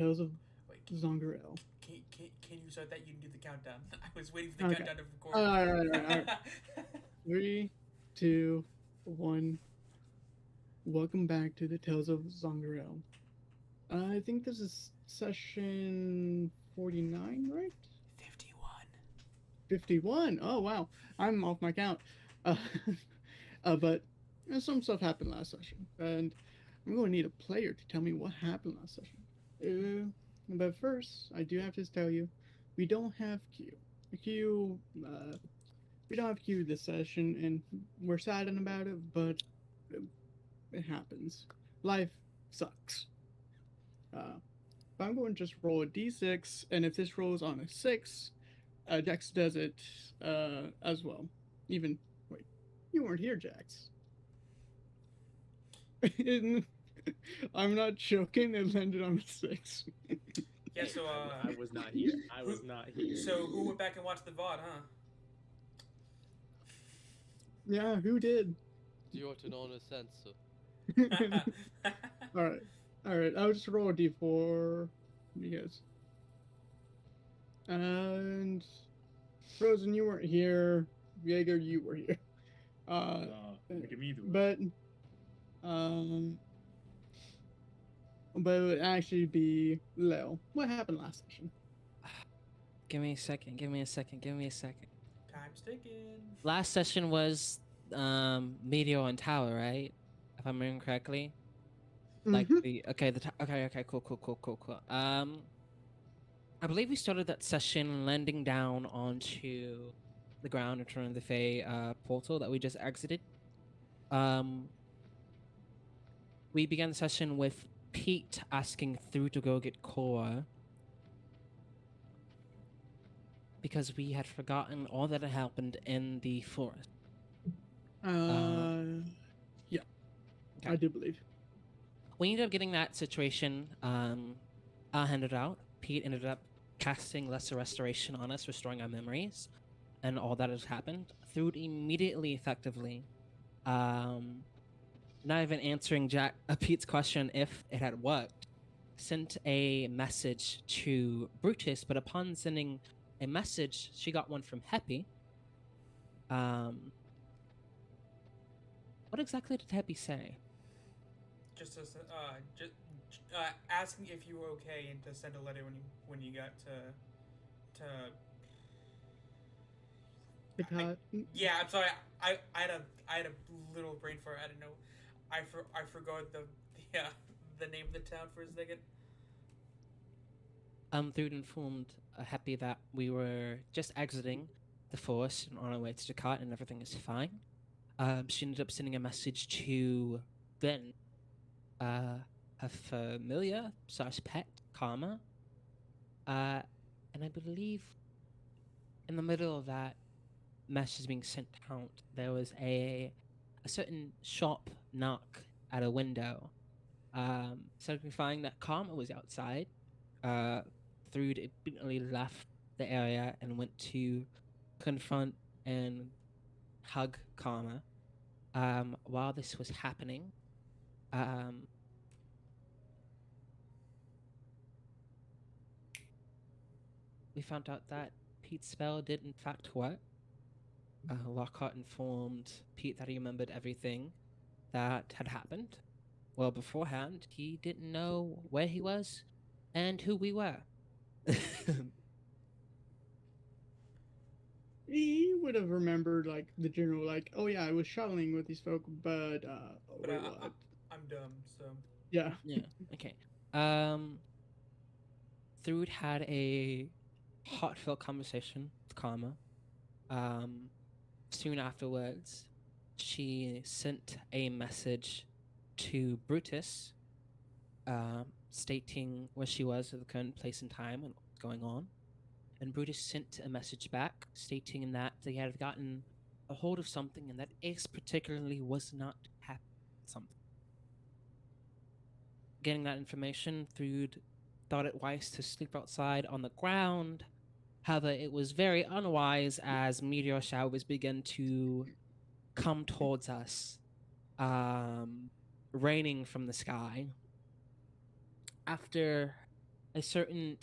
Tales of Wait, Zoggirial. can you start that? You can do the countdown. I was waiting for the Okay. countdown to record. All right. 3, 2, 1. Welcome back to the Tales of Zoggirial. I think this is session 49, right? 51. 51. Oh, wow. I'm off my count. Uh, but some stuff happened last session, and I'm going to need a player to tell me what happened last session. But first, I do have to tell you, we don't have Q. Q, we don't have Q this session, and we're saddened about it, but it, it happens. Life sucks. Uh, but I'm going to just roll a d6, and if this rolls on a 6, Jax does it as well. Even, wait, you weren't here, Jax. I'm not joking, it landed on a 6. Yeah. So I was not here. I who was not here. so who went back and watched the VOD, huh? Yeah, who did? Zero to no sense. Alright. Alright, I'll just roll a d4 because. And Frozen, you weren't here. Jaeger, you were here. Look at me do it. Um, but it would actually be Lil. What happened last session? Give me a second. Time's ticking. Last session was Meteor and Tower, right? If I'm remembering correctly. Like the okay, cool. I believe we started that session landing down onto the ground in front of the Fey portal that we just exited. We began the session with Pete asking through to go get Cora because we had forgotten all that had happened in the forest. Yeah, Okay. I do believe. We ended up getting that situation handed out. Pete ended up casting Lesser Restoration on us, restoring our memories and all that has happened. Threw it immediately effectively. Not even answering Pete's question if it had worked. Sent a message to Brutus, but upon sending a message, she got one from Heppy. What exactly did Heppy say? Just asking if you were okay and to send a letter when you got to. Yeah, I'm sorry. I had a little brain fart. I don't know. I forgot the name of the town for a second. Through informed Heppy that we were just exiting the forest and on our way to Jakarta and everything is fine. She ended up sending a message to Ben, her familiar / pet, Karma. And I believe in the middle of that message being sent out, there was a certain sharp knock at a window. Signifying that Karma was outside. Throod immediately left the area and went to confront and hug Karma. While this was happening, we found out that Pete's spell did in fact work. Lockhart informed Pete that he remembered everything that had happened. Well, beforehand, he didn't know where he was and who we were. He would have remembered like the general, like, oh yeah, I was traveling with these folk, but wait, what? I'm dumb, so Yeah. Okay. Throod had a heartfelt conversation with Karma. Soon afterwards, she sent a message to Brutus, stating where she was at the current place and time and what's going on. And Brutus sent a message back stating that they had gotten a hold of something and that Ace particularly was not happy with something. Getting that information, Throod thought it wise to sleep outside on the ground. However, it was very unwise as meteor showers began to come towards us, raining from the sky. After a certain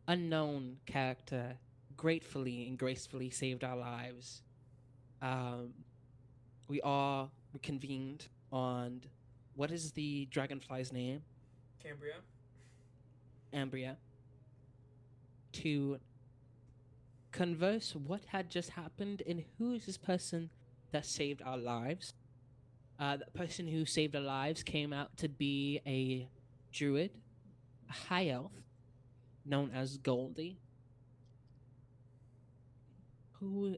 unknown character gratefully and gracefully saved our lives. Um, we all reconvened on what is the dragonfly's name? Cambria. Ambria. To converse what had just happened and who is this person that saved our lives. The person who saved our lives came out to be a druid, a high elf, known as Goldie, who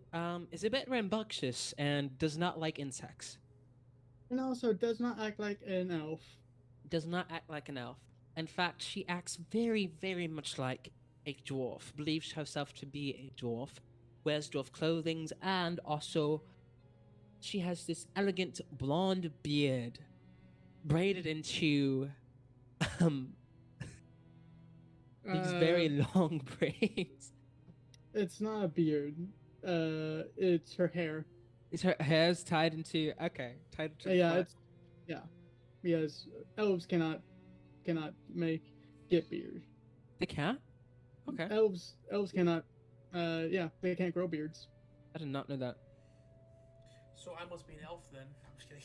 is a bit rambunctious and does not like insects. And also does not act like an elf. Does not act like an elf. In fact, she acts very, very much like a dwarf, believes herself to be a dwarf, wears dwarf clothing, and also she has this elegant blonde beard braided into um these very long braids. It's not a beard. It's her hair. Is her hair's tied into tied into Yeah, front. it's because elves cannot get beard. They can't? Okay. Elves cannot they can't grow beards. I did not know that. So I must be an elf then. I'm just kidding.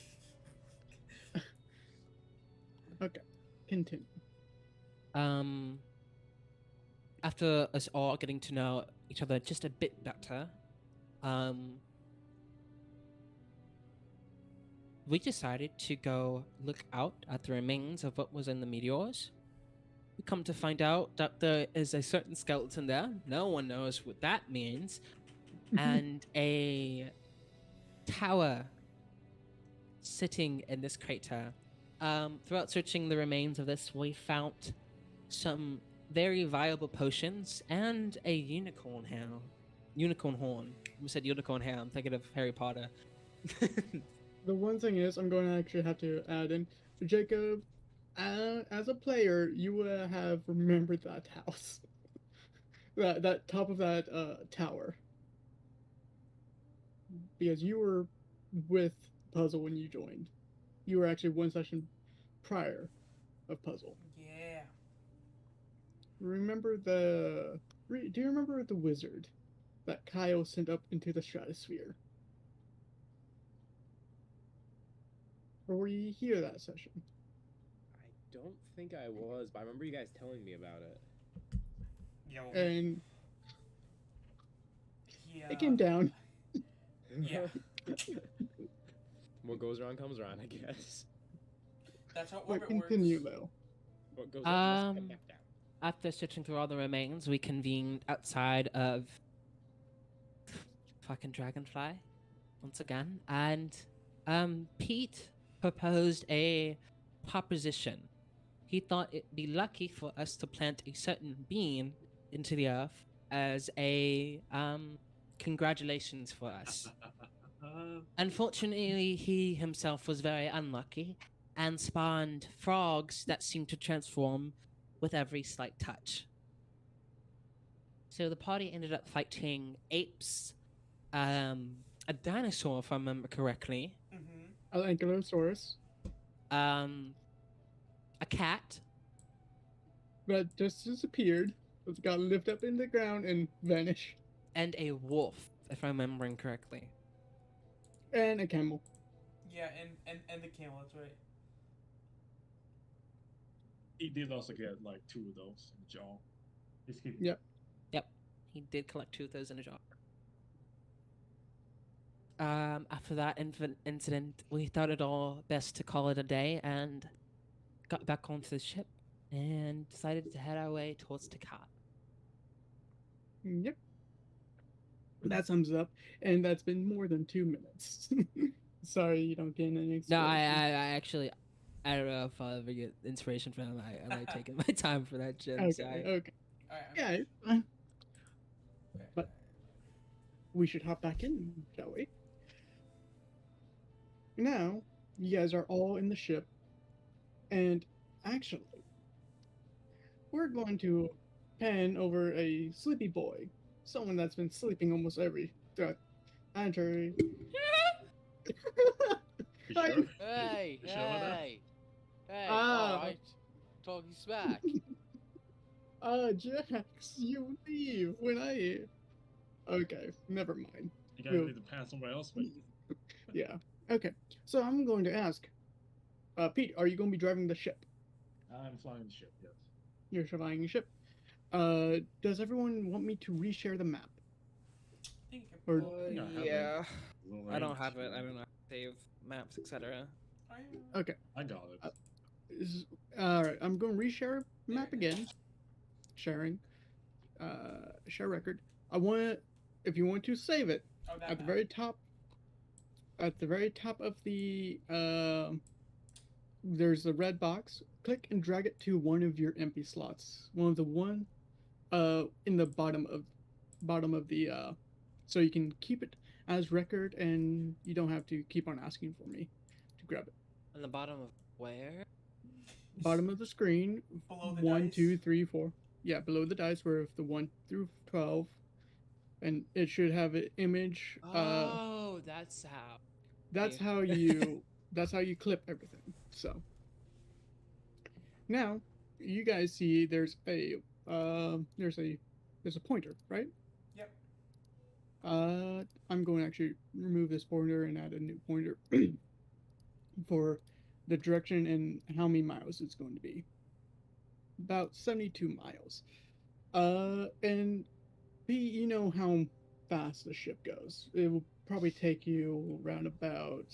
Okay, continue. After us all getting to know each other just a bit better, we decided to go look out at the remains of what was in the meteors. We come to find out that there is a certain skeleton there. No one knows what that means. And a tower sitting in this crater. Throughout searching the remains of this, we found some very viable potions and a unicorn horn. We said unicorn hair. I'm thinking of Harry Potter. The one thing is, I'm going to actually have to add in, Jacob, as a player, you would have remembered that house, that top of that tower, because you were with Puzzle when you joined. You were actually one session prior of Puzzle. Yeah. Remember do you remember the wizard that Kyle sent up into the stratosphere? Or were you here that session? I don't think I was, but I remember you guys telling me about it. Yeah. Well, And yeah. it came down. Yeah. What goes around comes around, I guess. That's how But orbit continue works. though. What goes up must come back down. After searching through all the remains, we convened outside of fucking Dragonfly once again, and Pete proposed a proposition. He thought it'd be lucky for us to plant a certain bean into the earth as a congratulations for us. Unfortunately, he himself was very unlucky and spawned frogs that seemed to transform with every slight touch. So the party ended up fighting apes, a dinosaur, if I remember correctly, Mm-hmm. An Ankylosaurus a cat, that just disappeared. It got lifted up in the ground and vanished. and a wolf, if I'm remembering correctly. And a camel. Yeah, and the camel. That's right. He did also get like 2 of those in the jaw. Just keep- Yep. Yep, he did collect 2 of those in a jar. After that incident, we thought it all best to call it a day and got back onto the ship and decided to head our way towards Takat. Yep. That sums it up. And that's been more than 2 minutes. Sorry you don't gain any No, experience. I actually, I don't know if I'll ever get inspiration from him. I might take my time for that shit. I'm Okay, sorry. okay. All right. Yeah, it's fine. But we should hop back in, shall we? Now, you guys are all in the ship, and actually, we're going to pan over a sleepy boy, someone that's been sleeping almost throughout entry. You Hi. sure? Hey, You sure about that? hey, hey, Ah. alright. Talking smack. Jax, you leave when I. Okay, never mind. You guys We'll- need to pass somewhere else, mate. Yeah. Okay. So I'm going to ask, Pete, are you going to be driving the ship? I'm flying the ship, yes. You're flying the ship. Does everyone want me to reshare the map? I think you Or- can pull up- Yeah, I have yeah. Well, I don't eight. have it. I don't know how to save maps, etc. Okay. I got it. All right. I'm going to reshare map There it is. again. Sharing. Share record. I want if you want to save it Oh, that at the map. very top. At the very top of the there's a red box. Click and drag it to one of your empty slots. One in the bottom of the so you can keep it as record and you don't have to keep on asking for me to grab it. On the bottom of where? Bottom of the screen. Below the 1, dice. 2, 3, 4. Yeah, below the dice where the 1 through 12, and it should have an image. Oh, that's how. That's yeah. how you. That's how you clip everything. So now you guys see there's a pointer, right? Yep. I'm going to actually remove this pointer and add a new pointer for the direction and how many miles it's going to be. About 72 miles. And B, you know how fast the ship goes. It will probably take you around about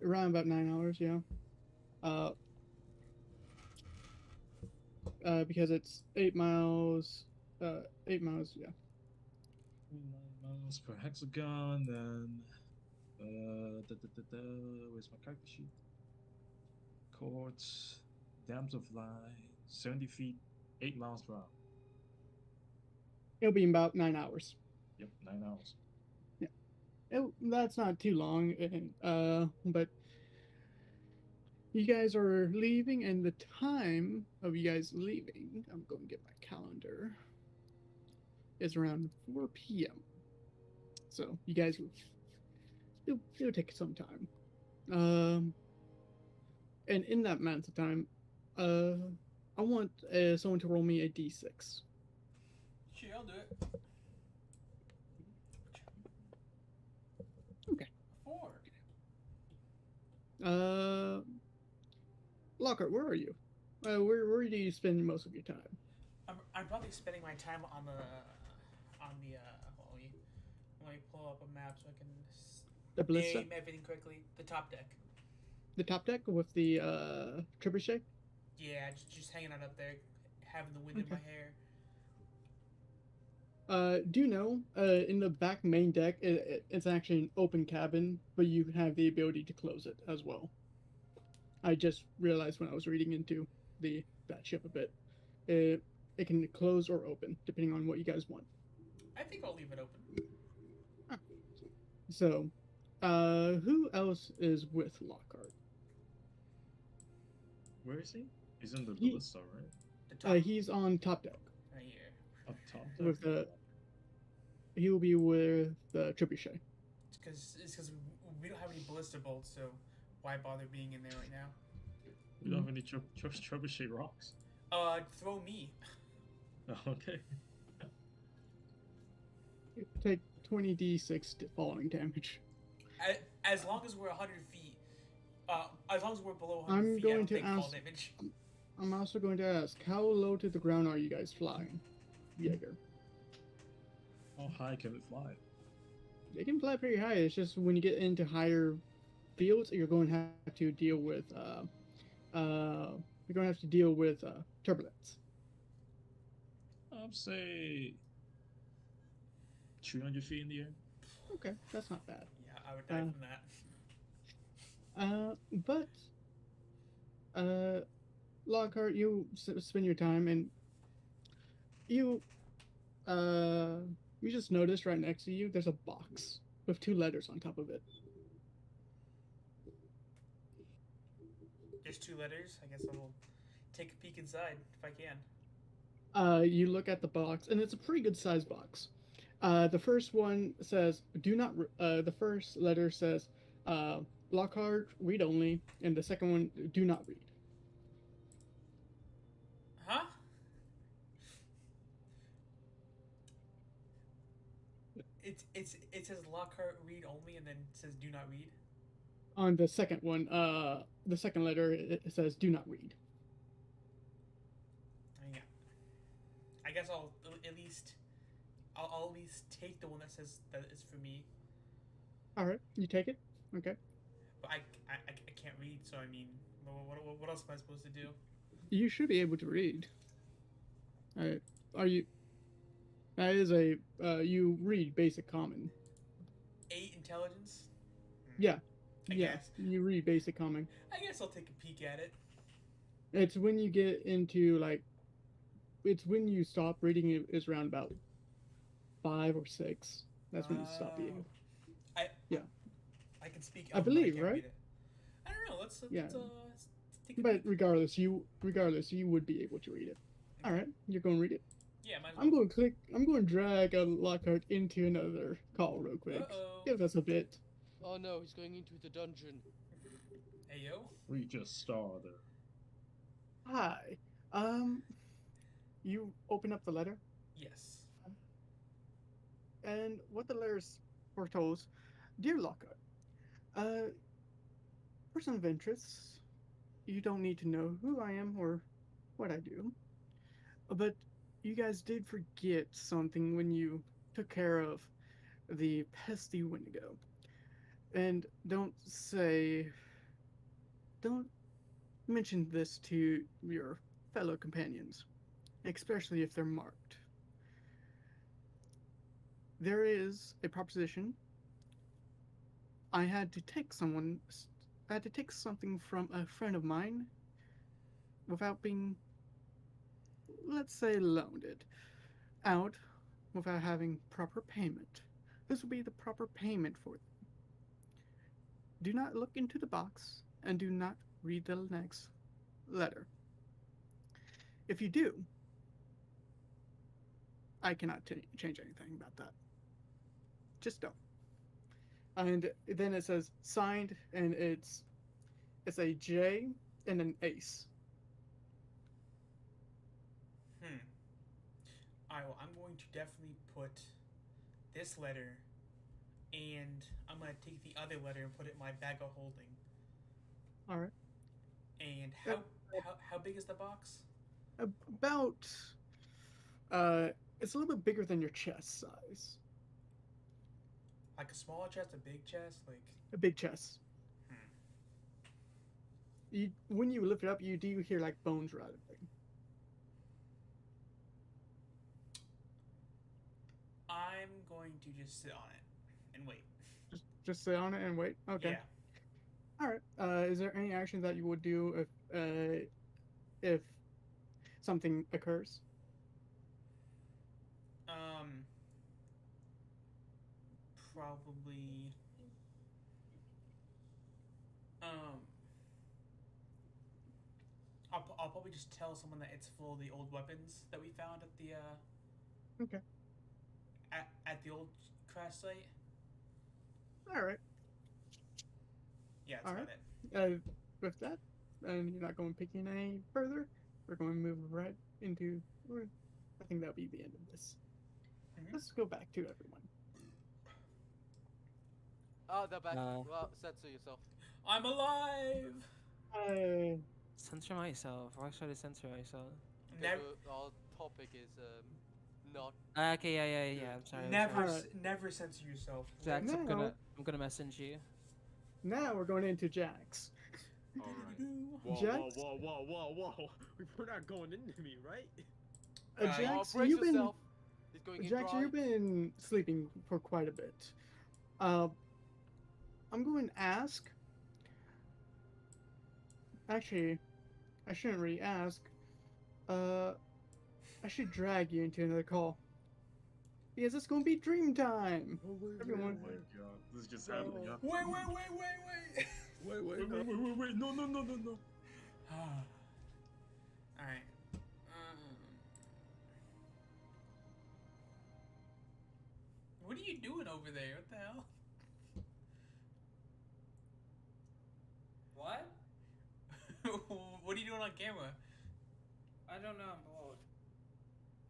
9 hours, yeah. Because it's 8 miles. 8 miles, yeah. 9 miles per hexagon, then where's my character sheet? Chords, dams of line, 70 feet, 8 miles per hour. It'll be about 9 hours. Yep, 9 hours. That's not too long, but you guys are leaving, and the time of you guys leaving, I'm going to get my calendar, is around 4 p.m. So you guys it'll take some time. And in that amount of time, I want someone to roll me a d6. Sure, I'll do it. Okay. 4. Lockhart, where are you? Where do you spend most of your time? I'm probably spending my time on the well, let me pull up a map so I can The Ballista? name everything quickly. The top deck. The top deck with the trebuchet? Yeah, just hanging out up there, having the wind in Okay. my hair. Do you know, in the back main deck, it's actually an open cabin, but you have the ability to close it as well. I just realized when I was reading into that ship a bit. It can close or open, depending on what you guys want. I think I'll leave it open. So, who else is with Lockhart? Where is he? He's in the He- ballista, right? The top He's on top deck. right here. Up top. With there? He will be with the trebuchet. It's because we don't have any ballista bolts, so why bother being in there right now? We don't have any trebuchet rocks. Throw me. Okay. Take 20d6 falling damage. As long as we're 100 feet, as long as we're below 100 I'm feet, going I don't to take fall ask- damage. I'm also going to ask, how low to the ground are you guys flying, Jaeger? How high can it fly? They can fly pretty high. It's just when you get into higher fields, you're going to have to deal with turbulence. Say 300 feet in the air. Okay, that's not bad. Yeah, I would die from that. But Lockhart, you spend your time and you just noticed right next to you there's a box with 2 letters on top of it. There's 2 letters. I guess I will take a peek inside if I can. You look at the box, and it's a pretty good size box. The first one says, "Do not." The first letter says, "Lockhart, read only," and the second one, "Do not read." it says Lockhart read only, and then it says do not read. On the second one, the second letter, it says do not read. Yeah. I guess I'll at least I'll at least take the one that says that is for me. All right, you take it. Okay. But I can't read, so I mean, what else am I supposed to do? You should be able to read. Are you? That is a you read basic common. 8 intelligence. Yeah. I Yeah, guess. you read basic common. I guess I'll take a peek at it. It's when you get into like, it's when you stop reading it is around about 5 or 6. That's when you stop reading. I Yeah. I can speak. I Elven, but believe, can't right? read it. I don't know. Let's Yeah. let's take a But peek. regardless, you would be able to read it. All right, you're going to read it. Yeah, might as well. I'm going to drag a Lockhart into another call real quick. Uh-oh. Give us a bit. Oh no, he's going into the dungeon. Hey yo. We just started. Hi. You open up the letter, Yes. and what the letter foretells, dear Lockhart, person of interest. You don't need to know who I am or what I do, but you guys did forget something when you took care of the pesty Wendigo. And don't mention this to your fellow companions, especially if they're marked. There is a proposition. I had to take something from a friend of mine without being, let's say, loaned it out without having proper payment. This will be the proper payment for it. Do not look into the box and do not read the next letter. If you do, I cannot change anything about that. Just don't. And then it says signed, and it's a J and an ace. Alright, well, I'm going to definitely put this letter, and I'm going to take the other letter and put it in my bag of holding. All right. And how big is the box? About it's a little bit bigger than your chest size. Like a small chest, a big chest, like A big chest. When you lift it up, you do hear like bones rattling. I'm going to just sit on it and wait. Just sit on it and wait. Okay. Yeah. All right. Is there any action that you would do if something occurs? Probably. I'll probably just tell someone that it's full of the old weapons that we found at the Okay. at the old crash site. All right. Yeah, that's All about right. it. With that, and you're not going picking any further. We're going to move right into. I think that'll be the end of this. Mhm. Let's go back to everyone. Oh, they're back. Well, censor yourself. I'm alive. Censor myself. Why should I censor myself? Never, Our topic is not. Okay, yeah. I'm sorry. never censor yourself. Jax, No. I'm gonna message you. Now we're going into Jax. All right. Whoa, Jax? whoa. We're not going into me, right? Jax, brace you've been yourself. He's going in Jax, dry. you've been sleeping for quite a bit. I'm going to ask. Actually, I shouldn't really ask. I should drag you into another call. Because it's going to be dream time. Everyone. Oh my god, this is just happening. Huh? Wait. Wait. No. All right. What are you doing over there? What the hell? What? What are you doing on camera? I don't know. I'm bored.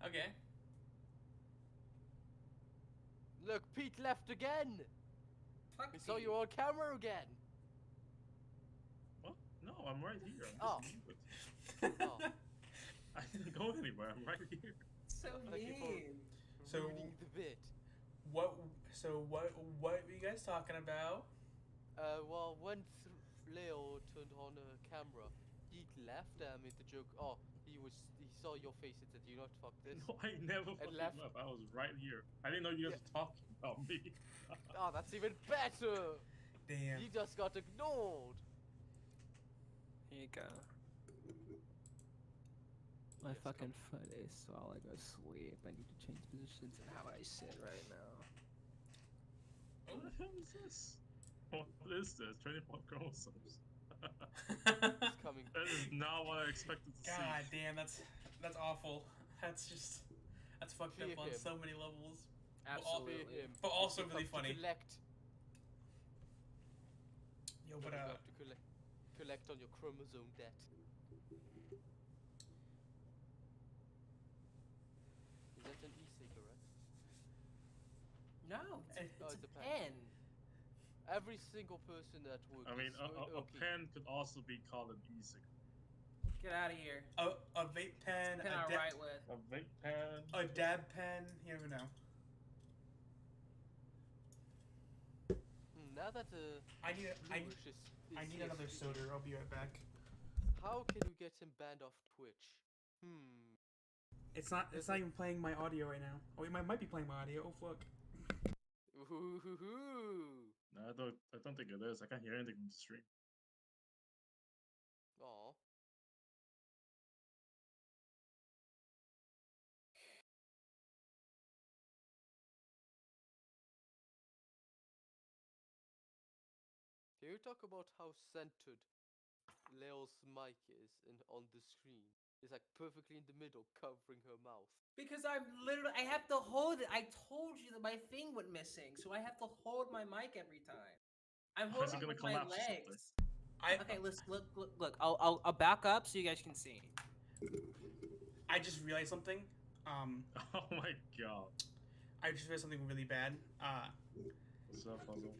Okay. Look, Pete left again. Fuck We saw Pete. you on camera again. What? No, I'm right here. I'm Oh. just muted. Oh, I didn't go anywhere. I'm right here. So Thank you for- mean. So- ruining the bit. What? So what were you guys talking about? Well, when Leo turned on a camera, Pete left. I made the joke. Oh, he saw your face and said, "You not fuck this." No, I never fucking left. left. I was right here. I didn't know you guys were talking about me. Oh, that's even better. Damn. You just got ignored. Here you go. My fucking foot is swell. I go to sleep. I need to change positions and how I sit right now. What the hell is this? What is this? 24 chromosomes. It's coming. That is not what I expected to God see. damn, that's awful. That's fucked Fear up on him. so many levels. Absolutely. Fear him. But also You really come to funny. Collect. Yo, You but have to collect on your chromosome debt. Is that an e-cigarette? No, it's Oh, a it's a pen. pen. Every single person at work. I mean, is a okay. pen could also be called an e-cigarette. Get out of here. a vape pen, Pen I write with. A vape pen. a dab pen. You never know. Now that I need Bluish is I need here another speaking, soda. I'll be right back. How can you get him banned off Twitch? It's not even playing my audio right now. Oh, it might be playing my audio. Oh fuck. Ooh. No, I don't think it is. I can't hear anything from the stream. Aw. Can you talk about how centered Leo's mic is on the screen? It's like perfectly in the middle, covering her mouth. Because I have to hold it. I told you that my thing went missing, so I have to hold my mic every time. I'm How's holding it it gonna with my collapse or something? legs. I Okay, look. I'll back up so you guys can see. I just realized something. Oh my god. I just realized something really bad. What's up, puzzle?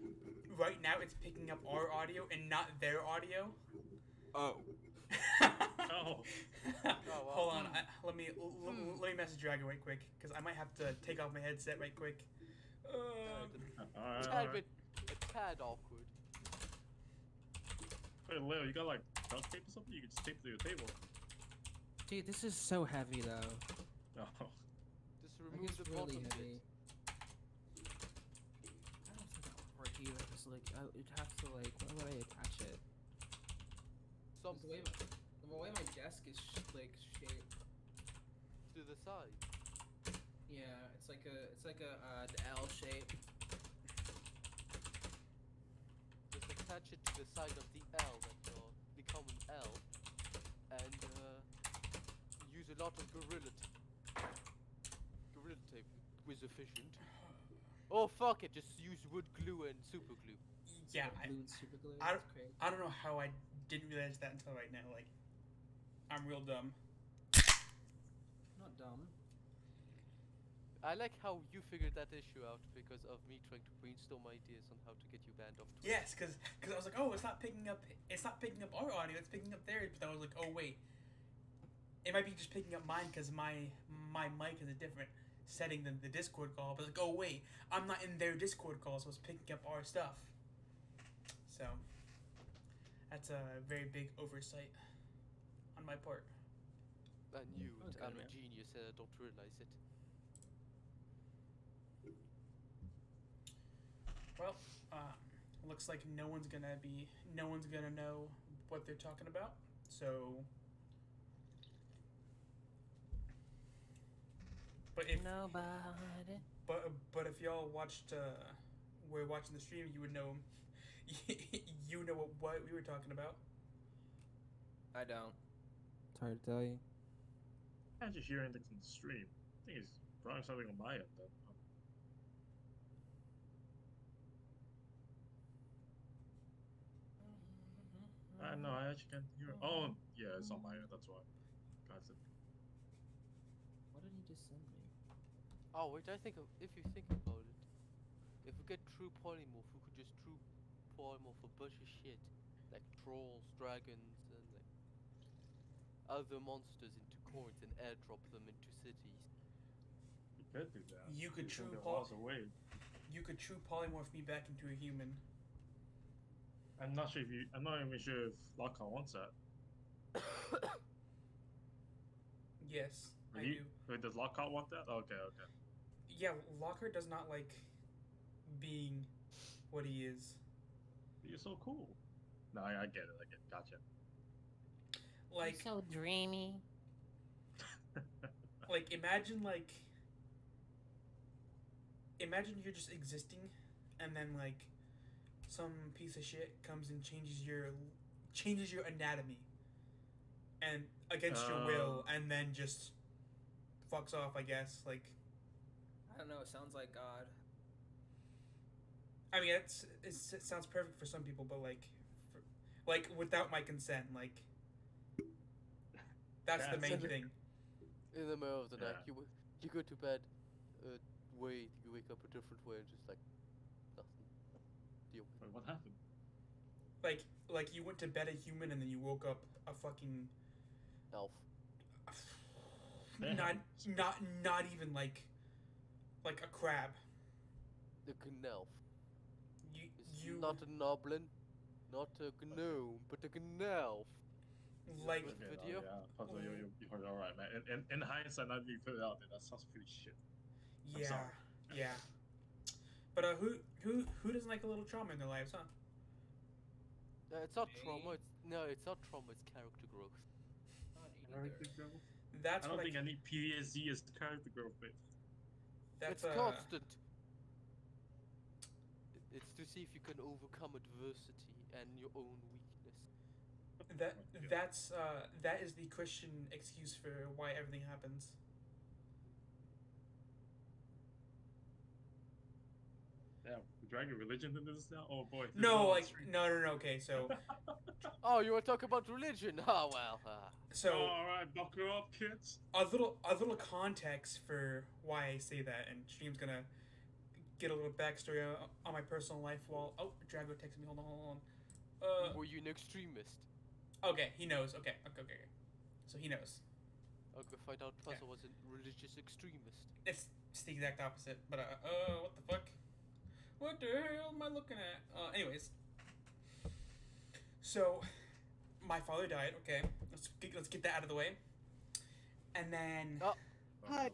Right now it's picking up our audio and not their audio. Oh. Oh. wow. Hold on. Let me message Dragon right quick because I might have to take off my headset right quick. Alright. A tad awkward. Hey, Leo, you got like duct tape or something? You can just tape it to your table. Dude, this is so heavy though. Oh. Just Like, remove it's the really bottom heavy. bit. I don't think I'll work either. Cause like, it'd have to like, where would I attach it? 'Cause Something The way my desk is like shaped. to the side. Yeah, it's like the L shape. Just attach it to the side of the L that will become an L, and use a lot of Gorilla tape was efficient. Oh fuck it, just use wood glue and super glue. Yeah, Glue and super glue. I That's crazy. I don't know how I didn't realize that until right now. Like, I'm real dumb. Not dumb. I like how you figured that issue out because of me trying to brainstorm ideas on how to get you banned off Twitch. Yes, because I was like, oh, it's not picking up our audio. It's picking up theirs. But I was like, oh wait, it might be just picking up mine because my mic is a different setting than the Discord call. But like, oh wait, I'm not in their Discord call, so it's picking up our stuff. So that's a very big oversight on my part. I knew it. Okay, I'm a man. genius and I don't realize it. Well, looks like no one's gonna know what they're talking about. So, but if Nobody. but if y'all watched were watching the stream, you would know you know what we were talking about. I don't. It's hard to tell you. Can't you hear anything from the stream? I think it's probably something on my end then. No, I actually can't hear. Oh, yeah, it's on my end. That's why. Got it. What did he just send me? Oh wait, if you think about it, If we get true polymorph, we could just true polymorph a bunch of shit, like trolls, dragons, and like other monsters into coins and airdrop them into cities. You could do that. You could send true the pol- laws away. You could true polymorph me back into a human. I'm not sure if you. I'm not even sure if Lockhart wants that. Yes, I You, do. wait, does Lockhart want that? Okay, okay. Yeah, Lockhart does not like being what he is. You're so cool. No, I get it. I get it. Gotcha. Like, so dreamy. like imagine you're just existing, and then like some piece of shit comes and changes your anatomy, and against your will, and then just fucks off. I guess like. I don't know. It sounds like God. I mean, it sounds perfect for some people, but like without my consent, like that's the main thing. In the middle of the night, Yeah. you go to bed, wait, you wake up a different way, and just like nothing. Deal with Wait, what happened? Like you went to bed a human and then you woke up a fucking elf. Damn. not even like a crab. The gnelf. It's You not a noblin, not a gnome, but a gnelf. like Okay, video? yeah, Puzzle, you're all right, man. In hindsight, now that you put it out there, that sounds pretty shit. I'm yeah sorry. yeah. But who doesn't like a little trauma in their lives, huh? It's not Me? trauma. It's not trauma. It's character growth. Not Character either. growth? That's I don't what think I need PTSD as character growth, but that's It's constant. It's to see if you can overcome adversity and your own weakness. that is the Christian excuse for why everything happens. yeah, we drag a religion into this now. Oh boy. this is No, all like extreme. no. Okay, so Oh, you want to talk about religion? Oh well. so all right, buckle up, kids. a little context for why I say that, and Stream's gonna get a little backstory on my personal life while Drago texted me. Hold on. Were you an extremist? Okay, he knows. Okay. So he knows. I'll go find out. Puzzle was a religious extremist. It's the exact opposite. But what the fuck? What the hell am I looking at? Anyways. So, my father died. Okay, let's get that out of the way. And then. Oh. Hi.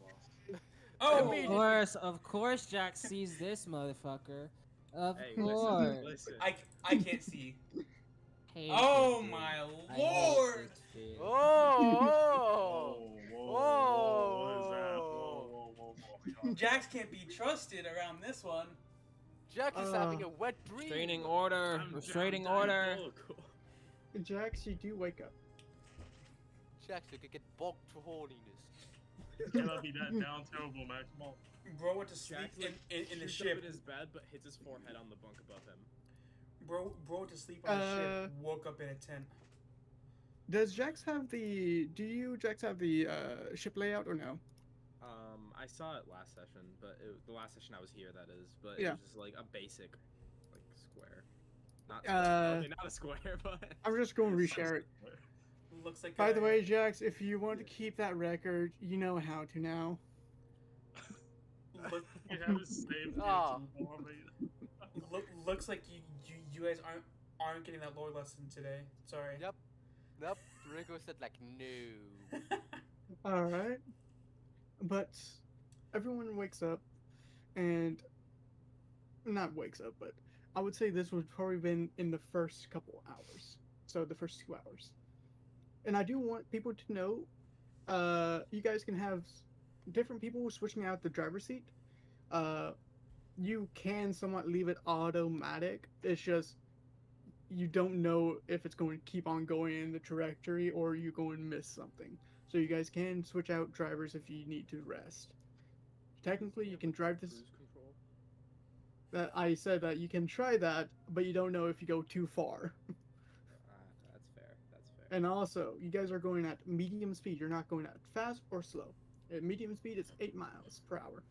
Oh. Of course, Jack sees this motherfucker. Of Hey, course. listen. I can't see. Hate Oh this my dude. I hate lord! this dude. Oh! Whoa, what is that? Whoa. Jax can't be trusted around this one. Jack is having a wet dream. Restraining order. I'm Restraining order. diabolical. Jax, you do wake up. Jack, you could get bogged to holiness. It cannot be that down terrible, man. Come on. Bro went to sleep Jack like, in the shoots ship. up in his bed, but hits his forehead on the bunk above him. Bro went to sleep on the ship. Woke up in a tent. Does Jax have the? Do you Jax have the ship layout or no? I saw it last session, but the last session I was here, that is. But Yeah. it was just like a basic, like square. Not Uh, okay, not a square, but I'm just going to reshare it. Looks like. By the way, Jax, if you want to keep that record, you know how to now. look, You have it saved. Ah. looks like you guys aren't getting that lore lesson today. Sorry. Yep. Nope. Ringo said like no. All right, but everyone wakes up, and not wakes up, but I would say this would probably been in the first couple hours, so the first 2 hours. And I do want people to know, you guys can have different people switching out the driver's seat. You can somewhat leave it automatic. It's just you don't know if it's going to keep on going in the trajectory or you're going to miss something. So you guys can switch out drivers if you need to rest. Technically, you can drive this. Cruise control. That I said that you can try that, but you don't know if you go too far. That's fair. That's fair. And also, you guys are going at medium speed. You're not going at fast or slow. At medium speed, it's 8 miles per hour.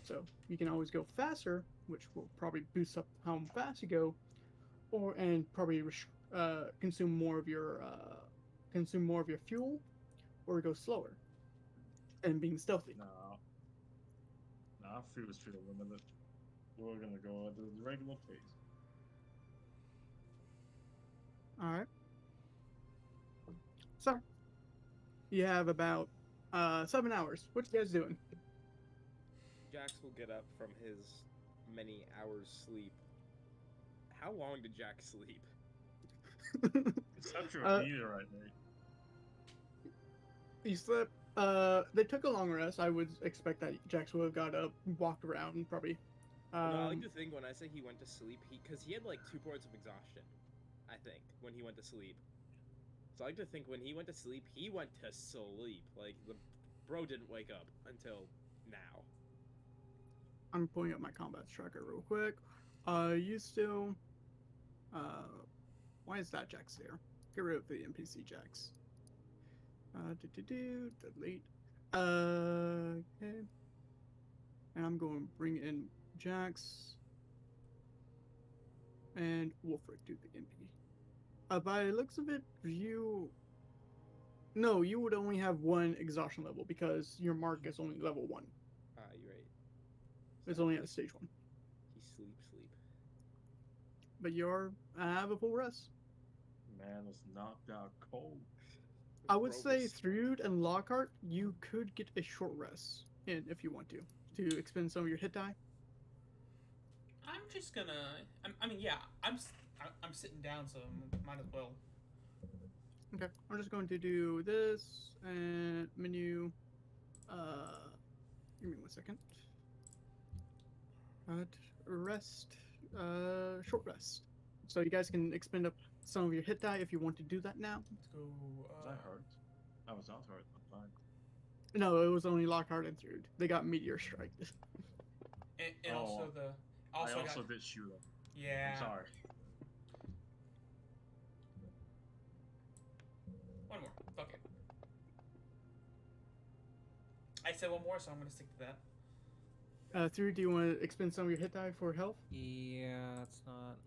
So you can always go faster, which will probably boost up how fast you go, and probably consume more of your fuel, or go slower and being stealthy. No, no, I feel it's pretty limited. We're gonna go at the regular pace. All right. So you have about 7 hours. What you guys doing? Jax will get up from his many hours sleep. How long did Jax sleep? It's such a uh, meteorite, mate. you slept. They took a long rest. I would expect that Jax would have got up, walked around, and probably. Well, no, I like to think when I say he went to sleep, because he had like 2 points of exhaustion, I think, when he went to sleep. So I like to think when he went to sleep, he went to sleep. Like, the bro didn't wake up until now. I'm pulling up my combat tracker real quick. You still. Why is that Jax there? Get rid of the NPC Jax. Delete. Okay. And I'm going to bring in Jax and Wolfric to the MP. By the looks of it, no, you would only have 1 exhaustion level because your mark is only level 1. You're right. It's only at stage 1. He sleep. But you're have a full rest. Man was knocked out cold. I would Bro say was- Thrud and Lockhart, you could get a short rest in if you want to expend some of your hit die. I'm just gonna. I mean, yeah, I'm sitting down, so might as well. Okay, I'm just going to do this and menu. Give me 1 second. Rest. Short rest. So you guys can expend up some of your hit die if you want to do that now. Let's go. Was I hurt? I was not hurt. I'm fine. No, it was only Lockhart and Thrud. They got meteor strike. And also the. Also I also got, did shoot him. yeah. I'm sorry. One more. Fuck it. I said one more, so I'm gonna stick to that. Thrud, do you want to expend some of your hit die for health? Yeah, it's not.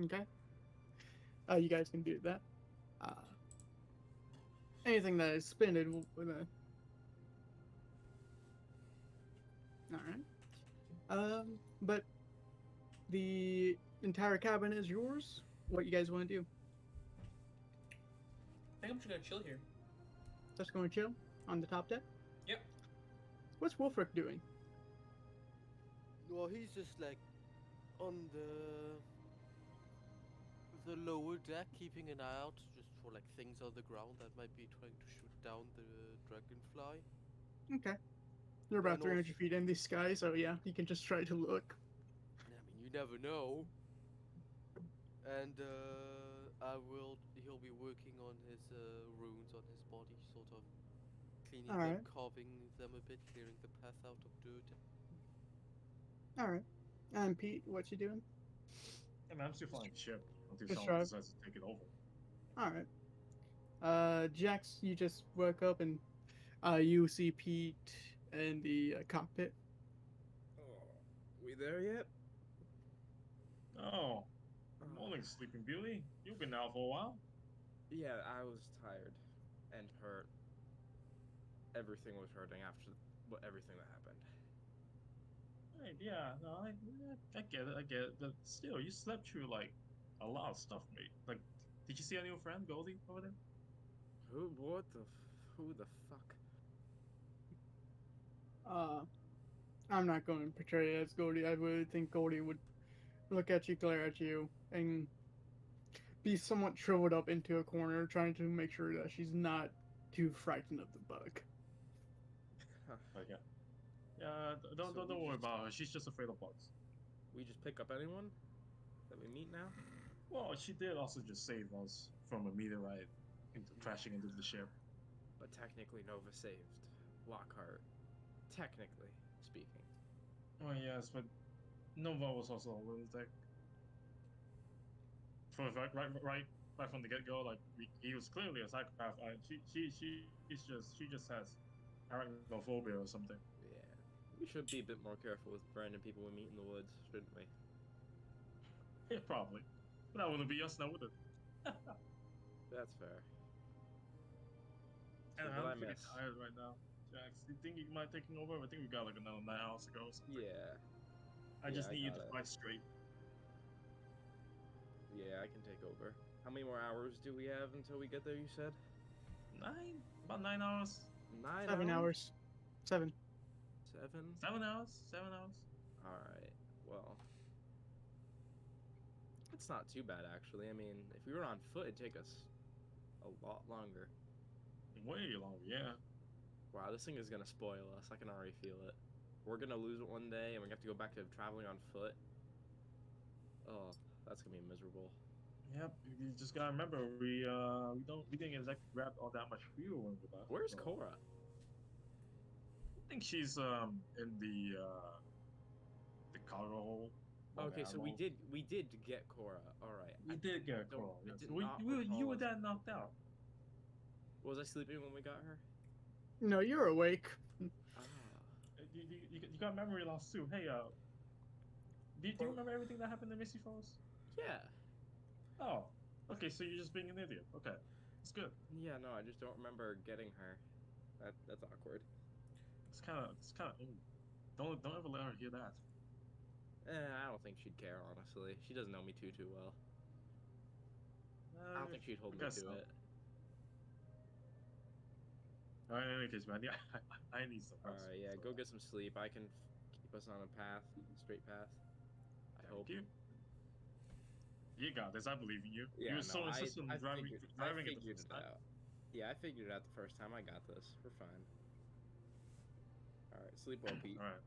Okay. You guys can do that. Anything that is spended will. All right. But the entire cabin is yours. What you guys want to do? I think I'm just gonna chill here. Just going to chill on the top deck. Yep. What's Wolfric doing? Well, he's just like on the lower deck, keeping an eye out just for like things on the ground that might be trying to shoot down the dragonfly. Okay. You're about And 300 also- feet in the sky, so yeah, you can just try to look. I mean, you never know. And he'll be working on his runes on his body, sort of cleaning them, Alright. carving them a bit, clearing the path out of dirt. All right. And Pete, what you doing? I mean, I'm still flying ship until Just someone try. decides to take it over. All right. Jax, you just woke up and you see Pete in the cockpit. Oh, we there yet? Oh, morning, Sleeping Beauty. You've been out for a while. Yeah, I was tired and hurt. Everything was hurting after everything that happened. Right, yeah, no, I get it, but still, you slept through like a lot of stuff, mate. Like, did you see our new friend Goldie over there? Who the fuck? I'm not going to portray it as Goldie. I would think Goldie would look at you, glare at you, and be somewhat shriveled up into a corner, trying to make sure that she's not too frightened of the bug. Like, don't worry about her. She's just afraid of bugs. We just pick up anyone that we meet now? Well, she did also just save us from a meteorite crashing into the ship. But technically Nova saved Lockhart. Technically speaking. Oh yes, but Nova was also a lunatic. For a fact, right? right from the get go. Like he was clearly a psychopath. She just has arachnophobia or something. Yeah. We should be a bit more careful with random people we meet in the woods, shouldn't we? Yeah, probably. But that wouldn't be us now, would it? That's fair. And So what I I'm pretty miss? tired right now. Jax, you think you mind taking over? I think we got like another 9 hours to go or something. Yeah. I Yeah, just I need you got to it. fight straight. Yeah, I can take over. How many more hours do we have until we get there, you said? About 9 hours. 9 7 hours? hours. 7. 7? 7 hours. 7 hours. Alright, well. It's not too bad, actually. I mean, if we were on foot, it'd take us a lot longer. Way long, yeah. Wow, this thing is gonna spoil us. I can already feel it. We're gonna lose it one day, and we have to go back to traveling on foot. Oh, that's gonna be miserable. Yep. You just gotta remember we didn't exactly grab all that much fuel when we left. Where's So Cora? I think she's in the cargo hold. Above Okay, so we ammo. did get Cora. All right. We did get a don't. call. I Yes. did not You recall were us. that knocked out. Was I sleeping when we got her? No, you're awake. Ah. You got memory loss too. Hey, do you remember everything that happened in Missy Falls? Yeah. Oh, okay. So you're just being an idiot. Okay, it's good. Yeah. No, I just don't remember getting her. That's awkward. It's kind of. Don't ever let her hear that. I don't think she'd care. Honestly, she doesn't know me too well. I don't think she'd hold I me guess to so. it. All right, in any case, man. Yeah, I need some All rest. right. Yeah. So, Go get some sleep. I can keep us on a path, straight path. I hope. thank you. You got this. I believe in you. You Yeah. were No. so insistent on I driving it the figured first it time. out. Yeah, I figured it out the first time. I got this. We're fine. All right. Sleep well, Pete. All right.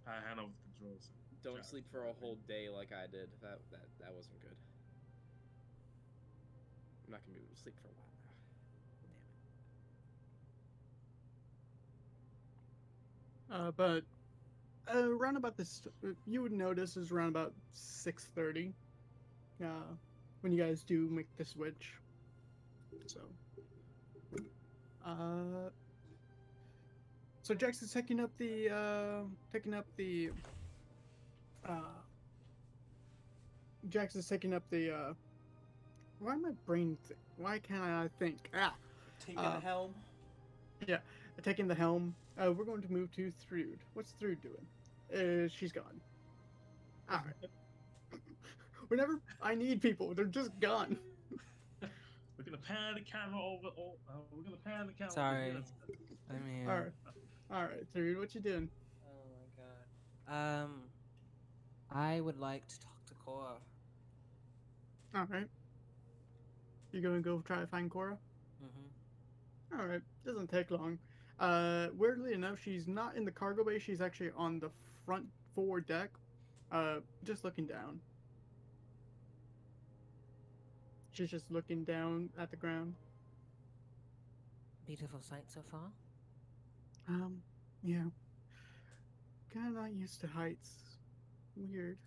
I hand over the controls. Don't sleep for a whole day like I did. That wasn't good. I'm not gonna be able to sleep for a while now. But around about this, you would notice is around about 6:30. When you guys do make the switch. So, uh, so Jax is uh, Jax is taking up the why my brain why can't I think? Taking the helm. Yeah, taking the helm. We're going to move to Thrud. What's Thrud doing? She's gone. All right. Whenever I need people, they're just gone. We're gonna pan the camera over. We're gonna pan the camera. Sorry. Over. I'm here. All right, Thrud, what you doing? Oh my god. I would like to talk to Cora. All right. You gonna go try to find Cora? Mm-hmm. All right. Doesn't take long. Weirdly enough, she's not in the cargo bay. She's actually on the front forward deck, just looking down. She's just looking down at the ground. Beautiful sight so far. Yeah. Kind of not used to heights. Weird.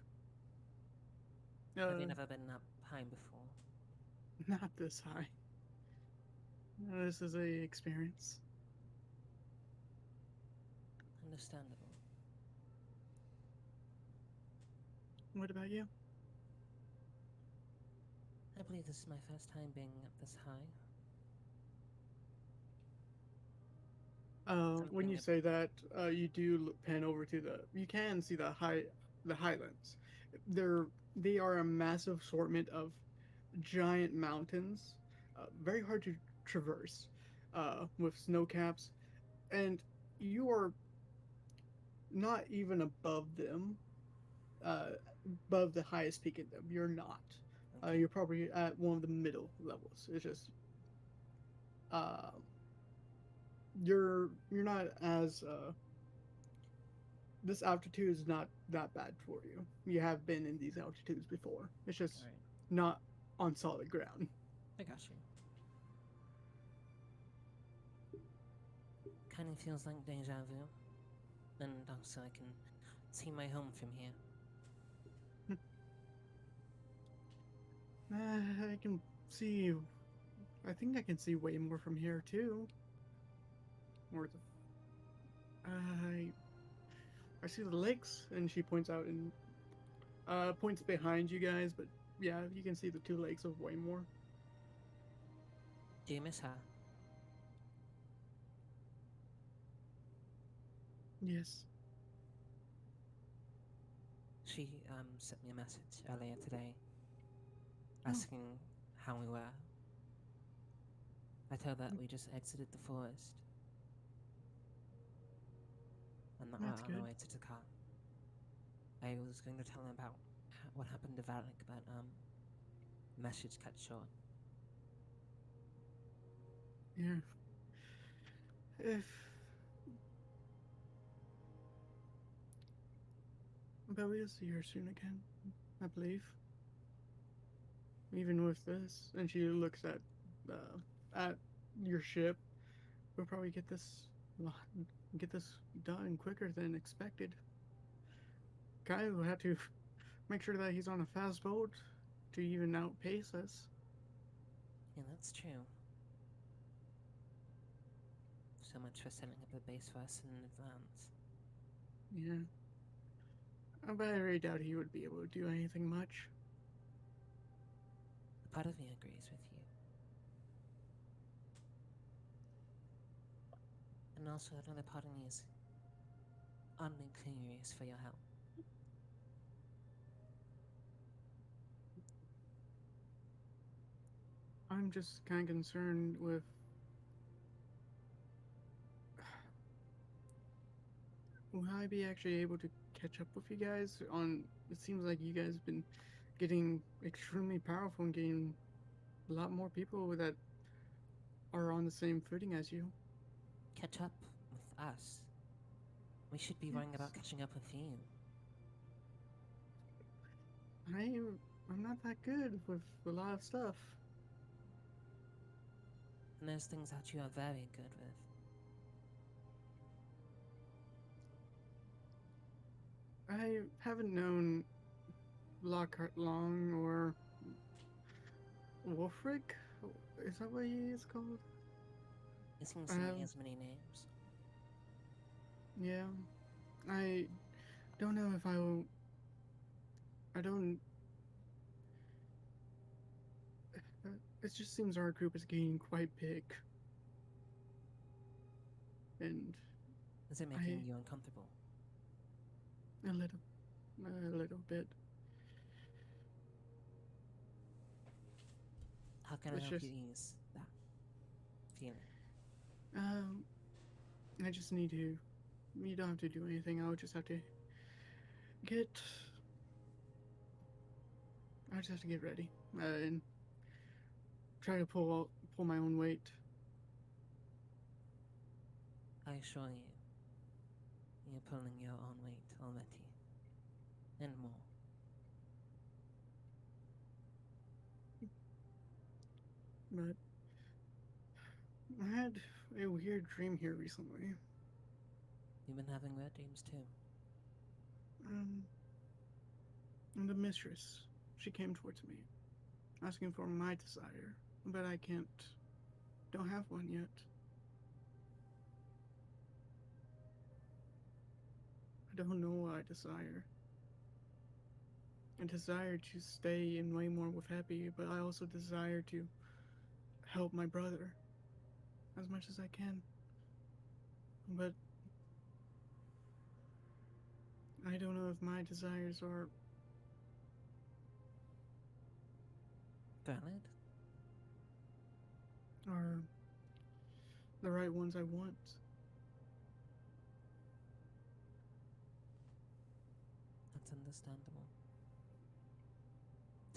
Have you never been up high before? Not this high. This is a experience. Understandable. What about you? I believe this is my first time being up this high. When you Something say that, you do pan over to you can see the highlands. They are a massive assortment of giant mountains, very hard to traverse, with snow caps, and you are not even above them, uh, above the highest peak in them. You're not. Okay. You're probably at one of the middle levels. It's just, uh, you're not as this altitude is not that bad for you. You have been in these altitudes before. It's just Alright. not on solid ground. I got you. Kind of feels like deja vu. And also I can see my home from here. I can see. I think I can see way more from here too. Or the. I see the lakes, and she points out and points behind you guys. But yeah, you can see the two lakes of Waymore. Do you miss her? Yes. She sent me a message earlier today Oh. asking how we were. I told her that we just exited the forest and that we're That's on our good. way to Takar. I was going to tell her about what happened to Valak, but the message cut short. Yeah. If. But we'll see her soon again, I believe. Even with this, and she looks at your ship. We'll probably get this done quicker than expected. Guy will have to make sure that he's on a fast boat to even outpace us. Yeah, that's true. So much for setting up a base for us in advance. Yeah. But I really doubt he would be able to do anything much. A part of me agrees with you. And also another part of me is oddly curious for your help. I'm just kind of concerned with. Will I be actually able to catch up with you guys? It seems like you guys have been getting extremely powerful and getting a lot more people that are on the same footing as you. Catch up with us. We should be worrying Yes. about catching up with you. I'm not that good with a lot of stuff. And there's things that you are very good with. I haven't known Lockhart Long or Wolfric. Is that what he is called? It seems to me he Um, has many names. yeah. I don't know if I will. I don't. It just seems our group is getting quite big, and Is it making I you uncomfortable? a little, a little bit. How can I It's help just, you ease that feeling? um, I just need to. You don't have to do anything. I would just have to get. I just have to get ready and try to pull my own weight. I assure you, you're pulling your own weight already. And more. But I had a weird dream here recently. You've been having weird dreams too. Um, and the mistress, she came towards me, asking for my desire, but I don't have one yet. I don't know what I desire. I desire to stay in Waymore with Happy, but I also desire to help my brother as much as I can. But I don't know if my desires Valid? are the right ones I want. That's understandable.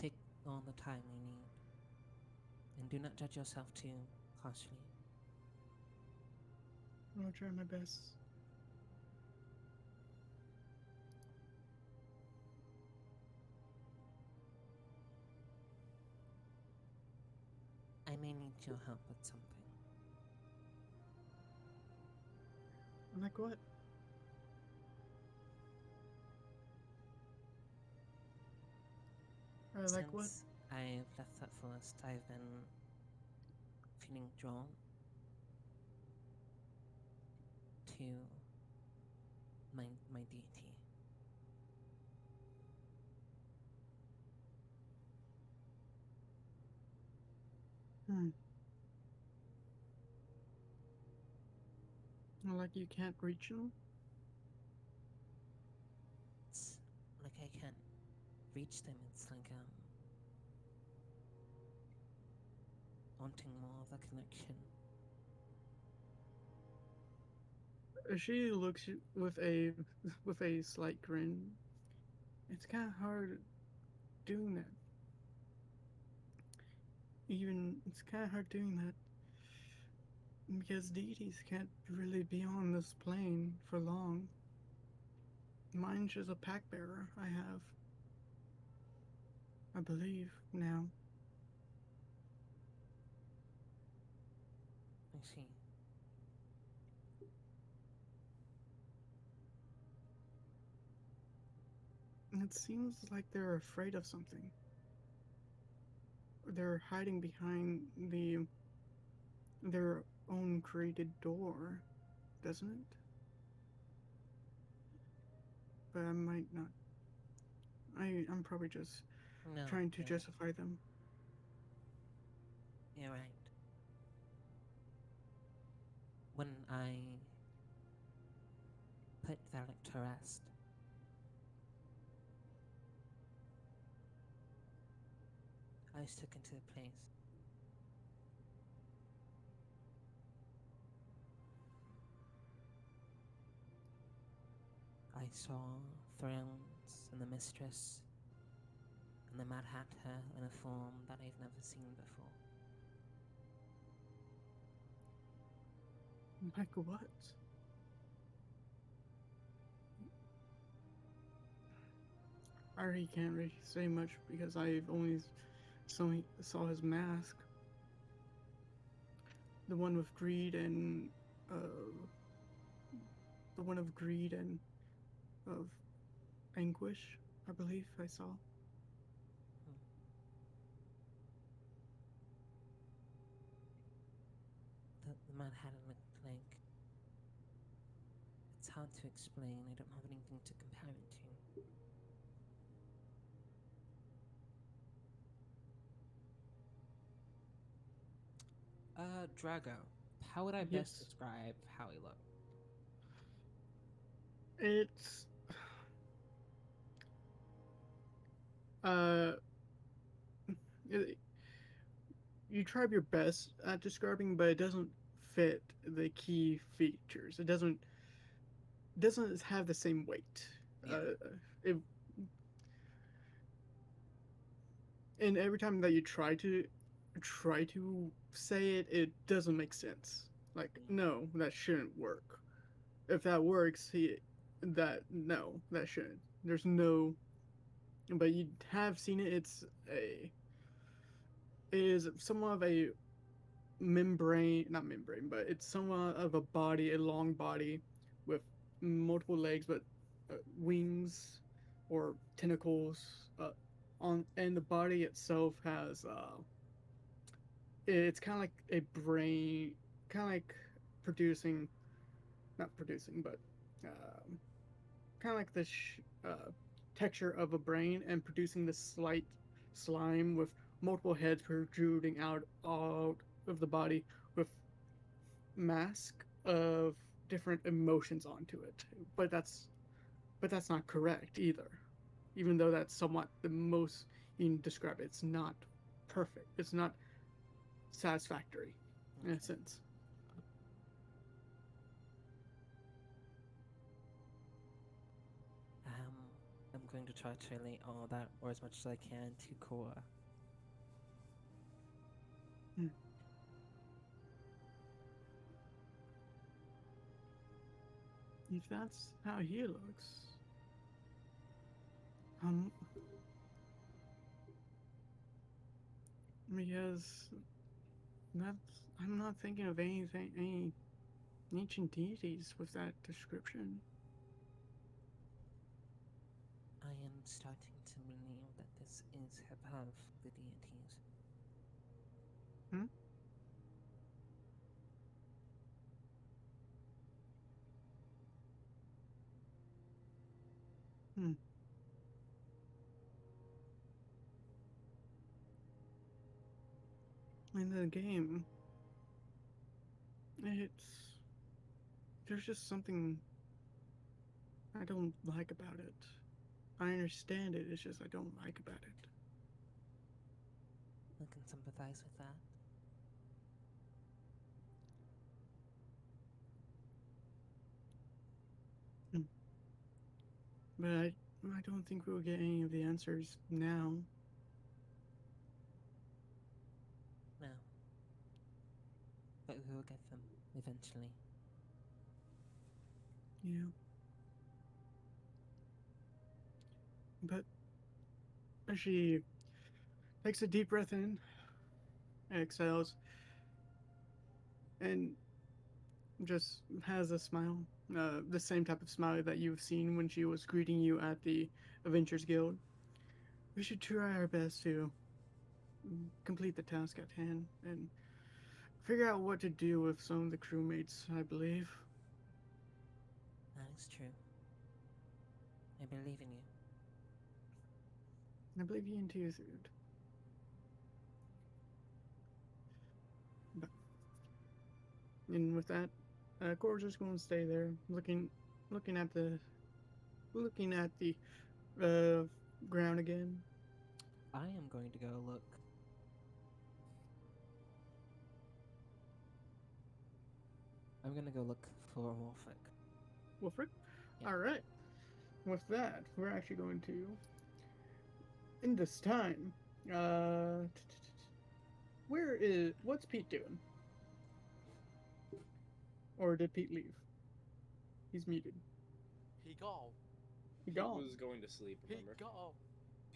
Take all the time you need. And do not judge yourself too harshly. I'll try my best. I may need your help with something. Like what? Like what? Since I've left that forest. I've been feeling drawn to my deity. Hmm. Like you can't reach them? It's like I can't reach them. It's like wanting more of a connection. She looks with a slight grin. It's kind of hard doing that. Even it's kind of hard doing that because deities can't really be on this plane for long. Mine's just a pack bearer I have, I believe now. I see. It seems like they're afraid of something. They're hiding behind their own created door, doesn't it? But I might not. I'm probably just No, trying to you're right. justify them. You're right. When I put Valak to rest, I was taken to a place. I saw thrones and the mistress and the Mad Hatter in a form that I've never seen before. Like what? I already can't really say much because I've only saw his mask. The one with greed and uh, the one of greed and of anguish. I believe I saw. Hmm. The Mad Hatter looked like. It's hard to explain. I don't have anything to compare it to. Drago. How would I best Yes, describe how he looked? it's uh, it, you tried your best at describing, but it doesn't fit the key features. It doesn't have the same weight. Yeah. Uh, it, and every time that you try to say it, it doesn't make sense. Like, Mm. no, that shouldn't work. If that works, no, that shouldn't. There's no, but you have seen it. It is somewhat of a membrane, not membrane, but it's somewhat of a body, a long body with multiple legs, but wings or tentacles and the body itself has it's kind of like a brain, kind of like producing, not producing, but um, kind of like the texture of a brain and producing this slight slime with multiple heads protruding out of the body with mask of different emotions onto it. But that's not correct either. Even though that's somewhat the most you can describe it, it's not perfect. It's not satisfactory in a Okay. sense. Um, I'm going to try to relate all that, or as much as I can, to Korra. Hmm. If that's how he looks, um, because that's I'm not thinking of any ancient deities with that description. I am starting to believe that this this is above the deities. Hmm? Hmm. In the game, it's there's just something I don't like about it. I understand it. It's just I don't like about it. I can sympathize with that. Hmm. But I don't think we'll get any of the answers now. No. But we will get them eventually. Yeah. But she takes a deep breath in, exhales, and just has a smile. The same type of smile that you've seen when she was greeting you at the Adventures Guild. We should try our best to complete the task at hand and figure out what to do with some of the crewmates, I believe. That is true. I believe in you. I believe you too, Third. But, and with that, Cora's just going to stay there, looking at the, looking at the uh, ground again. I am going to go look. I'm gonna go look for Wolfric. Wilfred. Yeah. All right. With that, we're actually going to in this time. Uh, what's Pete doing? Or did Pete leave? He's muted. He go. He Pete gone. was going to sleep, He remember? go.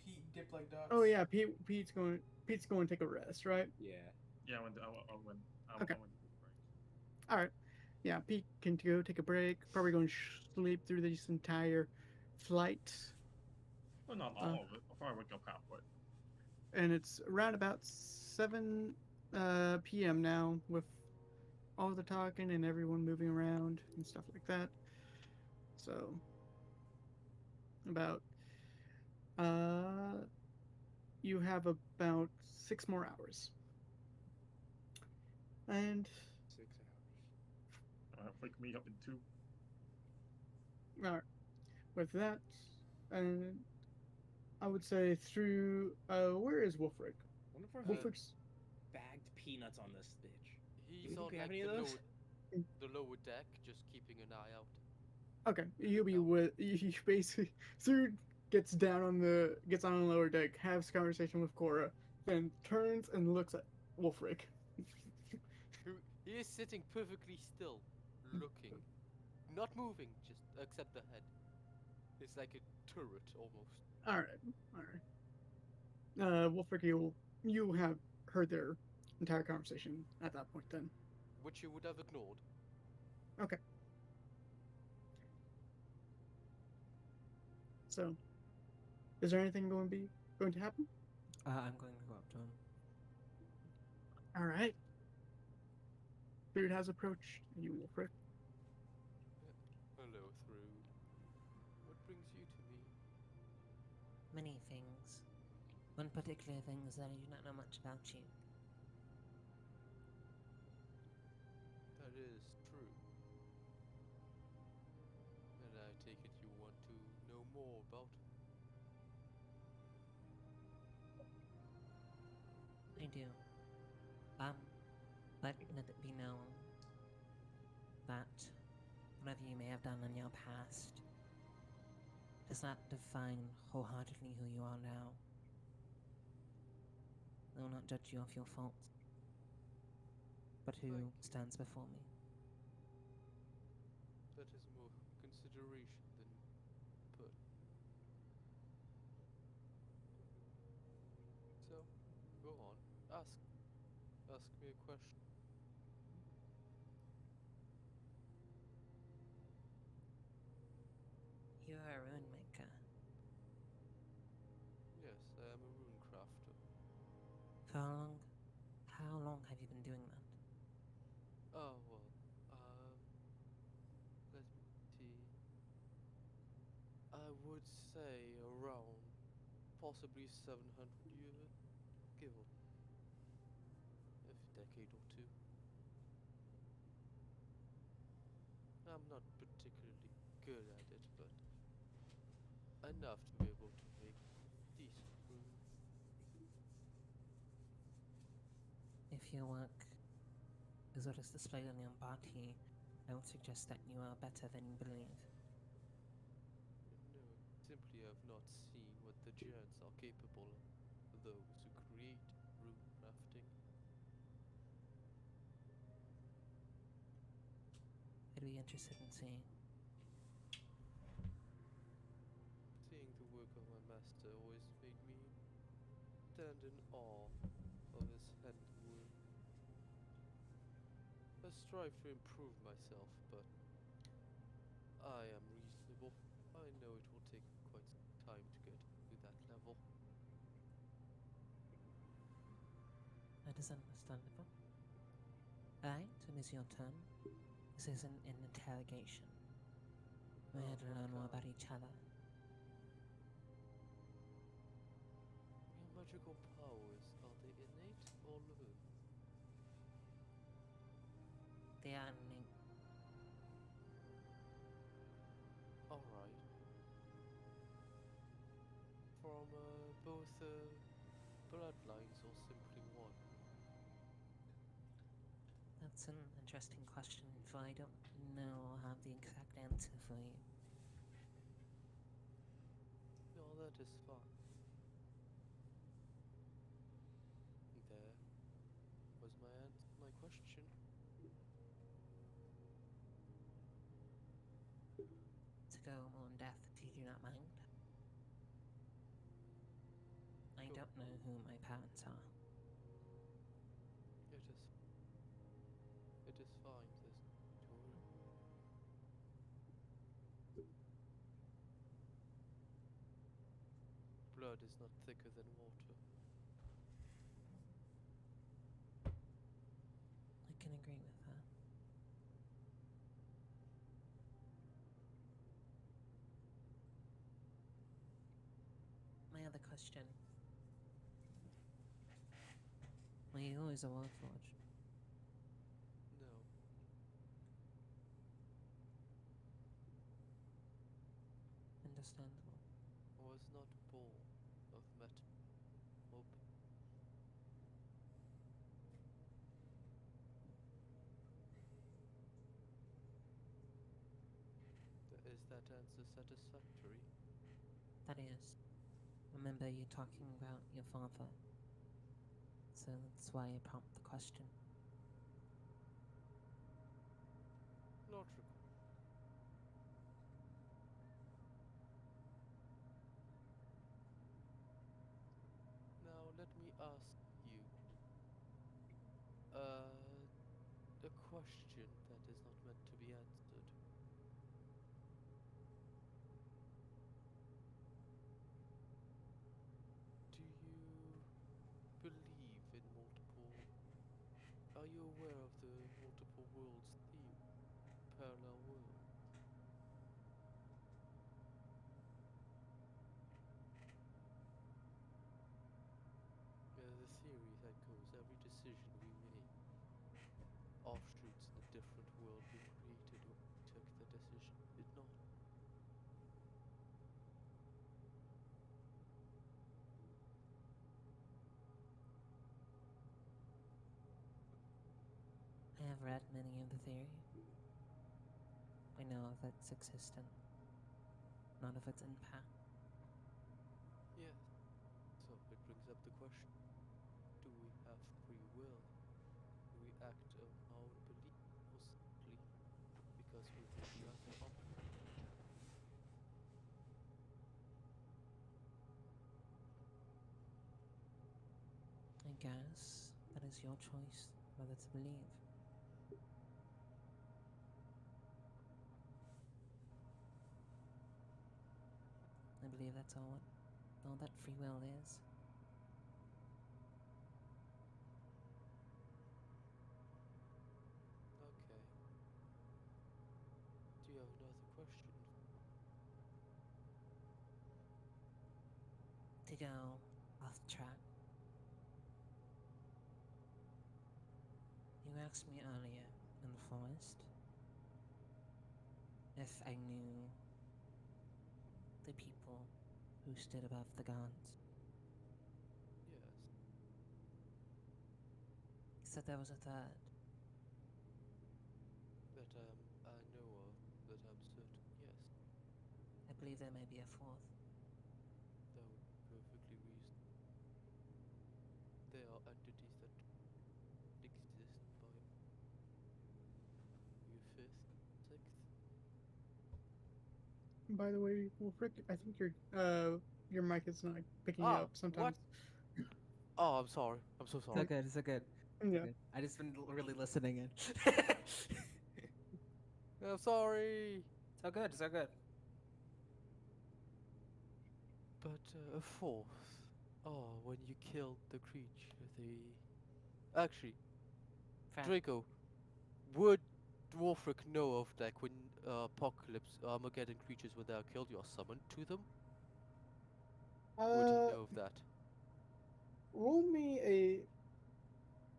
Pete dip like ducks. Oh yeah, Pete's going. Pete's going to take a rest, right? Yeah. Yeah, I went. I Okay. went to take a break. All right. Yeah, Pete can go take a break. Probably going to sleep through this entire flight. Well, not all of it. I'll probably wake up halfway. And it's around about 7 p.m. now with all the talking and everyone moving around and stuff like that. So about you have about 6 more hours. And 6 hours. Wake me up in 2. with that, and I would say through where is Wolfric? Wonder if we Wolfric's bagged peanuts on this bitch. He's think on we have like any of those? the lower deck, just keeping an eye out. okay. You'll be No. with you basically through gets on the lower deck, has conversation with Cora, then turns and looks at Wolfric. He is sitting perfectly still, looking, not moving, just except the head. It's like a turret almost. All right. Wolfric, you have heard their entire conversation at that point. Then Which you would have ignored. okay. So, is there anything going to happen? I'm going to go up to him. All right. Food has approached you, Wolfric. Hello, Throod. What brings you to me? Many things. One particular thing is that I do not know much about you. That is true. And I take it you want to know more about me. I do. But let it be known that whatever you may have done in your past does not define wholeheartedly who you are now. I will not judge you of your faults, but who Thank you. stands before me. That is more consideration than put. So, go on. Ask. Ask me a question. You are a rune maker. Yes, I am a would say around possibly 700 years, give or a decade or two. I'm not particularly good at it, but enough to be able to make decent runes. If your work is what is displayed on your body, I would suggest that you are better than you believe. No, simply have not seen what the giants are capable of, those who create rune crafting. I'd be interested in seeing. Seeing the work of my master always made me stand in awe of his handiwork. I strive to improve myself, but I am reasonable. I know it will take quite some time to get to that level. That is understandable. Alright, it is your turn. This isn't an interrogation. We're here to learn more about each other. Your magical powers, are they innate or learned? They are innate. Alright. From both bloodlines or simply one? That's an interesting question, for I don't know or have the exact answer for you. No, that is fine. There was my question. To go more in depth, if you do not mind. I Go. don't know who my parents are. It is fine, there's no worry. Blood is not thicker than water. I can agree with that. My other question. Were you always a Warforged? No. Understandable. I was not born of metal. Is that answer satisfactory? That is. Remember you talking about your father. So that's why I prompt the question. Logical. Now let me ask you a question that is not meant to be answered. Do you believe in multiple? Are you aware of the multiple worlds theory? Parallel worlds? The theory that goes every decision we make, offshoots in a different world we created when we took the decision, did not. I have read many of the theory. I know of its existence, not of its impact. Yes. So it brings up the question, do we have free will? Do we act on our belief or simply because we think the other option? I guess that is your choice whether to believe. I believe that's all that free will is. Okay. Do you have another question? to go off track, you asked me earlier in the forest if I knew the people who stood above the gods. Yes. You said there was a third. That I know of, that I'm certain, yes. I believe there may be a fourth. That would be perfectly reasonable. They are entities that exist by your fifth, sixth. By the way, well, Frick, I think your mic is not picking Ah, up sometimes. what? Oh, I'm sorry. I'm so sorry. So good, so good. Yeah. I just been really listening in. I'm sorry. So good, so good. But a fourth. Oh, when you killed the creature, the actually, Friend, Draco, would Dwarfric know of like when apocalypse Armageddon creatures when they are killed, you are summoned to them? Would he know of that? Roll me a.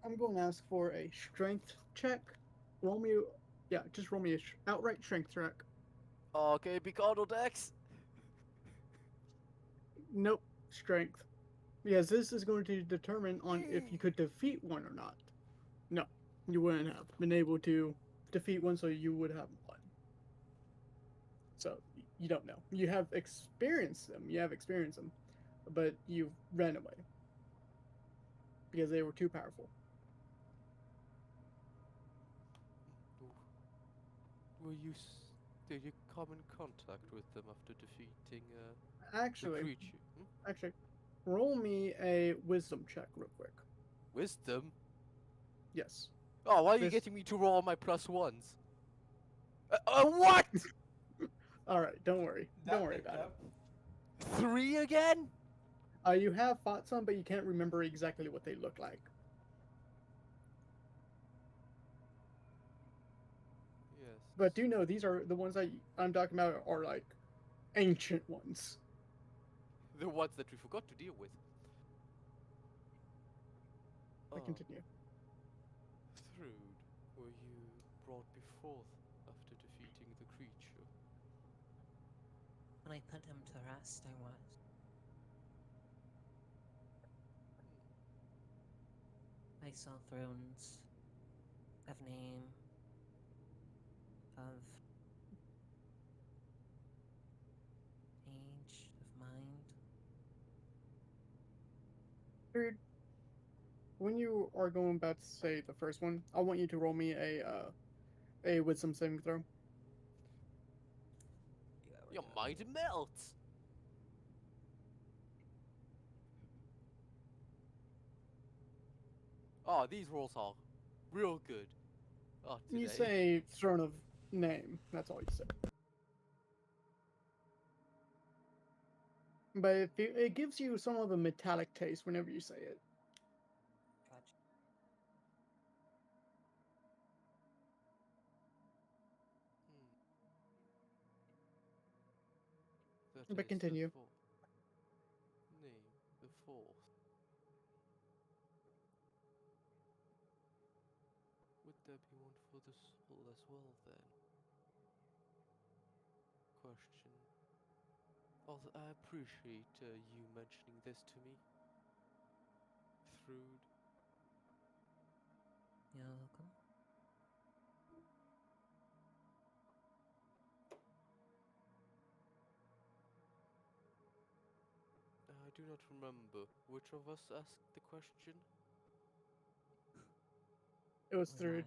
I'm going to ask for a strength check. Roll me, yeah, just roll me a outright strength check. Okay, Picardo Dex. Nope, strength, because this is going to determine on if you could defeat one or not. No, you wouldn't have been able to defeat one, so you would have won. So you don't know. You have experienced them. You have experienced them, but you ran away because they were too powerful. Were you? Did you come in contact with them after defeating the Actually, creature? actually, roll me a wisdom check real quick. Wisdom? Yes. Oh, why are you This- getting me to roll my plus ones? What? All right, don't worry. That Don't worry picked about up. 3 again? it. You have fought some, but you can't remember exactly what they look like. Yes. But do know these are the ones that I'm talking about are like ancient ones. The ones that we forgot to deal with. I continue. Thrude, were you brought before after defeating the creature? when I put him to rest, I was. I saw thrones of name, of age, of mind. Dude, when you are going about to say the first one, I want you to roll me a wisdom saving throw. Your mind melts! Oh, these rolls are real good. Oh, today. You say throne of name. That's all you say. But it gives you some of a metallic taste whenever you say it. Gotcha. That But is continue. the fourth. Name the fourth. Would there be one for the soul as well then? Question. Although I appreciate you mentioning this to me. Thrude. You're welcome. I do not remember which of us asked the question. It was Was through.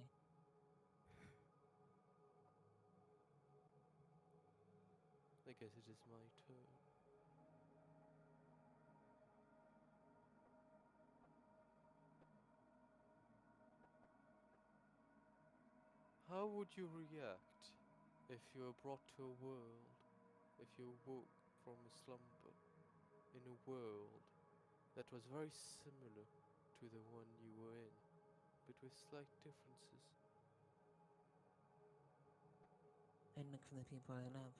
I guess it is my turn. How would you react if you were brought to a world, if you woke from a slumber in a world that was very similar to the one you were in, but with slight differences? I look for the people I love.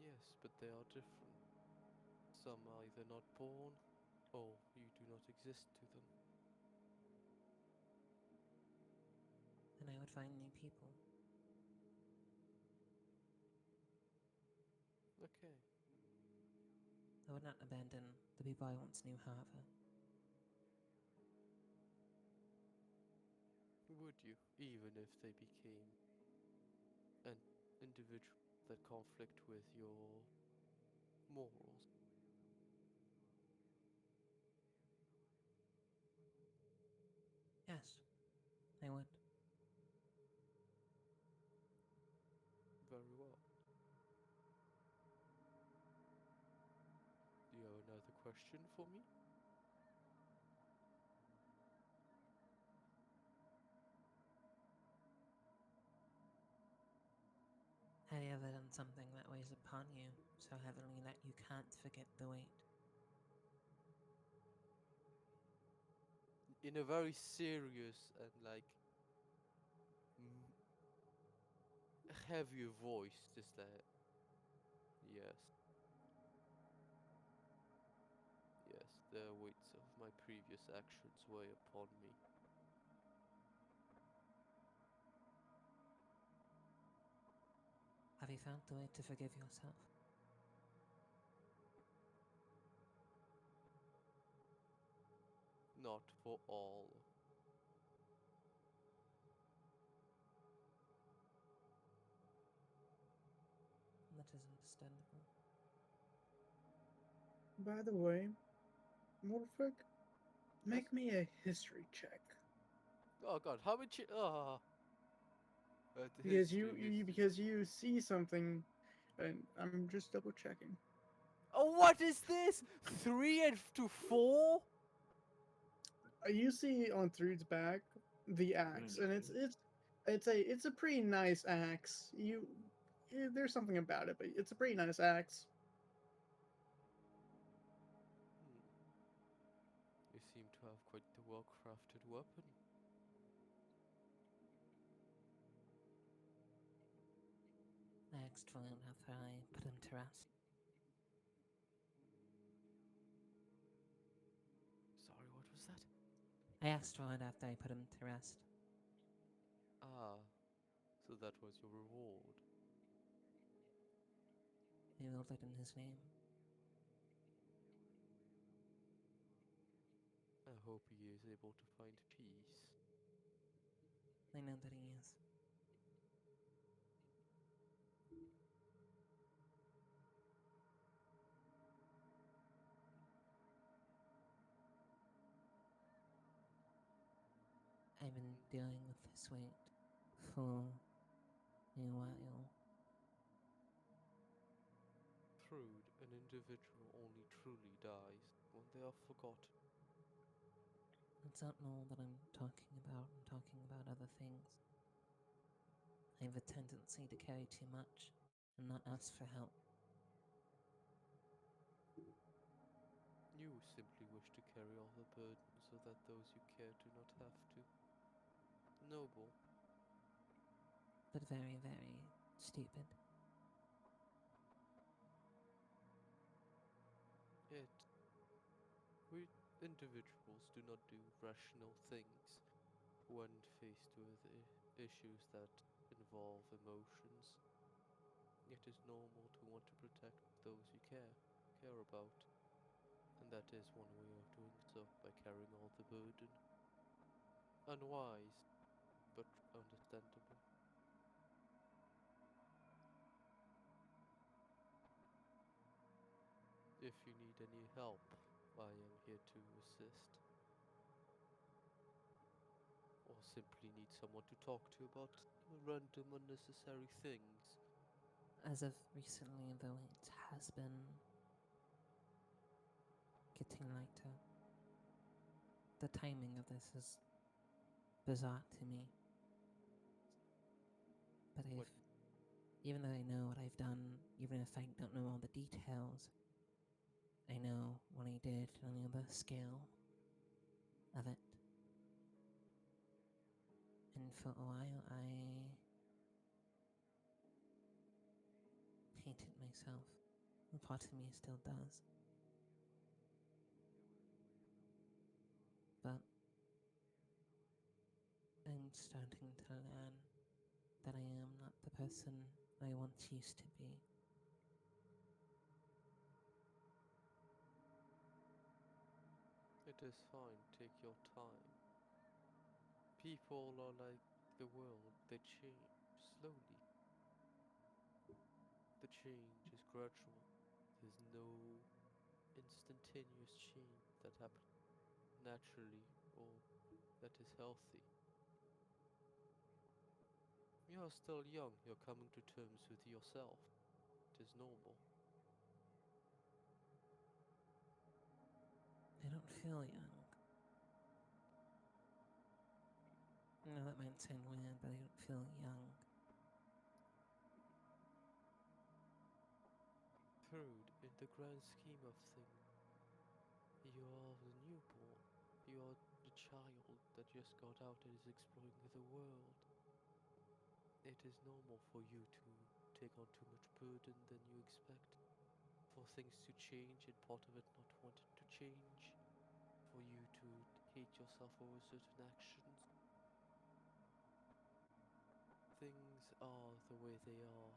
Yes, but they are different. Some are either not born, or you do not exist to them. Then I would find new people. Okay. I would not abandon the people I once knew, however. Would you, even if they became an individual that conflict with your morals? Yes, I would. Very well. Do you have another question for me? Have you ever done something that weighs upon you so heavily that you can't forget the weight? In a very serious and heavier voice, is that? Yes. Yes, the weights of my previous actions weigh upon me. Have you found the way to forgive yourself? Not for all. That is understandable. By the way, Morphic, make Yes? me a history check. Oh god, how much? Because History. because you see something, and I'm just double checking. Oh, what is this? 3 and to 4? You see on Thrude's back the axe, and it's a pretty nice axe. There's something about it, but it's a pretty nice axe. Hmm. You seem to have quite the well-crafted weapon. I asked for him after I put him to rest. Sorry, what was that? I asked for it after I put him to rest. Ah, so that was your reward. I willed it in his name. I hope he is able to find peace. I know that he is. I've been dealing with this weight for a while. Trude, an individual only truly dies when they are forgotten. It's not all that I'm talking about. I'm talking about other things. I have a tendency to carry too much and not ask for help. You simply wish to carry all the burden so that those you care do not have to. Noble. But very, very stupid. Yet, we individuals do not do rational things when faced with issues that involve emotions. It is normal to want to protect those you care about. And that is one way of doing so, by carrying all the burden. Unwise, but understandable. If you need any help, I am here to assist. Or simply need someone to talk to about random unnecessary things. As of recently, the weight has been getting lighter. The timing of this is bizarre to me. But What? even though I know what I've done, even if I don't know all the details, I know what I did on the scale of it. And for a while, I hated myself. A part of me still does. but I'm starting to learn that I am not the person I once used to be. It is fine, take your time. People are like the world, they change slowly. The change is gradual. There's no instantaneous change that happens naturally or that is healthy. You are still young, you're coming to terms with yourself. It is normal. I don't feel young. No, that might sound weird, but I don't feel young. Third, in the grand scheme of things, you are the newborn. You are the child that just got out and is exploring the world. It is normal for you to take on too much burden than you expect, for things to change and part of it not wanting to change, for you to hate yourself over certain actions. Things are the way they are.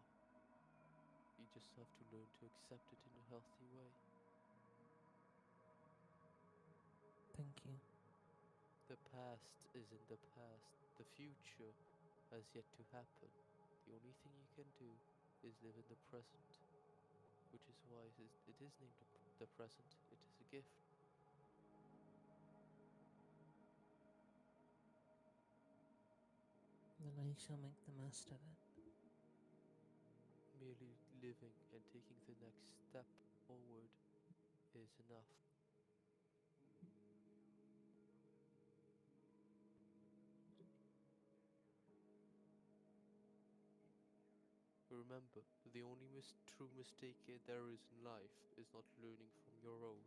You just have to learn to accept it in a healthy way. Thank you. The past is in the past. The future has yet to happen. The only thing you can do is live in the present, which is why it is named the present. It is a gift. Then I shall make the most of it. Merely living and taking the next step forward is enough. Remember, the only true mistake there is in life is not learning from your own.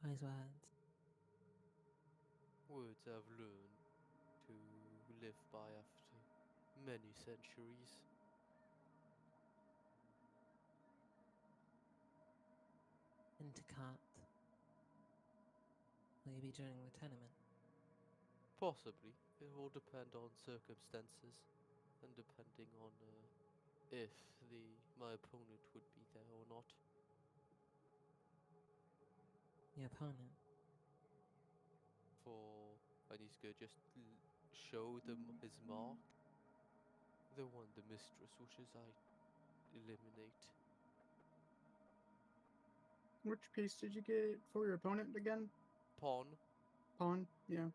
Wise words. Words I've learned to live by after many centuries. Into cart. Will you be joining the tournament? Possibly. It will depend on circumstances and depending on if my opponent would be there or not. Your opponent? For I need to just show them his mark. The one the mistress wishes I eliminate. Which piece did you get for your opponent again? Pawn. Pawn? Yeah.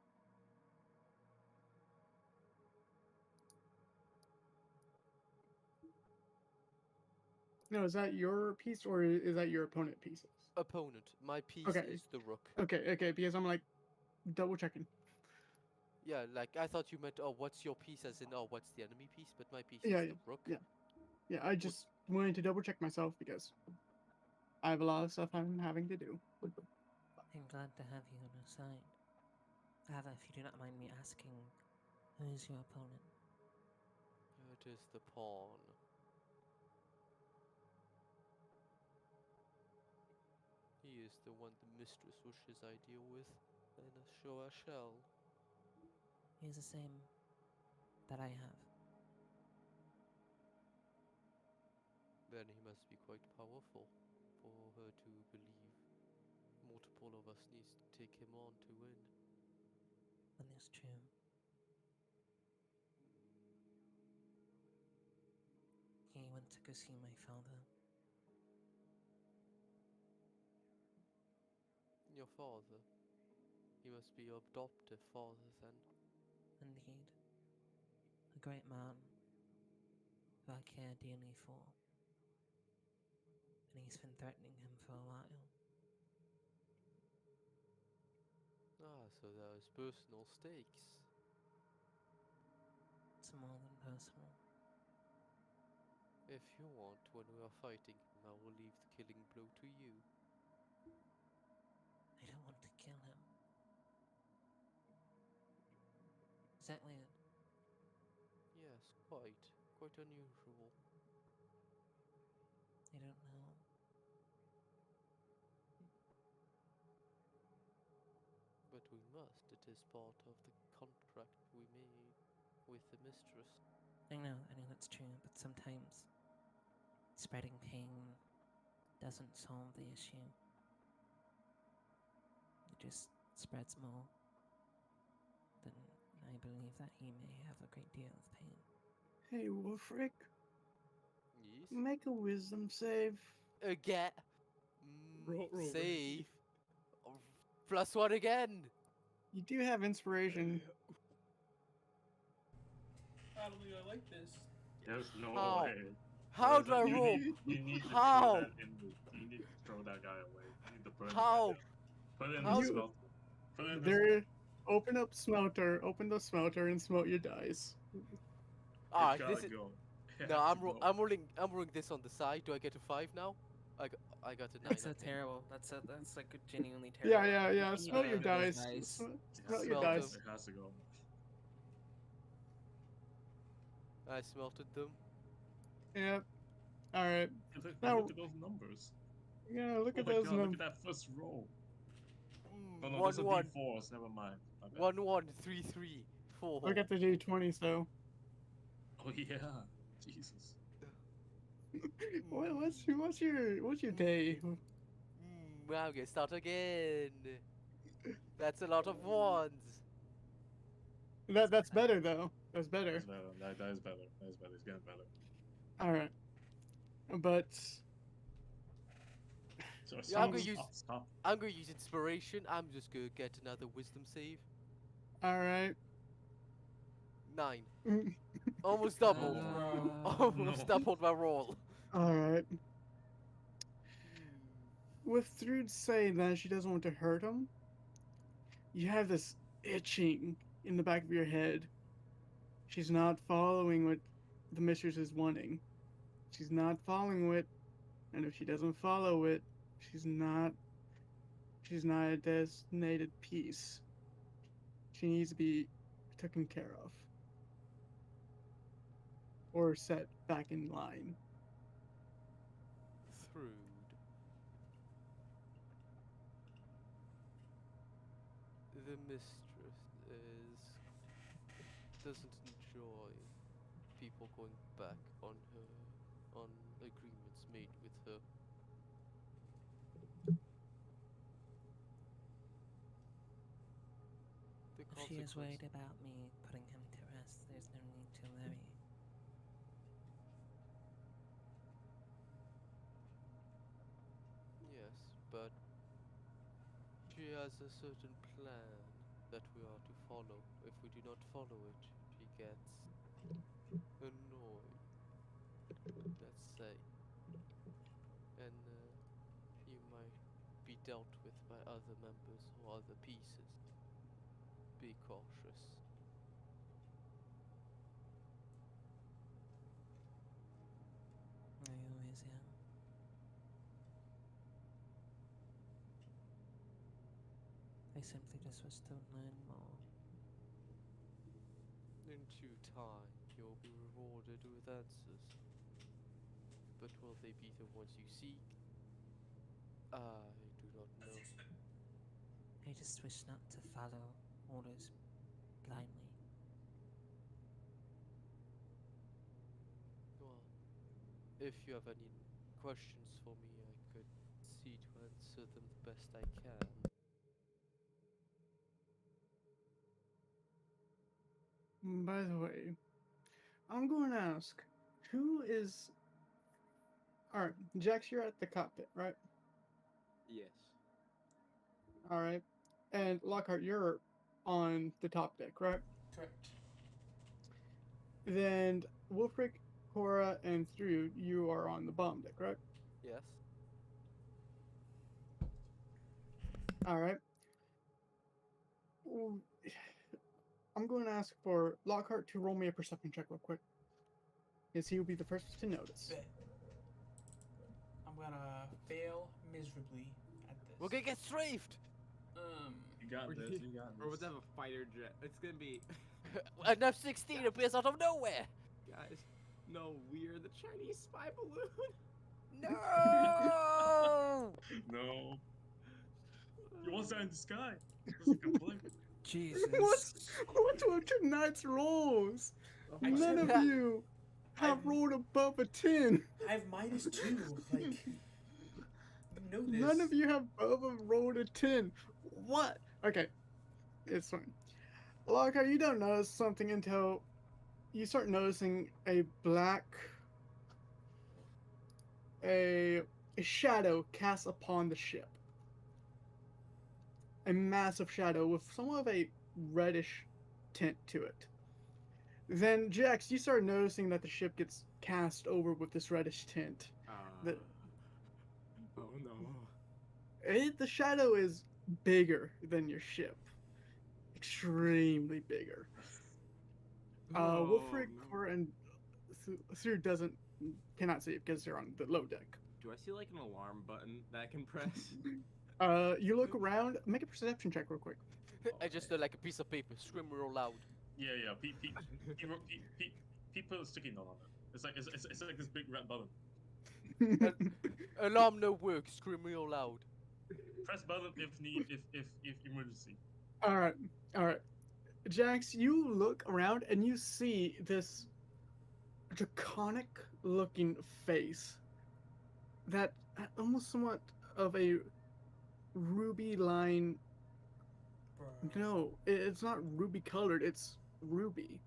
No, is that your piece or is that your opponent pieces? Opponent. My piece Okay. is the rook. Okay, because I'm like double checking. Yeah, like I thought you meant, oh, what's your piece, as in, oh, what's the enemy piece? But my piece Yeah, is the rook. Yeah, I just wanted to double check myself because I have a lot of stuff I'm having to do. I'm glad to have you on our side. However, if you do not mind me asking, who is your opponent? It is the pawn. He is the one the mistress wishes I deal with, and so I shall. He is the same that I have. Then he must be quite powerful for her to believe multiple of us needs to take him on to win. That is true. He went to go see my father. Your father? He must be your adoptive father then. Indeed. A great man who I care dearly for. And he's been threatening him for a while. Ah, so there is personal stakes. It's more than personal. If you want, when we are fighting him, I will leave the killing blow to you. I don't want to kill him. Is that weird? was quite unusual. I don't know. But we must. It is part of the contract we made with the mistress. I know that's true, but sometimes spreading pain doesn't solve the issue. It just spreads more. Then I believe that he may have a great deal of pain. Hey, Wolfric, Yes. make a wisdom save. Get. Roll Save. Oh, +1 again. You do have inspiration. I don't think I like this. There's no How? way. How do I You roll? need to How? throw that in. You need to throw that guy away. You need to burn the guy How? down. Put it in How the do- smelter. Put it in the There, open the smelter, and smelt your dice. Alright, gotta this is. go. It No, has to go. I'm rolling this on the side. Do I get a 5 now? I got a 9. That's I a think. terrible. That's like a genuinely Yeah, terrible. yeah. Smelt your Those dice. dice. Smelt It has to your go. Smelt dice. It has to go. I smelted them. Yep. All right. Now, Look at those numbers. yeah, look Oh at my those god, look numbers. at that first roll. No, 1 those are 1 D4s. Never mind. My bad. 1 1 3 3 4. Look at the D20s, though. Oh yeah. Jesus. What's your day? I'm gonna start again. That's a lot of ones. That's better though. That's better. That's better. That is better. That is better. It's getting better. All right, but So Yeah, I'm gonna stop. I'm gonna use inspiration. I'm just gonna get another wisdom save. all right. 9. Almost doubled. Uh, Almost No. doubled my roll. All right. With Thrude saying that she doesn't want to hurt him, you have this itching in the back of your head. She's not following what the mistress is wanting. She's not following it, and if she doesn't follow it, she's not a designated piece. She needs to be taken care of or set back in line. Thrude. The mistress doesn't enjoy people going back on agreements made with her. The If she is worried consequence- about me putting him to rest, there's no need to worry. Yes, but she has a certain plan that we are to follow. If we do not follow it, she gets annoyed, let's say. And you might be dealt with by other members or other pieces. Be cautious. I always am. I simply just wish to learn more. In due time, you'll be rewarded with answers. But will they be the ones you seek? I do not know. I just wish not to follow orders blindly. Well, if you have any questions for me, I could see to answer them the best I can. By the way, I'm going to ask, who is... Alright, Jax, you're at the cockpit, right? Yes. Alright. And Lockhart, you're on the top deck, right? Correct. Then Wolfric, Cora, and Thrude, you are on the bomb deck, right? Yes? Alright. I'm going to ask for Lockhart to roll me a perception check real quick. Because he will be the first to notice. Bet. I'm gonna fail miserably at this. We're gonna get strafed! You got this. You got Or would this. have a fighter jet. It's gonna be. An F-16 appears out of nowhere! guys. No, we're the Chinese spy balloon. No! No. You want that in the sky? What's the complaint? Jesus. What's with tonight's rolls? Oh I my None said- of you have I'm- rolled above a 10. I have -2. Like, you know this. None of you have rolled a 10. What? Okay, it's fine. Lockhart, you don't notice something until you start noticing a a shadow cast upon the ship. A massive shadow with somewhat of a reddish tint to it. Then, Jax, you start noticing that the ship gets cast over with this reddish tint. The- Oh no. The shadow is bigger than your ship. Extremely bigger. Wolfric, no. Cora, and Sir cannot see it because they're on the low deck. Do I see like an alarm button that I can press? You look around. Make a perception check real quick. I just like a piece of paper, scream real loud. Yeah, yeah. People sticky note on it. It's like it's like this big red button. Alarm no work, scream real loud. Press button if emergency. All right, all right. Jax, you look around and you see this draconic-looking face that almost somewhat of a ruby line. Bruh. No, it's not ruby colored. It's ruby.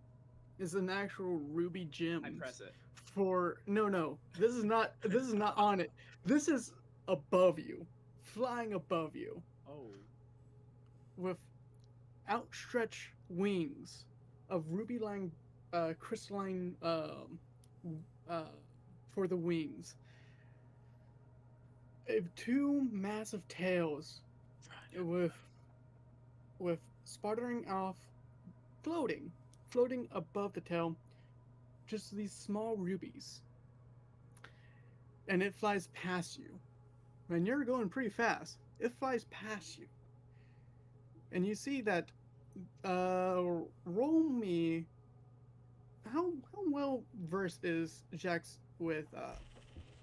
It's an actual ruby gem. I press it. No. This is not. This is not on it. This is above you, flying above you Oh. with outstretched wings of ruby line, crystalline, for the wings. Two massive tails with sputtering off, floating above the tail, just these small rubies. And it flies past you. And you're going pretty fast. It flies past you. And you see that, roll me. How well versed is Jax with,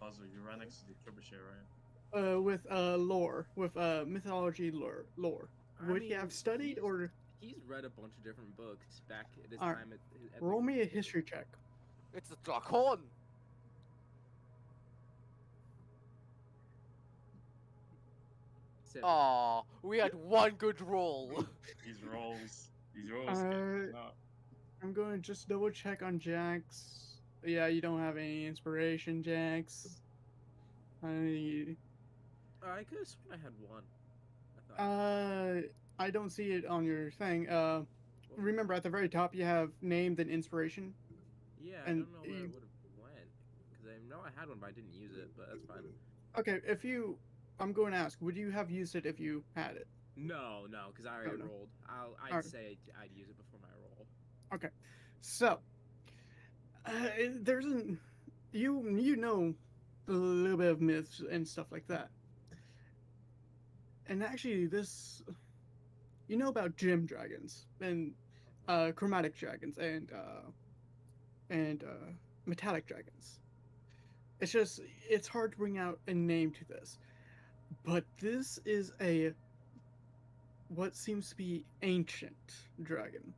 Also, you ran next to the trebuchet, right? with mythology lore? I Would you mean, have studied he's- or He's read a bunch of different books back at his Alright. time at roll the- me a history check? It's a Dracon! Seven. Aw, we had one good roll. These rolls. Uh, No. I'm going to just double check on Jax. Yeah, you don't have any inspiration, Jax. I I could have sworn I had one. I thought. I don't see it on your thing. Well, Remember at the very top you have name then inspiration. Yeah, I and don't know where you- it would have went because I know I had one, but I didn't use it. But that's fine. Okay, I'm going to ask, would you have used it if you had it? No, because I already no. rolled. I'd Alright. say I'd use it before my roll. So, there's an you know a little bit of myths and stuff like that. And actually, you know about gem dragons and chromatic dragons and metallic dragons. It's hard to bring out a name to this, but this is what seems to be ancient dragon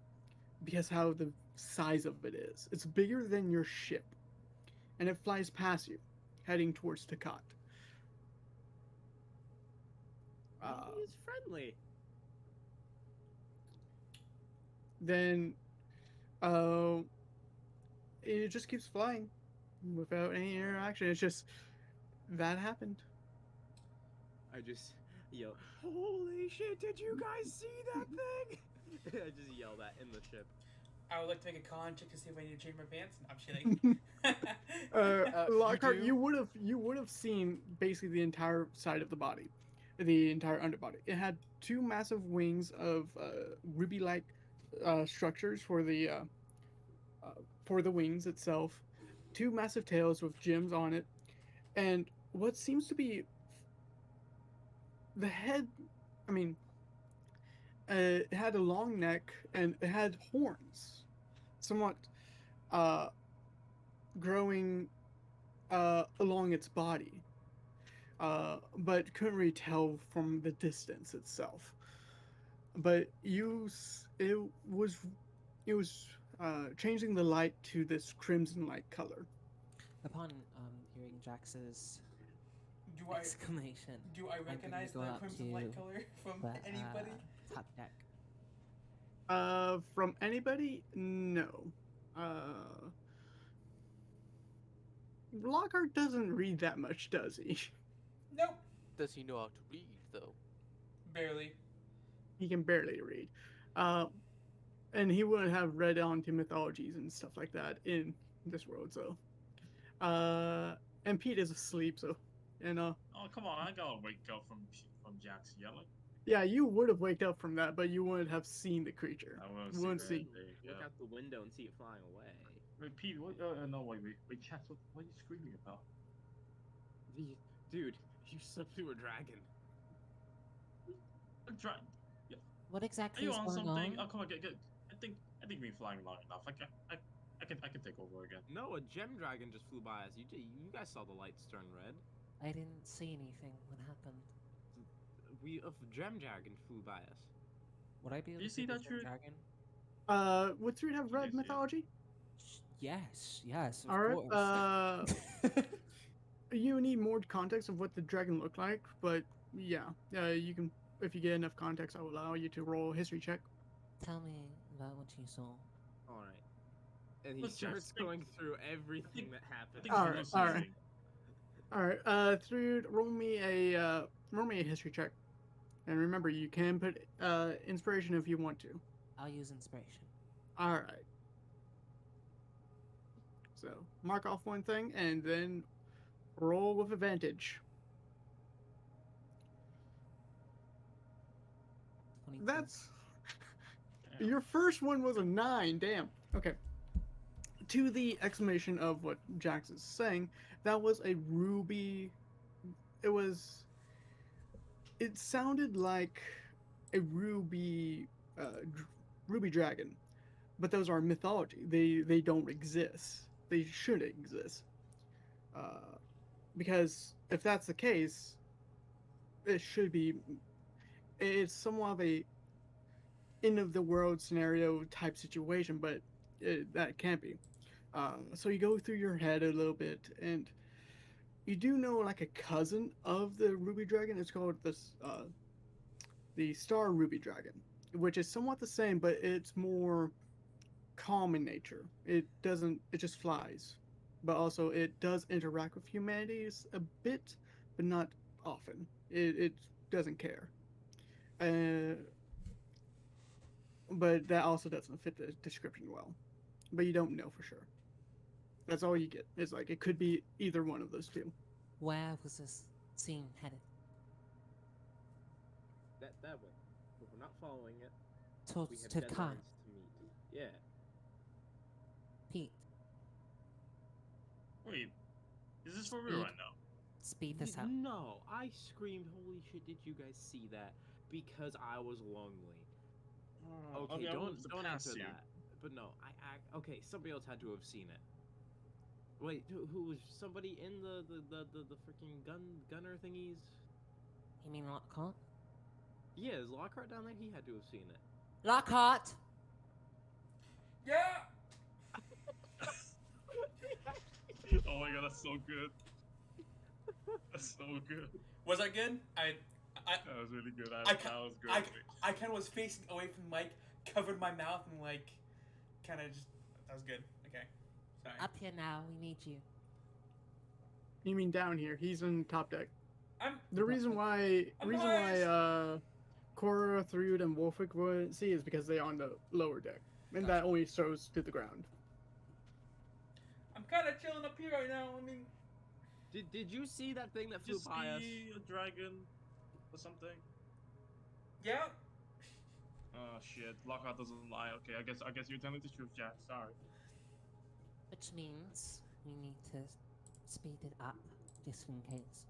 because how the size of it is. It's bigger than your ship, and it flies past you, heading towards Takat. He's friendly. Then, it just keeps flying without any interaction. It's just that happened. I just yell, "Holy shit! Did you guys see that thing?" I just yell that in the ship. I would like to make a con check to see if I need to change my pants. No, I'm kidding. Lockhart, do? you would have seen basically the entire side of the body, the entire underbody. It had two massive wings of ruby-like structures for the wings itself, two massive tails with gems on it, and what seems to be the head. I mean, it had a long neck and it had horns, somewhat growing along its body, but couldn't really tell from the distance itself. But was it was changing the light to this crimson light color. Upon hearing Jax's Do I exclamation, do I I'm going to recognize go the up crimson light to color from the anybody? top deck. From anybody, no. Uh, Lockhart doesn't read that much, does he? Nope, Does he know how to read, though? barely. He can barely read. Uh, and he wouldn't have read onto mythologies and stuff like that in this world, so. And Pete is asleep, so. And, Oh, come on, I gotta wake up from Jack's yelling. yeah, you would have waked up from that, but you wouldn't have seen the creature. I won't You see wouldn't that. see. There you Look go. out the window and see it flying away. Wait, Pete, what? No, wait, Jax, what are you screaming about? Dude, you slept through a dragon. Yeah. What Are exactly you is on going something? on? Oh, come on, get. I think we've been flying long enough. I can take over again. No, a gem dragon just flew by us. You guys saw the lights turn red. I didn't see anything. What happened? A gem dragon flew by us. Would I be able You to see see the that, gem Trude? dragon? Would Three have You read did see it. mythology? Yes, of All right. course. You need more context of what the dragon looked like, but yeah, you can. If you get enough context, I will allow you to roll a history check. Tell me about what you saw. All right. And he Let's just starts think- going through everything think- that happened. think All we're right, all right. hallucinating. All right, Thrude, roll me a history check, and remember you can put inspiration if you want to. I'll use inspiration. All right. So mark off one thing and then roll with advantage. 22. That's Damn. your first one was a 9. Damn. Okay. To the exclamation of what Jax is saying, that was a ruby. It was. It sounded like a ruby, ruby dragon, but those are mythology. They don't exist. They shouldn't exist. Uh, because if that's the case, it should be. It's somewhat of a end of the world scenario type situation, but that can't be. So you go through your head a little bit, and you do know like a cousin of the ruby dragon. It's called the star ruby dragon, which is somewhat the same, but it's more calm in nature. It doesn't. It just flies, but also it does interact with humanities a bit, but not often. It doesn't care. Uh, but that also doesn't fit the description well. But you don't know for sure. That's all you get. It's like it could be either one of those two. Where was this scene headed? That way. If we're not following it, we Towards have to deadlines Khan. to meet. Yeah. Pete, Wait, is this for real Speed. right now? speed this up. No, I screamed, "Holy shit! Did you guys see that?" Because I was lonely. Okay, I don't wanted to pass answer you. that. But no, okay. Somebody else had to have seen it. Wait, who was somebody in the freaking gunner thingies? You mean Lockhart? Yeah, is Lockhart down there? He had to have seen it. Lockhart! Yeah. Oh my god, that's so good. That's so good. Was that good? That was really good. I That ca- was good. I kind of was facing away from the mic, covered my mouth, and like, kind of just. That was good. Okay. Sorry. Up here now, we need you. You mean down here? He's in top deck. I'm. The reason why, Guys! Cora, Thrud, and Wolfwick wouldn't see is because they're on the lower deck, and that only shows to the ground. I'm kind of chilling up here right now. I mean, Did you see that thing that flew Just by us? be a dragon or something. yeah. Oh shit, Lockhart doesn't lie. Okay, I guess you're telling the truth, Jack. Sorry. Which means we need to speed it up, just in case.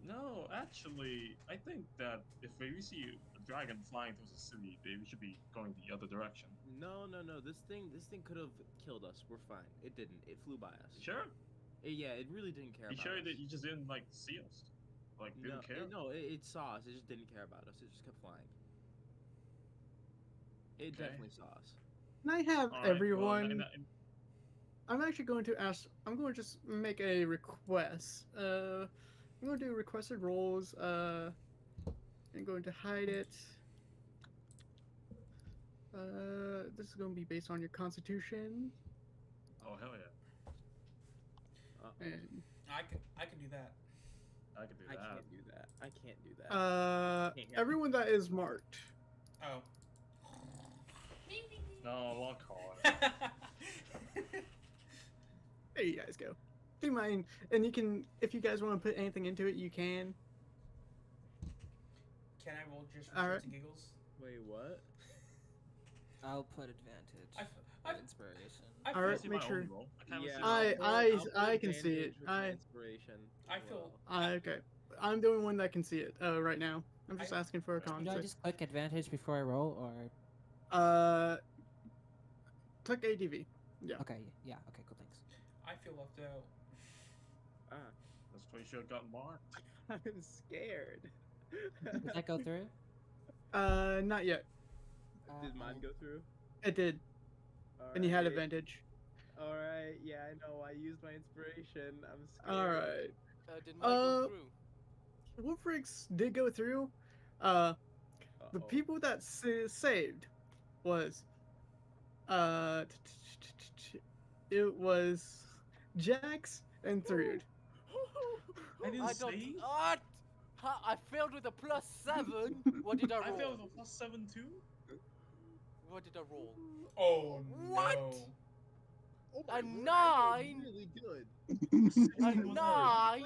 No, actually, I think that if we see a dragon flying towards the city, we should be going the other direction. No, no, no. This thing could have killed us. We're fine. It didn't. It flew by us. Sure. Yeah, it really didn't care You about sure us. that you just didn't like see us? Like No, didn't care? it saw us. It just didn't care about us. It just kept flying. It Okay. definitely saw us. Can I have All right. Well, everyone? I'm actually going to ask. I'm going to just make a request. I'm going to do requested roles. I'm going to hide it. This is going to be based on your constitution. oh hell yeah, And I can do that. I could do I that. can't do that. I can't do that. Can't have- everyone that is marked. Oh. No, lock card. There you guys go. Do mine, and you can, if you guys want to put anything into it, you can. Can I roll just for All shits right. and giggles? Wait, what? I'll put advantage. I f- for I- inspiration. I All feel, right, Can't see make my sure. own roll. I can't Yeah, see I- my own roll. I'll put I can see advantage it. with my I- inspiration. I as feel- well. Okay, I'm the only one that can see it right now. I'm just asking for a Okay. Do I conflict. just click advantage before I roll, or Click ADV. Yeah. okay? Yeah. Okay. Cool. Thanks. I feel left out. Ah, That's why you should have gotten marked. I'm scared. Did that go through? Not yet. Did mine go through? It did, and you had Alright. advantage. All right. Yeah, I know. I used my inspiration. I'm scared. All right. Did mine go through? Wolfrix did go through. The Uh-oh. people that saved was it was Jax and Thrud. I didn't I don't. see. What? Ha, I failed with a +7. What did I I roll? failed with a +7 too. What did I roll? Oh What? no. Oh A my word, I rolled 9? really good. A Dude, 9?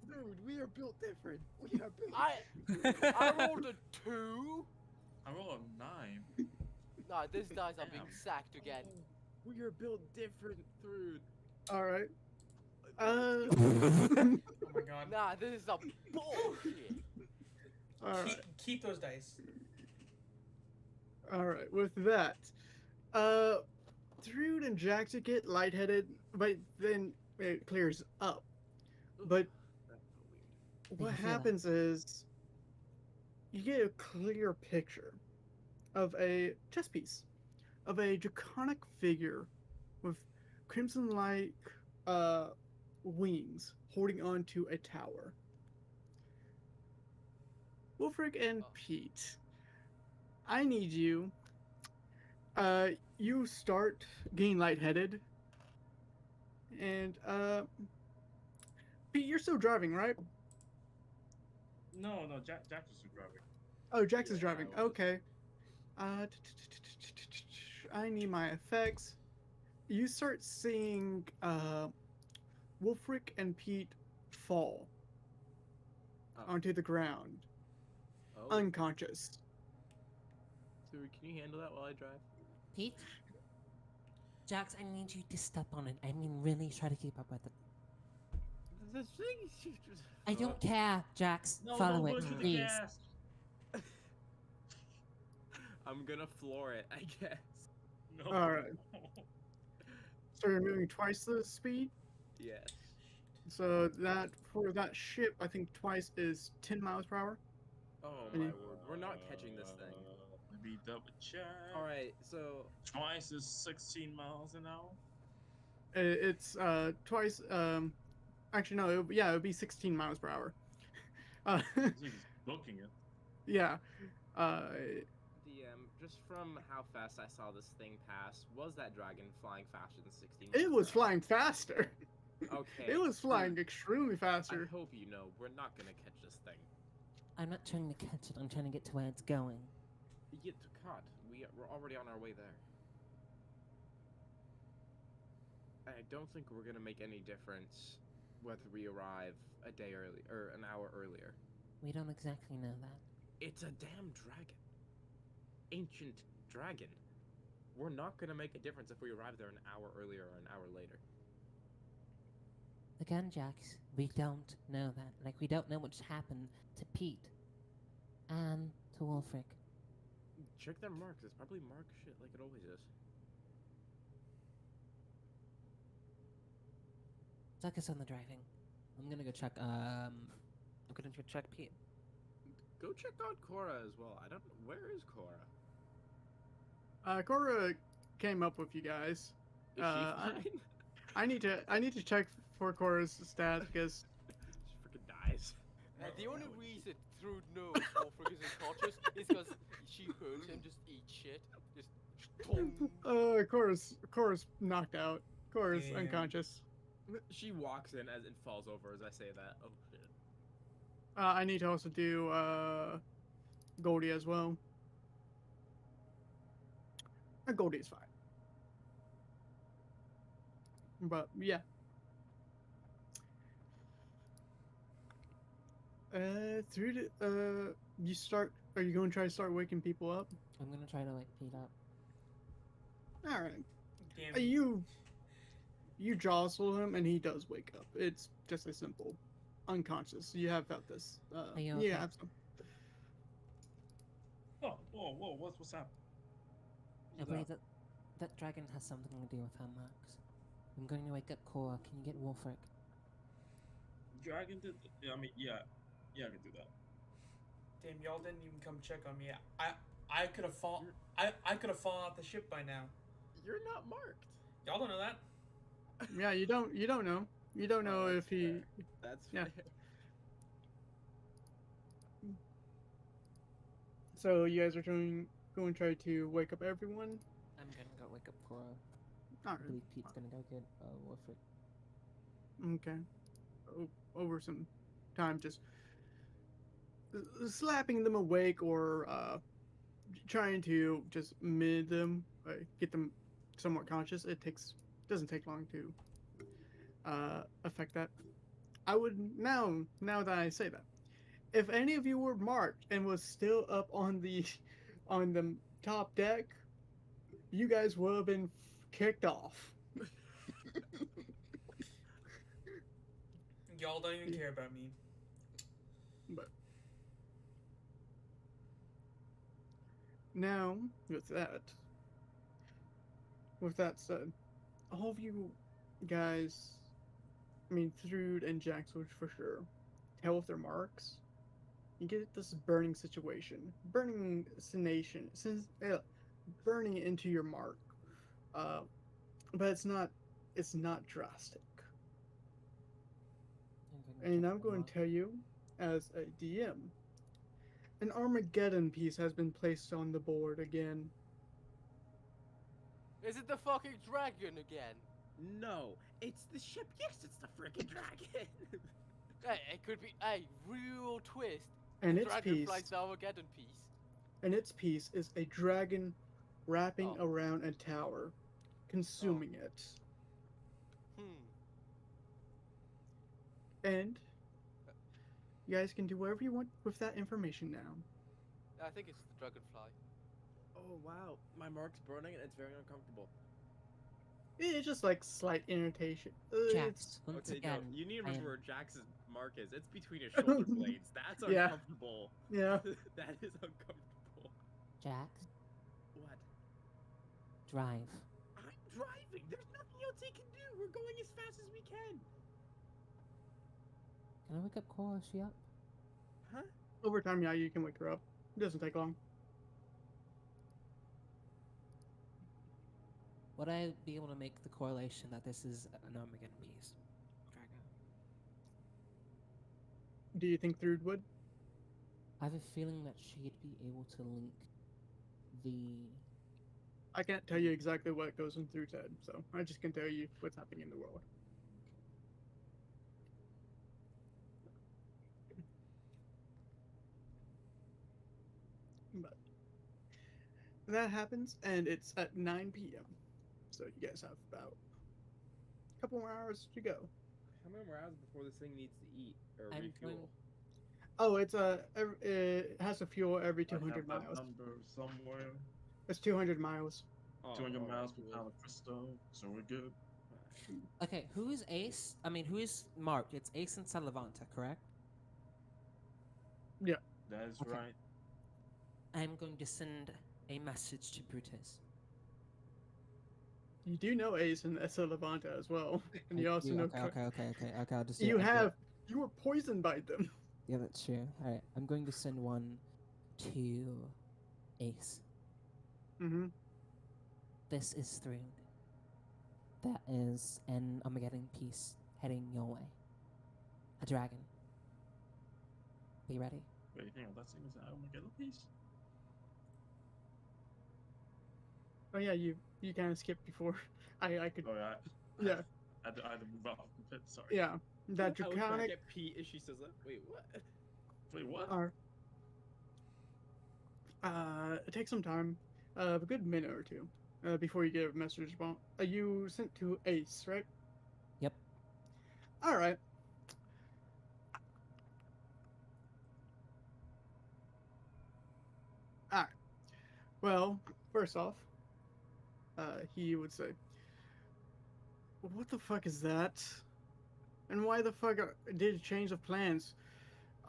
Dude, we are built different. We are built. I rolled a 2. I rolled a 9. Nah, these dice are being Damn. sacked again. We are built different, Through. All right. Oh my god. Nah, this is a bullshit. All right. Keep those dice. All right. With that, Thrud and Jax get lightheaded, but then it clears up. But what can feel that. happens is you get a clear picture of a chess piece of a draconic figure with crimson-like wings holding on to a tower. Wolfric and Pete, I need you. You start getting lightheaded, and Pete, you're still driving, right? No, Jack was still driving. Oh, Jax is Yeah, driving. I was. Okay. I need my effects. You start seeing Wolfric and Pete fall Oh. onto the ground, Oh. unconscious. So can you handle that while I drive? Pete? Jax, I need you to step on it. I mean, really try to keep up with it. The thing is just. I don't care, Jax. No, Follow don't it, push with the please. gas. I'm gonna floor it, I guess. No. All right. So you're moving twice the speed. Yes. So that for that ship, I think twice is 10 miles per hour. Oh Any- my word, we're not catching this thing. Let me double check. All right, so Twice is 16 miles an hour. It's twice. Actually, no. It would be 16 miles per hour. This is booking it. Yeah. DM, just from how fast I saw this thing pass, was that dragon flying faster than 16? It was flying faster. Okay. It was flying dude, extremely I faster. hope you know we're not gonna catch this thing. I'm not trying to catch it. I'm trying to get to where it's going. Get caught. We're already on our way there. I don't think we're gonna make any difference whether we arrive a day early or an hour earlier. We don't exactly know that. It's a damn dragon. Ancient dragon. We're not gonna make a difference if we arrive there an hour earlier or an hour later. Again, Jax, we don't know that. Like, we don't know what's happened to Pete and to Wolfric. Check their marks. It's probably mark shit like it always is. Focus on the driving. I'm gonna go check. I'm gonna go check Pete. Go check on Cora as well. I don't know. Where is Cora? Cora came up with you guys. Is she I, fine? I need to check for Cora's stats because She freaking dies. And the only reason Thrude knows Wolfric is unconscious is because she heard him just eat shit. Just. Cora's knocked out. Cora's Damn. unconscious. She walks in as it falls over as I say that. Oh shit. I need to also do Goldie as well. Goldie is fine. But yeah. Through the you start. Are you going to try to start waking people up? I'm gonna try to wake Pete up. All right. Damn. You jostle him and he does wake up. It's just as simple. Unconscious. You have felt this. Are you okay? Yeah. Have some. Oh, whoa, what's happening? I believe that dragon has something to do with her marks. I'm going to wake up Cora. Can you get Wolfric? Dragon did. Yeah, I mean, yeah, I can do that. Damn, y'all didn't even come check on me. I could have fallen. I could have fallen off the ship by now. You're not marked. Y'all don't know that. Yeah. You don't know. You don't know Oh, if he. fair. That's Yeah. fair. So you guys are going to try to wake up everyone. I'm gonna go wake up Cora. All I believe Pete's gonna go get Wolfric. right. Okay. Over some time, just slapping them awake or trying to just mid them, get them somewhat conscious. Doesn't take long to affect that. I would now that I say that, if any of you were marked and was still up on the top deck, you guys would have been kicked off. Y'all don't even care about me. But now, with that said, all of you guys, I mean, Thrude and Jax, which for sure, tell with their marks. You get this burning situation, burning burning into your mark, but it's not drastic. And I'm going to tell you, as a DM, an Armageddon piece has been placed on the board again. Is it the fucking dragon again? No, it's the ship. Yes, it's the freaking dragon. Hey, it could be a real twist. And The its dragon piece, flies the Armageddon piece. is a dragon wrapping Oh. around a tower, consuming it. And you guys can do whatever you want with that information now. I think it's the dragonfly. Oh wow, my mark's burning and it's very uncomfortable. It's just like slight irritation. Jax, once Okay, again, no, you need to I remember am- where Jax's mark is. It's between his shoulder blades. That's Yeah. uncomfortable. Yeah. That is uncomfortable. Jax, What? drive. I'm driving. There's nothing else he can do. We're going as fast as we can. Can I wake up Cora? Is she up? Huh? Over time, yeah, you can wake her up. It doesn't take long. Would I be able to make the correlation that this is an Armageddon piece? Dragon. Do you think Thrude would? I have a feeling that she'd be able to link the. I can't tell you exactly what goes in Thrude's head, so I just can tell you what's happening in the world. But that happens, and it's at 9 p.m. So you guys have about a couple more hours to go. How many more hours before this thing needs to eat or I'm refuel? going- Oh, it has to fuel every I have 200 that miles. number somewhere. It's 200 miles. Oh, 200 alright, miles per cool. pound of crystal, so we're good. Okay, who is Ace? I mean, who is marked? It's Ace and Salavanta, correct? That is Okay. right. I'm going to send a message to Brutus. You do know Ace and Essa Levanta as well, and you also know. Okay. I'll just do You it. you were poisoned by them. Yeah, that's true. All right, I'm going to send one to Ace. Mm-hmm. This is Thrune. That is an Armageddon piece heading your way. A dragon. Be ready. Wait, hang on, that thing is an Armageddon piece? Oh yeah, you kind of skipped before. I could. Oh, yeah. Yeah, I had to move out of the pit, sorry. yeah. That I look back draconic. at Pete and she says, "Wait, what?" Wait, what? It takes some time, a good minute or two, before you get a message response. You sent to Ace, right? Yep. All right. All right. Well, first off, he would say, "What the fuck is that? And why the fuck did it change of plans?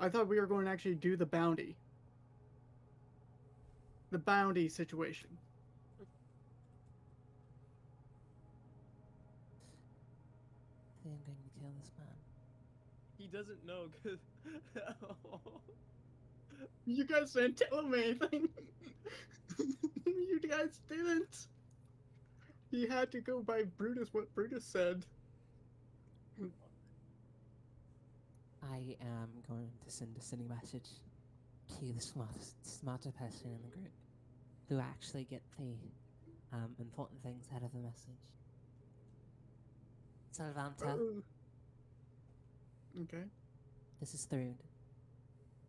I thought we were going to actually do the bounty. The bounty situation." I think I'm going to kill this man. He doesn't know because. You guys didn't tell him anything. You guys didn't. He had to go by Brutus, what Brutus said. I am going to send a sending message to the smarter person in the group who actually get the important things out of the message. Salvanta, Okay. this is Thrune.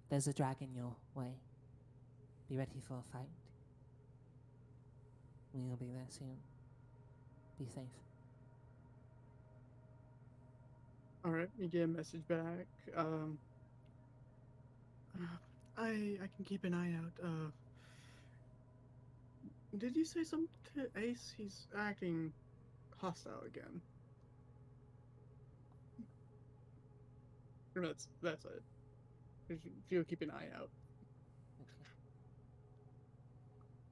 There's a dragon your way. Be ready for a fight. We will be there soon. Be safe. All right. You get a message back. I can keep an eye out. Did you say something to Ace? He's acting hostile again. That's it. If you'll keep an eye out. Okay.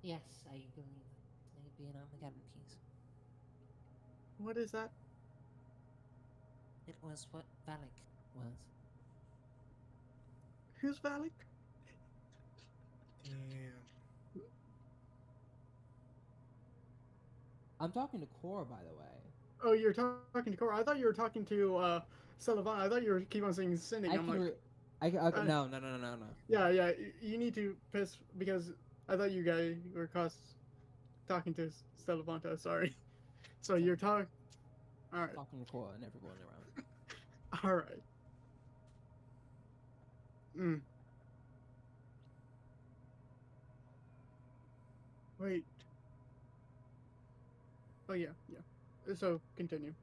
Yes, I believe it may be an Armageddon piece. What is that? It was what Valak was. Who's Valak? Damn. I'm talking to Cora, by the way. Oh, you're talking to Cora. I thought you were talking to Sullivan. I thought you were keep on saying sending. I'm like, no. yeah. You need to piss because I thought you guys were talking to Stellavanta. Sorry. So you're talking. All right. Talking to Cora and everyone around. All right. Mm. Wait. Oh yeah. So continue.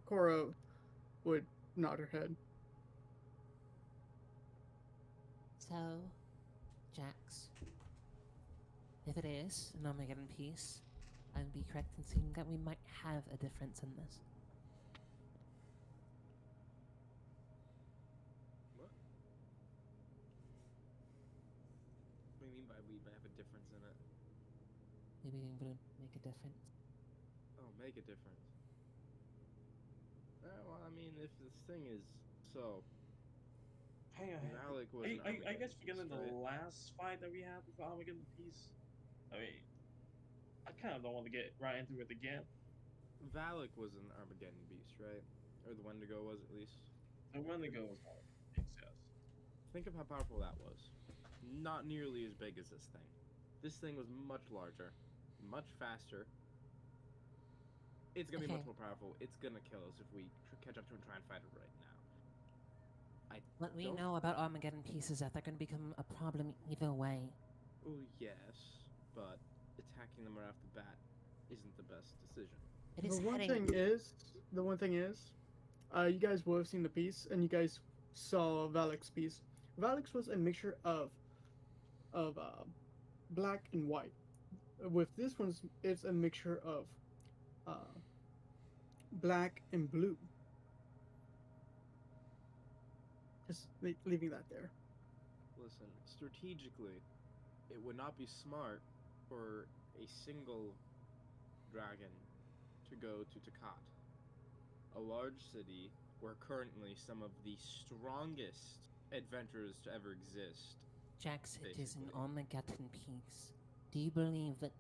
Cora would nod her head. So, Jax, if it is an Armageddon piece, I'd be correct in saying that we might have a difference in this. What? What do you mean by we have a difference in it? Maybe we would make a difference. Oh, make a difference. Well, I mean, if this thing is so. Hang on. Valak was an I Armageddon guess piece, forgetting the right? last fight that we had with Armageddon piece. I mean, I kind of don't want to get right into it again. Valak was an Armageddon beast, right? Or the Wendigo was, at least. The Wendigo was Armageddon piece, yes. Think of how powerful that was. Not nearly as big as this thing. This thing was much larger, much faster. It's gonna be much more powerful. It's gonna kill us if we catch up to it and try and fight it right now. What we know about Armageddon pieces is that they're going to become a problem either way. Oh, yes, but attacking them right off the bat isn't the best decision. It is The one thing is, you guys will have seen the piece, and you guys saw Valak's piece. Valak's was a mixture of black and white. With this one's, it's a mixture of black and blue. Just leaving that there. Listen, strategically, it would not be smart for a single dragon to go to Takat, a large city where currently some of the strongest adventurers to ever exist. Jax, it is an Basically. Armageddon piece. Do you believe that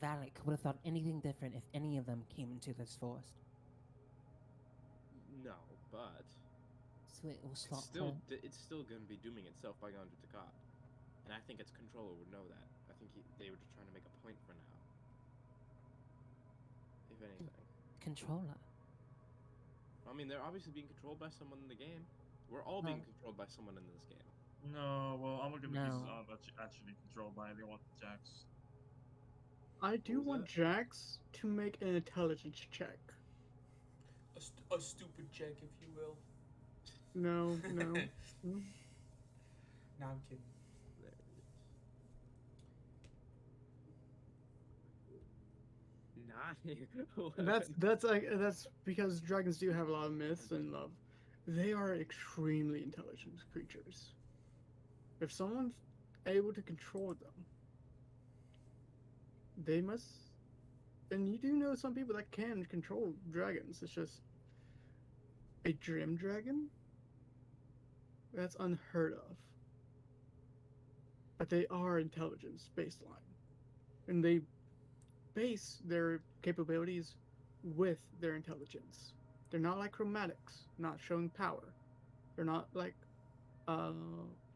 Valak would have thought anything different if any of them came into this forest? No, but So it will slot for. it's still going to be dooming itself by going to Takat, and I think its controller would know that. I think they were just trying to make a point for now, if anything. Controller. I mean, they're obviously being controlled by someone in the game. We're all being controlled by someone in this game. No, well, Armageddon pieces No. aren't actually controlled by anyone, Jax. I do was want that? Jax to make an intelligence check. A stupid check, if you will. No, no. Mm. No, I'm kidding. There it is. Nine. That's because dragons do have a lot of myths and love. They are extremely intelligent creatures. If someone's able to control them, they must. And you do know some people that can control dragons. It's just a dream dragon. That's unheard of. But they are intelligence baseline, and they base their capabilities with their intelligence. They're not like chromatics, not showing power. They're not like uh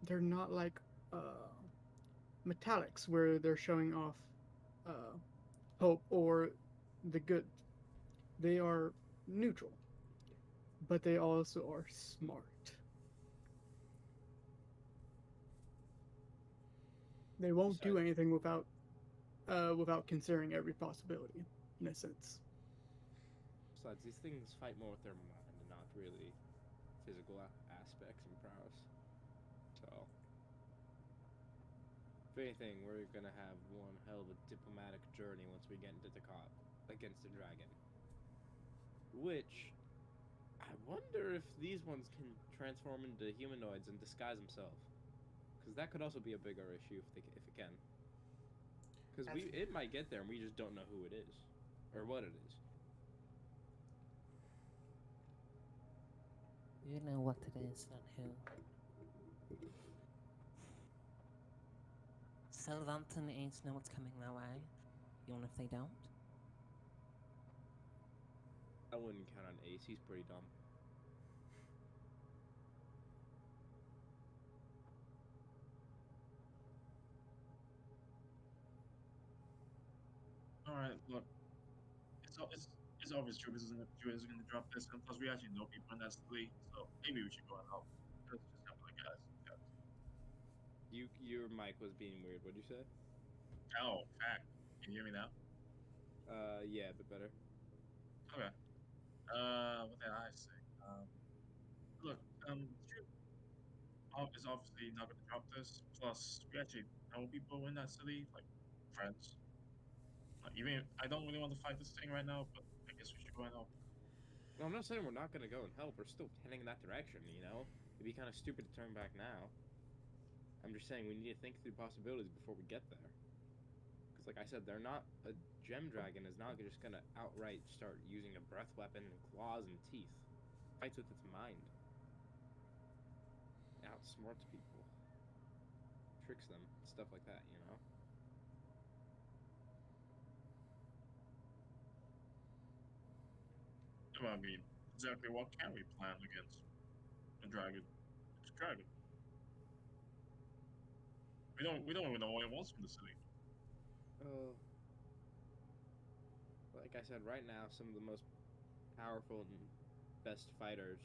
they're not like metallics where they're showing off uh hope or the good. They are neutral, but they also are smart. They won't do Besides, anything without considering every possibility, in a sense. besides, these things fight more with their mind and not really physical aspects and prowess. So, if anything, we're gonna have one hell of a diplomatic journey once we get into Takat against the dragon. Which I wonder if these ones can transform into humanoids and disguise themselves, because that could also be a bigger issue if it can. Because it might get there and we just don't know who it is or what it is. You know what it is and who. Sylvanton Ace know what's coming their way, even if they don't. I wouldn't count on Ace. He's pretty dumb. All right, look, it's obvious Juvis isn't gonna drop this, and plus we actually know people in that city, so maybe we should go and help. Let's just help the guys. Your mic was being weird. What'd you say? Oh, fact. Can you hear me now? Yeah, a bit better. Okay. What did I say? Look, Juve is obviously not gonna drop this. Plus, we actually know people in that city, like friends. Even I don't really want to fight this thing right now, but I guess we should go and help. No, I'm not saying we're not gonna go and help. We're still heading in that direction. You know, it'd be kind of stupid to turn back now. I'm just saying we need to think through possibilities before we get there. Because, like I said, they're not a gem dragon is not just gonna outright start using a breath weapon and claws and teeth. It fights with its mind. It outsmarts people, tricks them, stuff like that. You know. I mean, exactly what can we plan against a dragon? It's a dragon. We don't even know what it wants from the city. Oh, like I said, right now, some of the most powerful and best fighters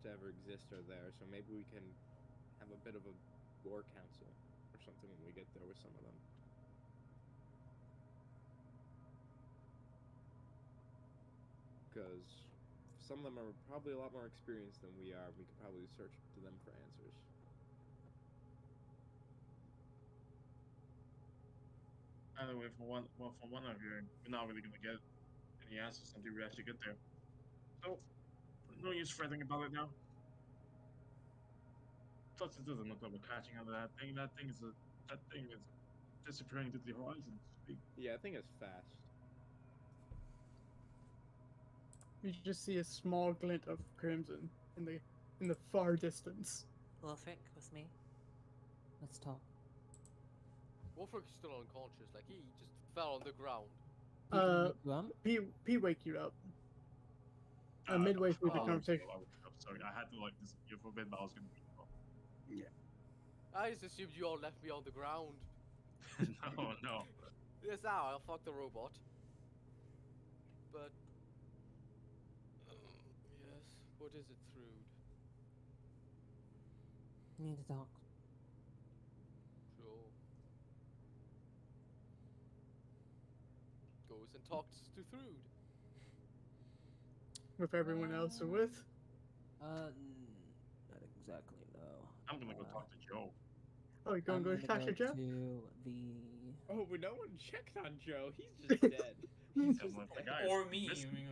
to ever exist are there. So maybe we can have a bit of a war council or something when we get there with some of them. Because some of them are probably a lot more experienced than we are. We could probably search to them for answers. Anyway, from one of you, we're not really gonna get any answers until we actually get there. So, no use fretting about it now. Plus, it doesn't look like we're catching on to that thing. That thing is disappearing into the horizons. Yeah, I think it's fast. You just see a small glint of crimson in the far distance. Wolfric, with me. Let's talk. Wolfric is still unconscious. Like he just fell on the ground. He can Uh, wake you up. P wake you up. Midway through the I was conversation. I was sorry. I had to like disappear for a bit, but I was gonna be Yeah. I just assumed you all left me on the ground. no, no. Yes, now I'll fuck the robot. But yes, what is it, Thrude? We need to talk. Sure. Goes and talks to Thrude. With everyone else or with. Not exactly, no. I'm gonna go talk to Joe. Oh, you're going I'm to go gonna talk go to Joe? to the. Oh, but no one checked on Joe. He's just dead. He's I'm just like, the dead. guy is Or me. missing. I mean,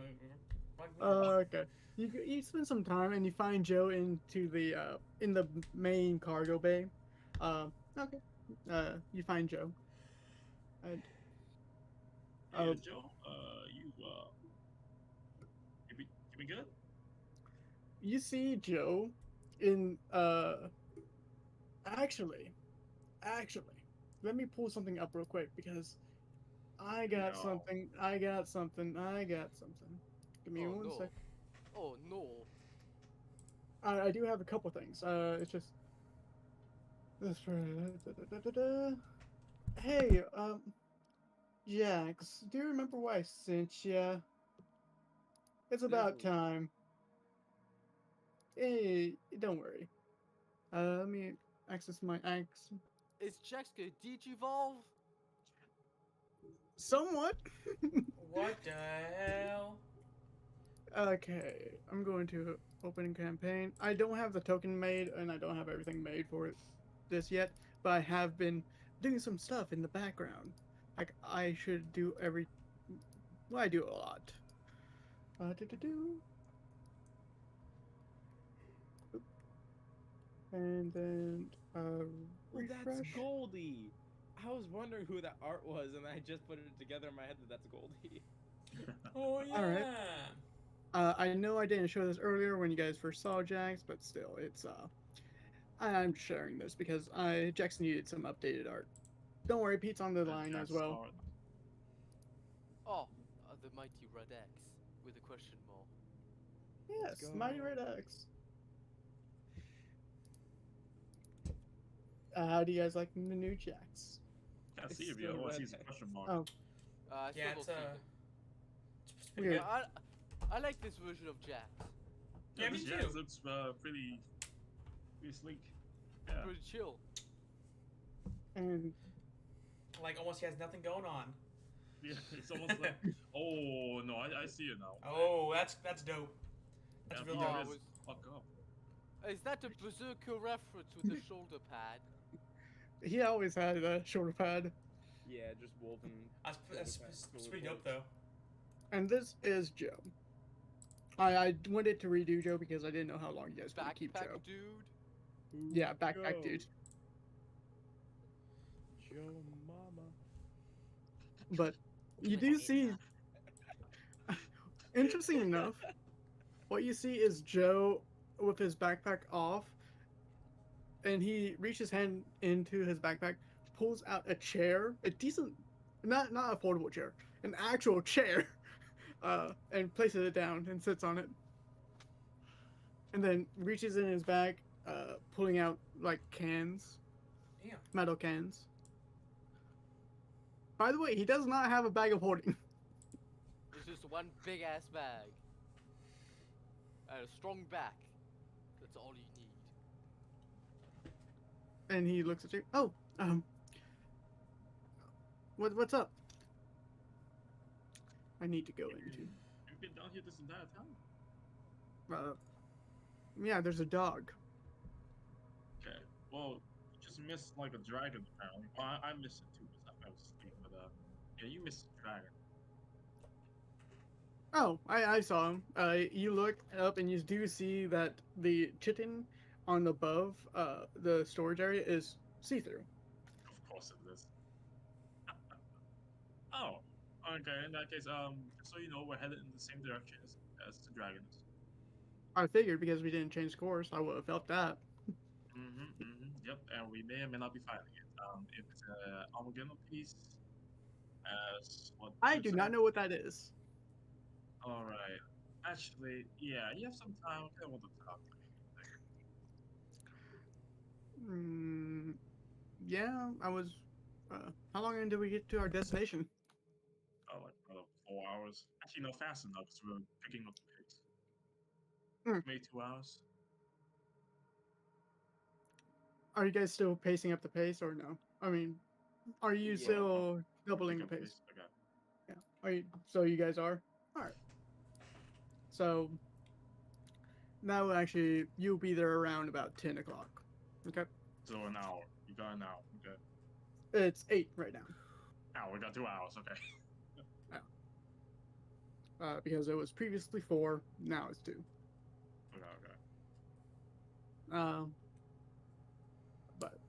fuck me. Okay. You spend some time and you find Joe into the in the main cargo bay. Okay. You find Joe. And Hey, Joe. You be good? you see Joe in actually let me pull something up real quick because I got Yeah. something. I got something. I got something. Give me Oh one no. sec. Oh no. I do have a couple things. It's just this. Hey, Jax, do you remember why I sent you? It's about No. time. Hey, don't worry. Let me access my axe. Is Jax gonna digivolve? Somewhat. What the hell? Okay, I'm going to open campaign. I don't have the token made, and I don't have everything made for it this yet, but I have been doing some stuff in the background. Like I should do every. Well, I do a lot. Do. And then Well, that's refresh. Goldie. I was wondering who that art was, and I just put it together in my head that that's Goldie. Oh All right. yeah. I know I didn't show this earlier when you guys first saw Jax, but still, it's I'm sharing this because Jax needed some updated art. Don't worry, Pete's on the line as Jack's well. art. Oh, the mighty Red X with a question mark. Yes, go. Mighty Red X. How do you guys like the new Jax? Can't It's see if still you otherwise red he's a X. question mark. Oh, I still Yeah, don't it's see it. pretty weird. good. I like this version of Jax. Yeah, me this too. Jax looks pretty sleek. Yeah. Pretty chill. And Like almost he has nothing going on. Yeah, it's almost like, oh no, I see it now. Oh, that's dope. That's Yeah, real Peter dope. I is was- fuck up. Is that a berserker reference with the shoulder pad? he always had a shoulder pad. Yeah, just woven. That's pretty dope though. And this is Joe. I wanted to redo Joe because I didn't know how long you guys would keep Backpack Joe. dude. Yeah, backpack dude. Joe Mama. But you Like do it, see, interesting enough, what you see is Joe with his backpack off, and he reaches his hand into his backpack, pulls out a chair, a decent, not a foldable chair, an actual chair, and places it down and sits on it, and then reaches in his bag, pulling out like cans, Damn. metal cans. By the way, he does not have a bag of holding. It's just one big ass bag. And a strong back. That's all you need. And he looks at you. Oh, what's up? I need to go into. You've been down here this entire time. Yeah, there's a dog. Okay. Well, you just missed like a dragon apparently. Well, I missed it too because I was asleep. But yeah, you missed the dragon. Oh, I saw him. You look up and you do see that the chitin on above the storage area is see through. Of course it is. Oh, okay. In that case, just so you know, we're headed in the same direction as the dragons. I figured because we didn't change course, I would have felt that. Yep, and we may or may not be fighting it. If it's a Armageddon piece, as what I you do said. not know what that is. All right. Actually, yeah, you have some time. Okay, we'll talk. Mm, yeah, I was. How long until we get to our destination? Oh, like 4 hours. Actually, no, fast enough because we're picking up the pace. Hmm. Maybe 2 hours. Are you guys still pacing up the pace or no? I mean, are you Yeah. still We're doubling picking the up pace? Okay. Yeah. Are you? So you guys are. All right. So now actually you'll be there around about 10 o'clock. Okay. So an hour. You got an hour. Okay. It's 8 right now. Hour. We got 2 hours. Okay. Because it was previously 4. Now it's 2. Okay. Okay. Um, but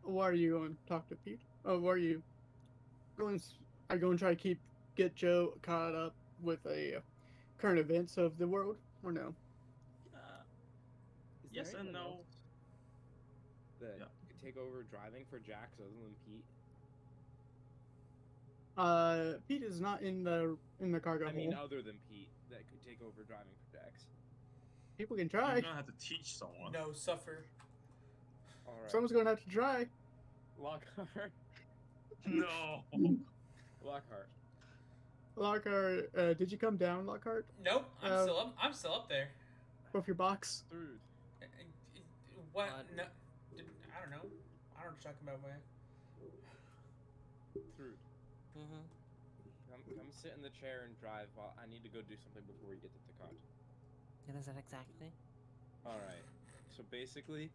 what are you going to talk to Pete? Oh, what are you going? Are you going to try to get Joe caught up with a current events of the world or no? Uh, Is Yes there and anyone no. else that Yeah. could take over driving for Jax other than Pete? Pete is not in the cargo I mean, hold. other than Pete that could take over driving for Jax. People can You're try. gonna have to teach someone. No, suffer. All right. Someone's going to have to try. Lockhart. No. Lockhart. Lockhart, did you come down, Lockhart? Nope, Uh, I'm still up there. with your box. Through. What? What? No, I don't know. I don't know what you're talking about, man. Through. Mm-hmm. Come sit in the chair and drive while I need to go do something before we get to Takant. What is that exactly? All right. So basically,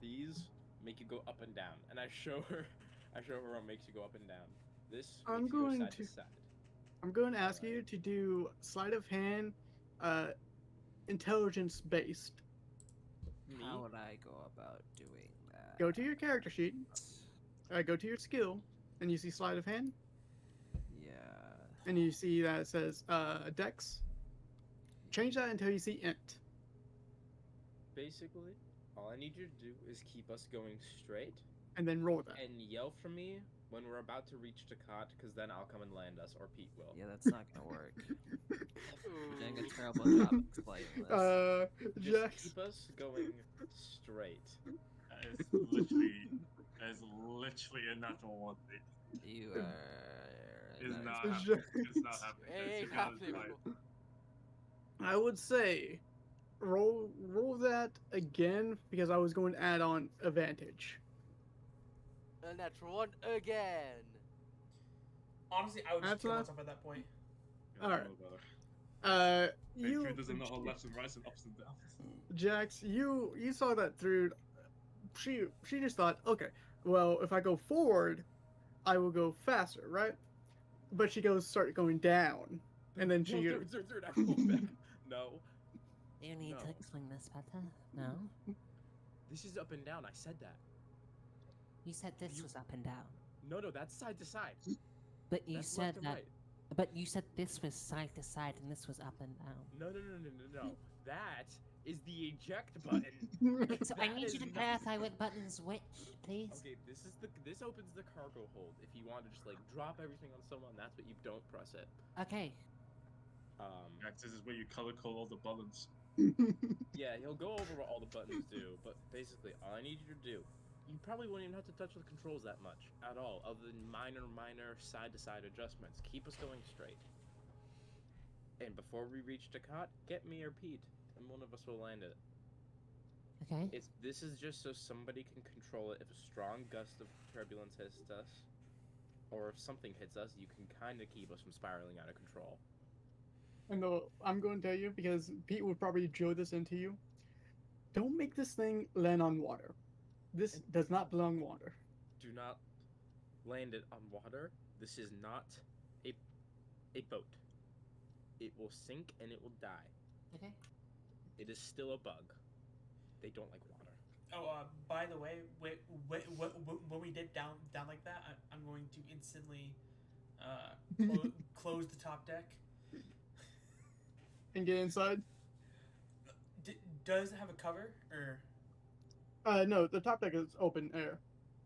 these make you go up and down, and I show her what makes you go up and down. This I'm makes you go going side to. to side. I'm going to ask Alright. you to do sleight of hand, intelligence based. Me? How would I go about doing that? Go to your character sheet. Go to your skill, and you see sleight of hand, Yeah. and you see that it says Dex. Change that until you see Int, Basically, all I need you to do is keep us going straight and then roll that. and yell for me when we're about to reach Takant, because then I'll come and land us, or Pete will. Yeah, that's not gonna work. You're doing a terrible job explaining this. Just Jax. keep us going straight. That is literally a natural one. You Is are. It's that is not Jax. happening. It's not happening. It ain't It's gonna happening, die. bro. I would say roll that again because I was going to add on advantage. A natural one again. Honestly, I would just That's kill not. myself at that point. Yeah, All right. no better. Hey, You Drew doesn't know how lefts and rights and ups and downs. Jax, you saw that through. She just thought, okay, well, if I go forward, I will go faster, right? But she start going down, and then she. No, third, I pulled back. No, You need No. to explain this better. No? this is up and down. I said that. You said this You- was up and down. No, that's side to side. But you That's said left and that. right. But you said this was side to side and this was up and down. No. That is the eject button. Okay, so I That need is you to not- clarify what buttons which, please. Okay, this opens the cargo hold. If you want to just like drop everything on someone, that's what you don't press it. Okay. Max, this is where you color code all the buttons. Yeah, he'll go over what all the buttons do, but basically all I need you to do, you probably won't even have to touch the controls that much at all, other than minor side to side adjustments. Keep us going straight. And before we reach Takot, get me or Pete, and one of us will land it. Okay. This is just so somebody can control it if a strong gust of turbulence hits us, or if something hits us, you can kind of keep us from spiraling out of control. And I'm going to tell you because Pete would probably drill this into you. Don't make this thing land on water. This does not belong on water. Do not land it on water. This is not a boat. It will sink and it will die. Okay. It is still a bug. They don't like water. Oh, by the way, when we did down like that, I'm going to instantly close the top deck. And get inside. Does it have a cover or? No, the top deck is open air.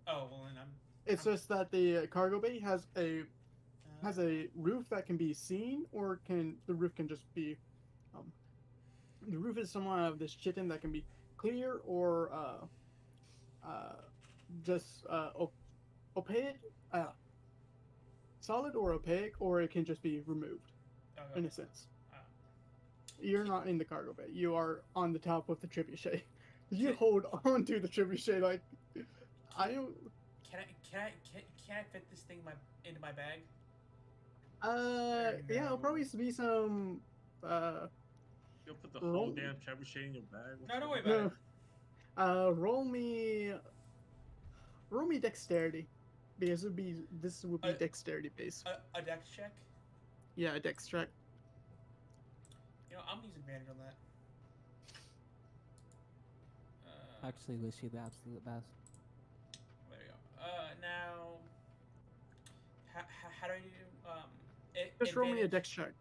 Oh well, then It's I'm just that the cargo bay has a uh, roof that can be seen, or can the roof can just be um, the roof is somewhat of this chitin that can be clear or uh, just opaque, uh, solid or opaque, or it can just be removed in a sense. uh, You're not in the cargo bay. You are on the top of the trebuchet. You Can- hold on to the trebuchet like I don't. can I fit this thing into my bag? Yeah, it'll No. probably be some. You'll put the whole Roll. damn trebuchet in your bag. No, don't worry about No. it. Roll me dexterity, because this would be Uh, dexterity based. A dex check. Yeah, dex check. You know, I'm gonna use advantage on that. Actually, wish you the absolute best. There you go. Now, how do I do? Just roll me a advantage? dex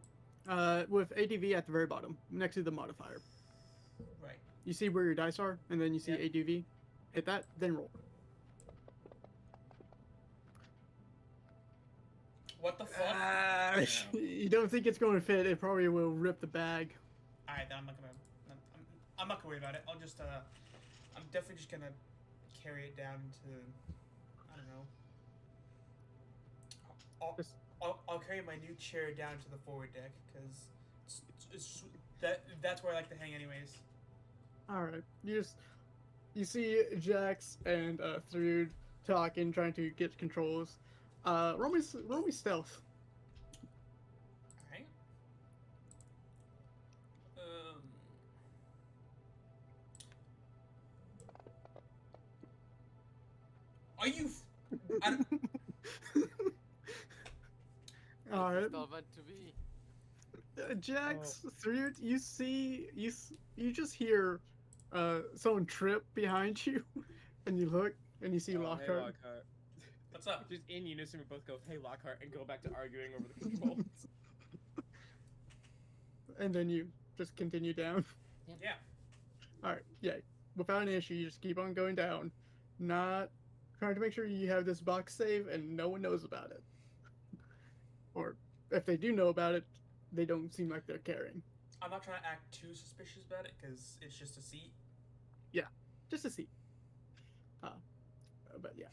check. With ADV at the very bottom, next to the modifier. Right. You see where your dice are, and then you see Yep. ADV. Hit that, then roll. What the fuck? You don't think it's going to fit? It probably will rip the bag. All right, then I'm not gonna. I'm not gonna worry about it. I'll just I'm definitely just gonna carry it down to. I don't know. Just- I'll carry my new chair down to the forward deck because that's where I like to hang anyways. All right, you see Jax and Thrud talking, trying to get controls. Roll me stealth. Alright. Are you? I don't- All right, It's not meant to be. Jax, Thrud, you just hear someone trip behind you, and you look and you see Hey, Lockhart. Lockhart. What's up? Just in unison, we both go, "Hey, Lockhart," and go back to arguing over the controls. And then you just continue down. Yeah. All right, yeah, without an issue, you just keep on going down, not trying to make sure you have this box safe and no one knows about it, or if they do know about it, they don't seem like they're caring. I'm not trying to act too suspicious about it because it's just a seat. Just to see. But yeah,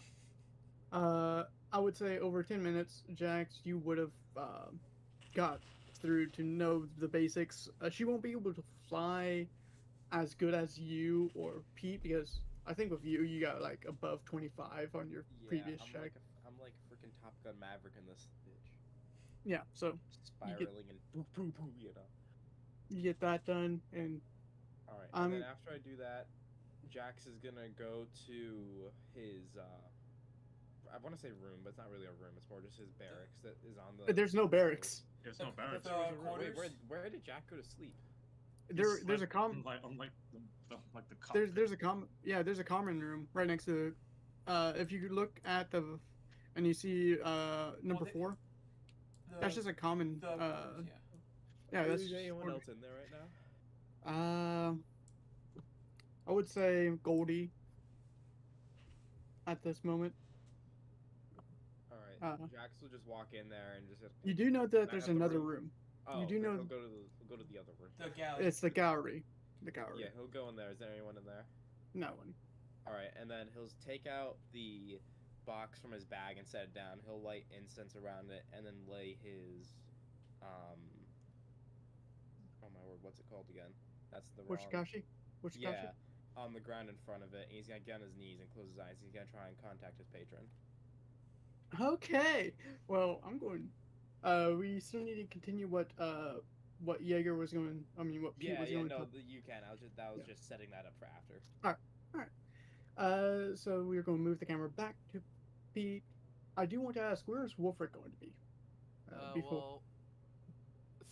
I would say over 10 minutes, Jax, you would have got through to know the basics. She won't be able to fly as good as you or Pete, because I think with you, you got like above 25 on your previous check. I'm like freaking Top Gun Maverick in this bitch. Yeah, so Spiraling and boo boo boo, you know. you get that done, and All right, I'm- and then after I do that, Jax is gonna go to his I want to say room, but it's not really a room. It's more just his barracks that is on the. there's no barracks. There's no barracks. The Wait, quarters. where did Jack go to sleep? There's a common Unlike the there's a common room right next to if you could look at the and you see number they- 4, that's just a common The quarters, yeah. yeah, that's Is just anyone for- else in there right now? I would say Goldie at this moment. All right, Uh, Jax will just walk in there and just. You do know that I there's have the another room. room. Oh, you do okay, know- he'll go to the other room. The gallery. It's the gallery. The gallery. Yeah, he'll go in there. Is there anyone in there? No one. All right, and then he'll take out the box from his bag and set it down. He'll light incense around it, and then lay his, oh my word, what's it called again? That's the wrong. Wachikashi? Wachikashi? Yeah, on the ground in front of it. And he's gonna get on his knees and close his eyes. He's gonna try and contact his patron. Okay. Well, I'm going. We still need to continue what Jaeger was going. I mean, what Pete Yeah, was yeah, going. no, to... you can. That was Yeah. just setting that up for after. So we're going to move the camera back to Pete. I do want to ask, where's Wolfric going to be? Before. Well,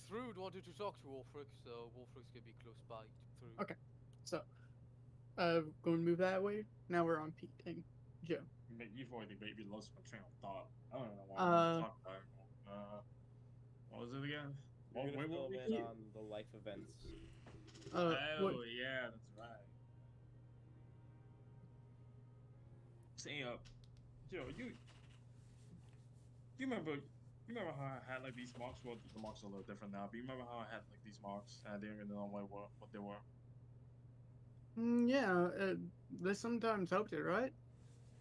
Thrud wanted to talk to Wolfric, so Wolfric's gonna be close by to Thrud. Okay. So, Going to move that way. Now we're on Pete and Joe. You've already maybe lost my train of thought. I don't know what I want to Uh, talk about anymore. What was it again? You're gonna Where were fill him we? in on the life events. what? Oh yeah, that's right. Say Joe, you remember how I had like these marks? Well, the marks are a little different now. But you remember how I had like these marks and I didn't really know what they were? Yeah, they sometimes helped it, right?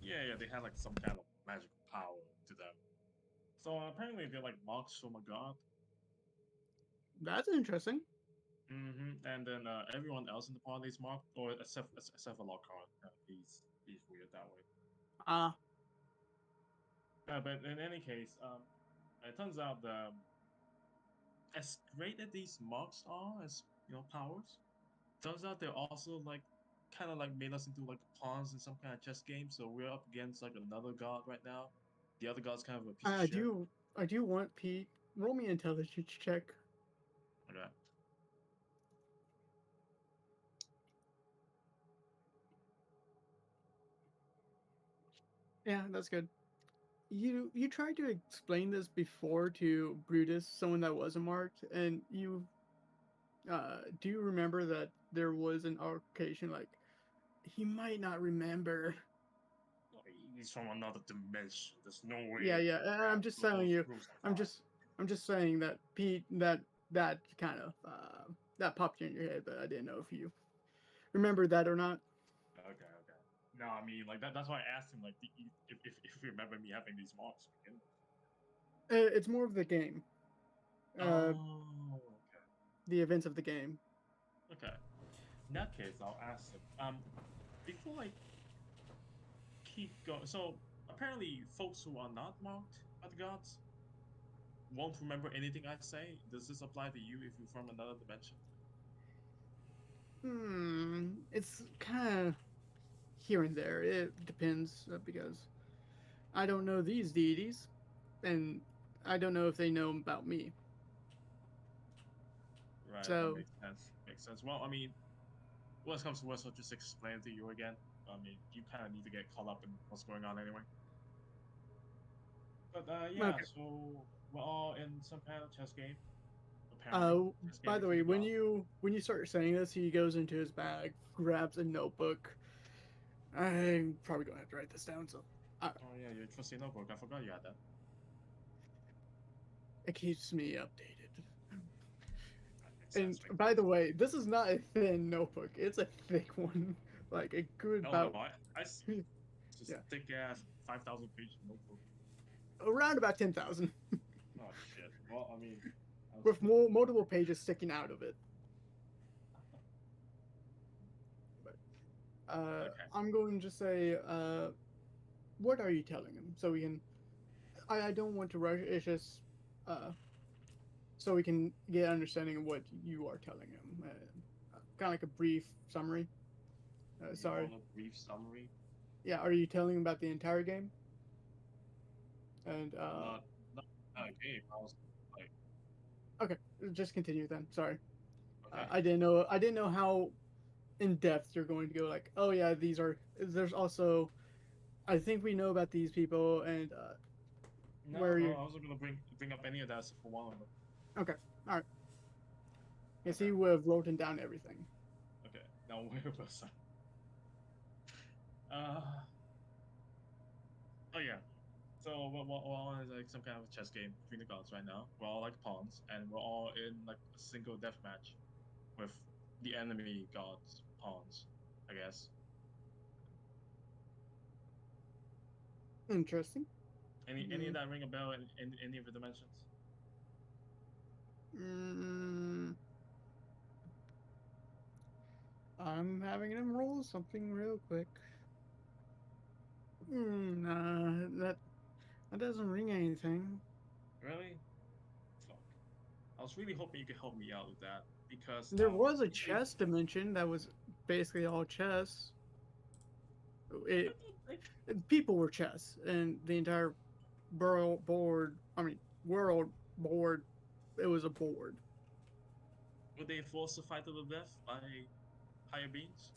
Yeah, they had like some kind of magical power to them. So apparently they're like marks from a god. That's interesting. And then everyone else in the party is marked, or except for Lockhart. He's weird that way. Ah, But in any case, it turns out that as great as these marks are as powers, turns out they're also like kind of like made us into like pawns in some kind of chess game. So we're up against like another god right now. The other god's kind of a piece of I shit. do. I do want Pete. Roll me an intelligence check. Okay. Yeah, that's good. You tried to explain this before to Brutus, someone that wasn't marked, and you do you remember that there was an occasion like he might not remember. He's from another dimension. There's no Yeah, way he yeah. can I'm grab just telling those you. rules on I'm fire. just I'm just saying that Pete that kind of that popped in your head, but I didn't know if you remember that or not. Okay, okay. No, I mean like that's why I asked him like if you remember me having these marks to begin It's more of the game, with. uh, Oh, the events of the game. okay. In that case, I'll ask him. Before I keep going, so apparently, folks who are not marked by the gods won't remember anything I say. Does this apply to you if you're from another dimension? It's kind of here and there. It depends because I don't know these deities, and I don't know if they know about me. Right, that So, makes sense. Makes sense. Well, I mean, worst comes to worst, I'll just explain it to you again. I mean, you kind of need to get caught up in what's going on anyway. But yeah, okay. so we're all in some kind of chess game, apparently. Uh, Chess game by the between way, the gods. when you start saying this, he goes into his bag, grabs a notebook. I'm probably gonna have to write this down, so Oh yeah, your trusty notebook. I forgot you had that. it keeps me updated. That makes And sense. Makes by the sense. way, this is not a thin notebook; it's a thick one, like a good Oh no, about I see. It's just yeah, thick ass 5,000 page notebook. around about 10,000, Oh shit. Well, I mean, I was with multiple pages sticking out of it. But okay. I'm going to say, what are you telling him? So we can. I don't want to rush. It's just uh, so we can get an understanding of what you are telling him. Kind of like a brief summary. You Sorry. want a brief summary? Yeah, are you telling him about the entire game? And Not a game. I was like, okay, just continue then. Sorry, okay. I didn't know. I didn't know how in depth you're going to go. Like, oh yeah, these are. There's also. I think we know about these people and No, where no, you're. I wasn't gonna bring up any of that for one of them. Okay, all right. Yes, Okay, he would have written down everything. okay. Now where was I? Oh yeah. So we're all in like some kind of chess game between the gods right now. We're all like pawns, and we're all in like a single death match with the enemy gods pawns, I guess. Interesting. Any of Mm, that ring a bell in any of the dimensions? mm, I'm having him roll something real quick. That doesn't ring anything. Really? Fuck. I was really hoping you could help me out with that because There was a really, chess dimension that was basically all chess. I It thought they people were chess, and the entire board. I mean, world board. It was a board. were they forced to fight to the death by higher beings?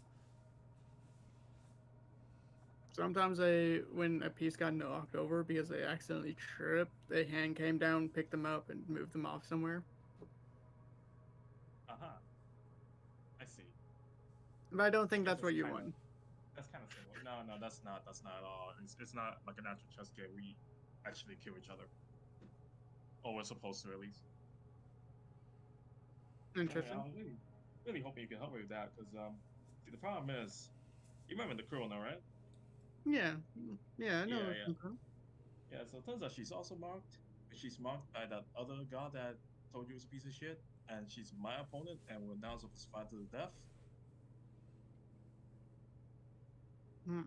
Sometimes they, when a piece got knocked over because they accidentally tripped, a hand came down, picked them up, and moved them off somewhere. Uh-huh. I see. But I don't I think guess that's what you want. that's kind of similar. No, no, that's not at all. It's not like an actual chess game. We actually kill each other. Or we're supposed to at least. Yeah, Interesting. I was really hoping you can help me with that because see the problem is you remember the crew now, right? Yeah, yeah, I Yeah, know. yeah. Yeah, so it turns out she's also marked. She's marked by that other god that told you was a piece of shit, and she's my opponent, and we're now supposed to fight to the death. Hmm.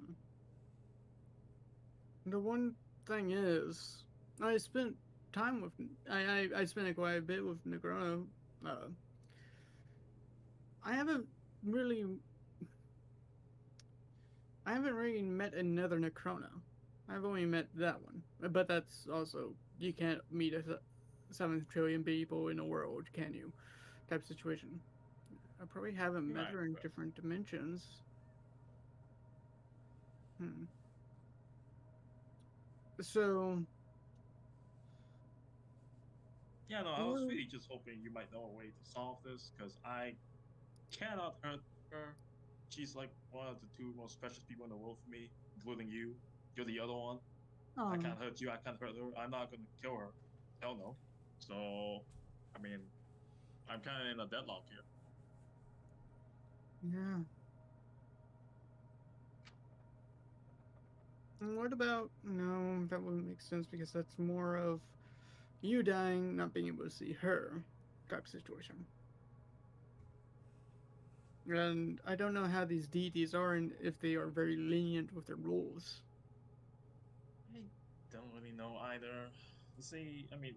The one thing is, I spent time with I spent quite a bit with Negrano. Uh, I haven't really I haven't really met another Necrono. I've only met that one, but that's also you can't meet a 7 trillion people in the world, can you? Type situation. I probably haven't met Right, her in right. different dimensions. Hmm. So, Yeah, no, I was well, really just hoping you might know a way to solve this, because I cannot hurt her. She's like one of the two most precious people in the world for me, including you. You're the other one. I oh, can't hurt you. I can't hurt her. I'm not gonna kill her. Hell no. So, I mean, I'm kind of in a deadlock here. yeah. What about no? That wouldn't make sense because that's more of you dying, not being able to see her type situation. And I don't know how these deities are and if they are very lenient with their rules. I don't really know either. See, I mean,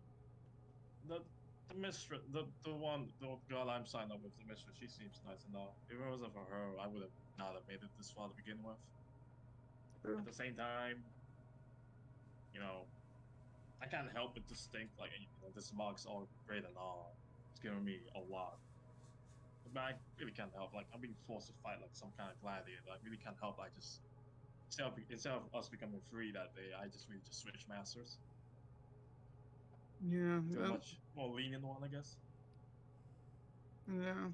the the mistress, the girl I'm signed up with, the mistress, she seems nice enough. If it wasn't for her, I would have not have made it this far to begin with. At So, the same time, you know, I can't help but just think like, this marks all great and all. It's giving me a lot. But I really can't help. Like, I'm being forced to fight like some kind of gladiator. I really can't help. I just instead of us becoming free that day, I just really just switch masters yeah, to a much more lenient one, I guess. yeah.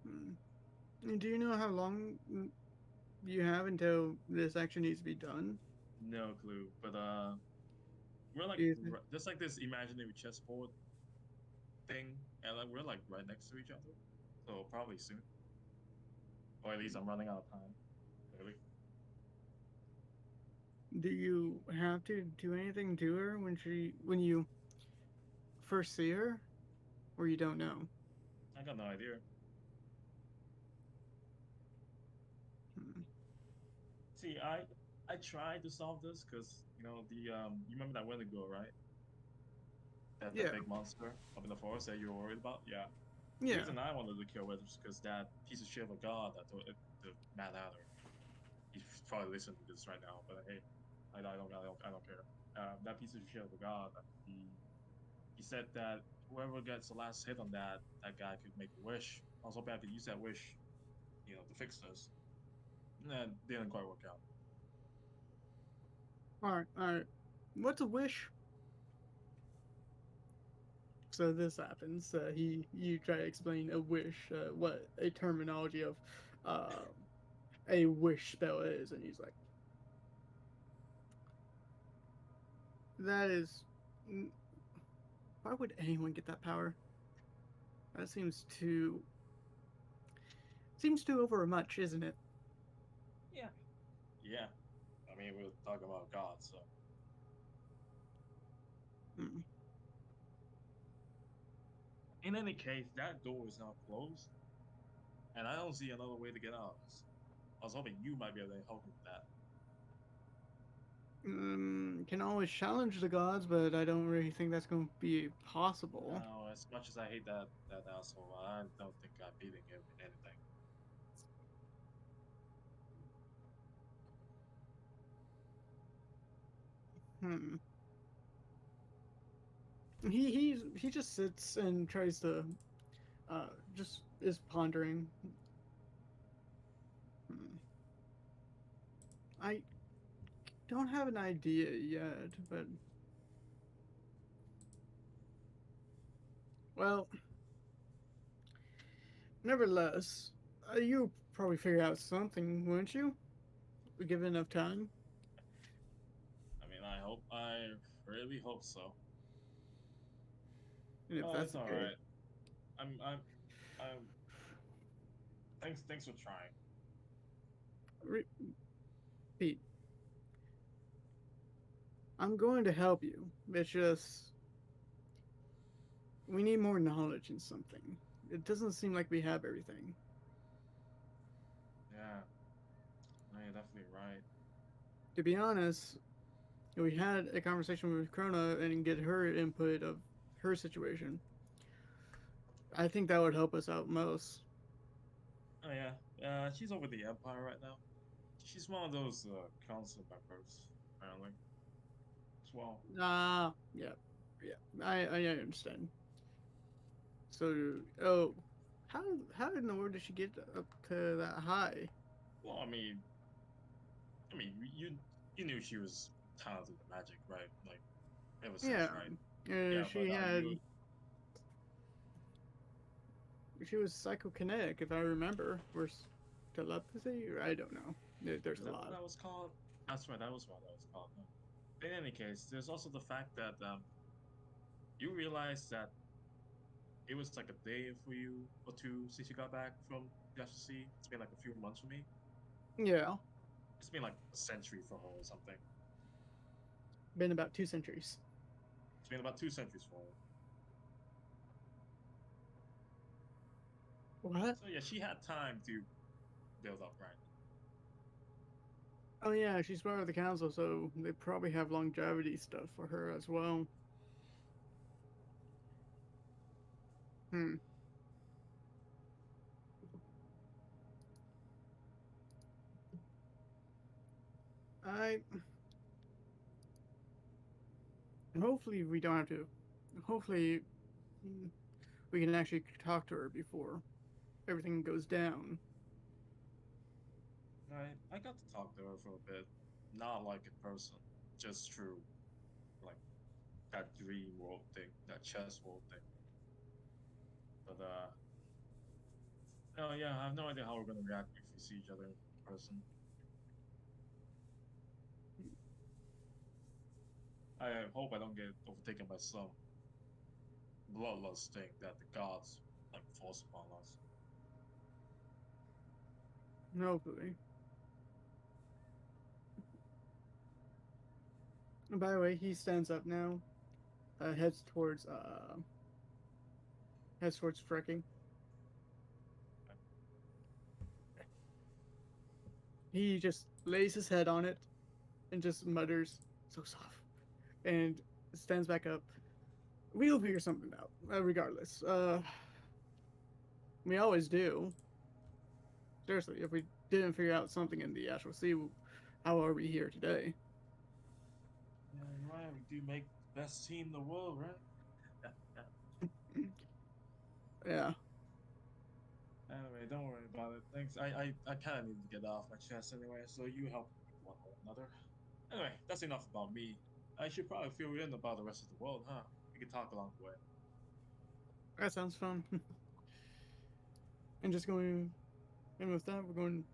Hmm. Do you know how long you have until this action needs to be done? No clue. But we're like Do you think? there's like this imaginary chessboard thing, and like we're like right next to each other. So probably soon, or at least I'm running out of time. Really? Do you have to do anything to her when you first see her, or you don't know? I got no idea. Hmm. See, I tried to solve this because the you remember that Wendigo, right? That Yeah, big monster up in the forest that you were worried about. Yeah. The yeah. reason I wanted to kill it was because that piece of shit of a god that the Mad Hatter. He's probably listening to this right now, but hey, I don't care. That piece of shit of a god. He said that whoever gets the last hit on that guy could make a wish. I was hoping I could use that wish, to fix this. That didn't quite work out. All right, all right. What's a wish? So this happens. You try to explain a wish, what a terminology of uh, a wish spell is, and he's like, that is. Why would anyone get that power? That seems too overmuch, isn't it? Yeah. Yeah. I mean, we were talking about God, so Mm. in any case, that door is now closed, and I don't see another way to get out of this. I was hoping you might be able to help me with that. Can always challenge the gods, but I don't really think that's going to be possible. Now, as much as I hate that asshole, I don't think I'm beating him in anything. Hmm. He just sits and tries to just is pondering. Hmm. I don't have an idea yet, but well, nevertheless, you probably figure out something, wouldn't you? Given enough time. I mean, I really hope so. And if Oh, that's it's the all case, right. I'm. Thanks for trying. Pete, I'm going to help you. It's just we need more knowledge in something. It doesn't seem like we have everything. Yeah, no, you're definitely right. To be honest, if we had a conversation with Krona and get her input of her situation, I think that would help us out most. Oh yeah, she's over the Empire right now. She's one of those council members, apparently, as well. Yeah, yeah. I understand. So, oh, how how in the world did she get up to that high? Well, I mean, you knew she was talented at magic, right? Like ever since, Yeah, right? Yeah, but you she was psychokinetic, if I remember, or telepathy, or I don't know. There's is a that what lot. that was called? That's right, that was what that was called. No. In any case, there's also the fact that you realize that it was like a day for you or two since you got back from the sea. It's been like a few months for me. Yeah, It's been like a century for her or something. been about 2 centuries. It's been about 2 centuries for her. What? So yeah, she had time to build up, right? Oh yeah, she's part of the council, so they probably have longevity stuff for her as well. Hmm. I hopefully we don't have to. Hopefully mm, we can actually talk to her before everything goes down. I got to talk to her for a bit, not like in person, just through like that dream world thing, that chess world thing. But oh yeah, I have no idea how we're gonna react if we see each other in person. I hope I don't get overtaken by some bloodlust thing that the gods like force upon us. Hopefully. And by the way, he stands up now, heads towards Frecking. He just lays his head on it and just mutters, "So soft," and stands back up. We'll figure something out, regardless. We always do. Seriously, if we didn't figure out something in the Astral Sea, how are we here today? Yeah, you're right. We do make the best team in the world, right? Yeah. Anyway, don't worry about it. Thanks. I kind of need to get off my chest anyway, so you help me with one or another. Anyway, that's enough about me. I should probably fill you in about the rest of the world, huh? We can talk along the way. That sounds fun. And just going, and with that, we're going.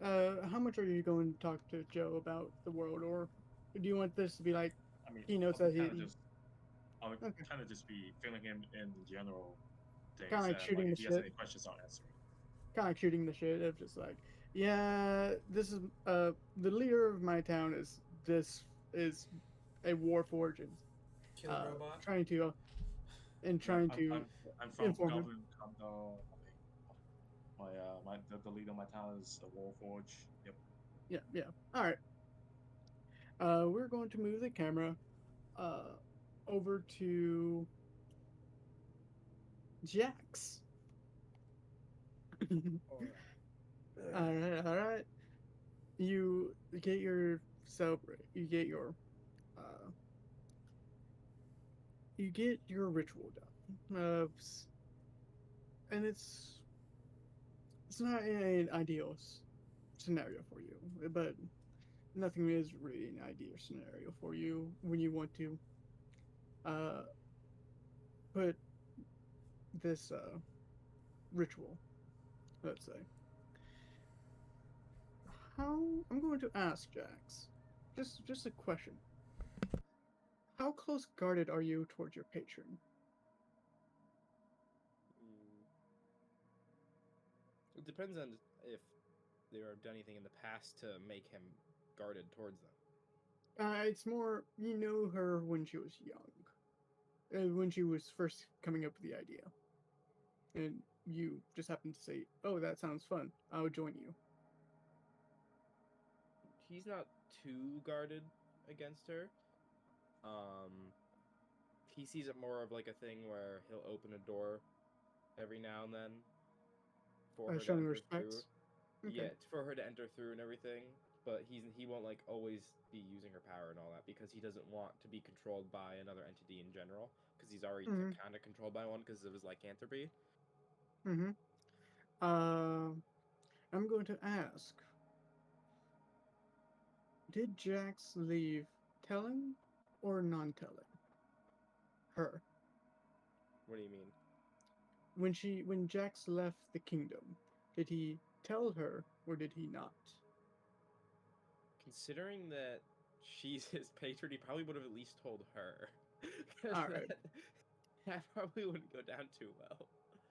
How much are you going to talk to Joe about the world, or do you want this to be like I mean, he notes I'll be that kind of just, I'll okay, kind of just be filling him in general kind of things, like and like shooting if the he has shit, any questions, I'll answer it. kind of like shooting the shit of just like, yeah, this is the leader of my town is a war forge Killer robot. trying to Yep, trying to I'm from inform him. Goblin Condo. My the leader of my town is a Warforge. Yep. Yeah, yeah. All right. We're going to move the camera uh over to Jax. All All right. right, all right. You get your celebrate. You get your uh, you get your ritual done. And it's not an ideal scenario for you, but nothing is really an ideal scenario for you when you want to uh, put this ritual, let's say. How I'm going to ask Jax, just a question. How close guarded are you towards your patron? Mm, it depends on if they have done anything in the past to make him guarded towards them. It's more you know her when she was young, when she was first coming up with the idea, and you just happened to say, "Oh, that sounds fun. I'll join you." He's not too guarded against her. Um, he sees it more of like a thing where he'll open a door every now and then for her to Showing enter through. respects. Okay. Yeah, for her to enter through and everything. But he won't like always be using her power and all that because he doesn't want to be controlled by another entity in general because he's already Mm-hmm. kind of controlled by one because of his lycanthropy. Mm-hmm. Uh, I'm going to ask: did Jax leave telling or non-telling her What do you mean? when Jax left the kingdom? Did he tell her or did he not? Considering that she's his patron, he probably would have at least told her. Because All right. that probably wouldn't go down too well.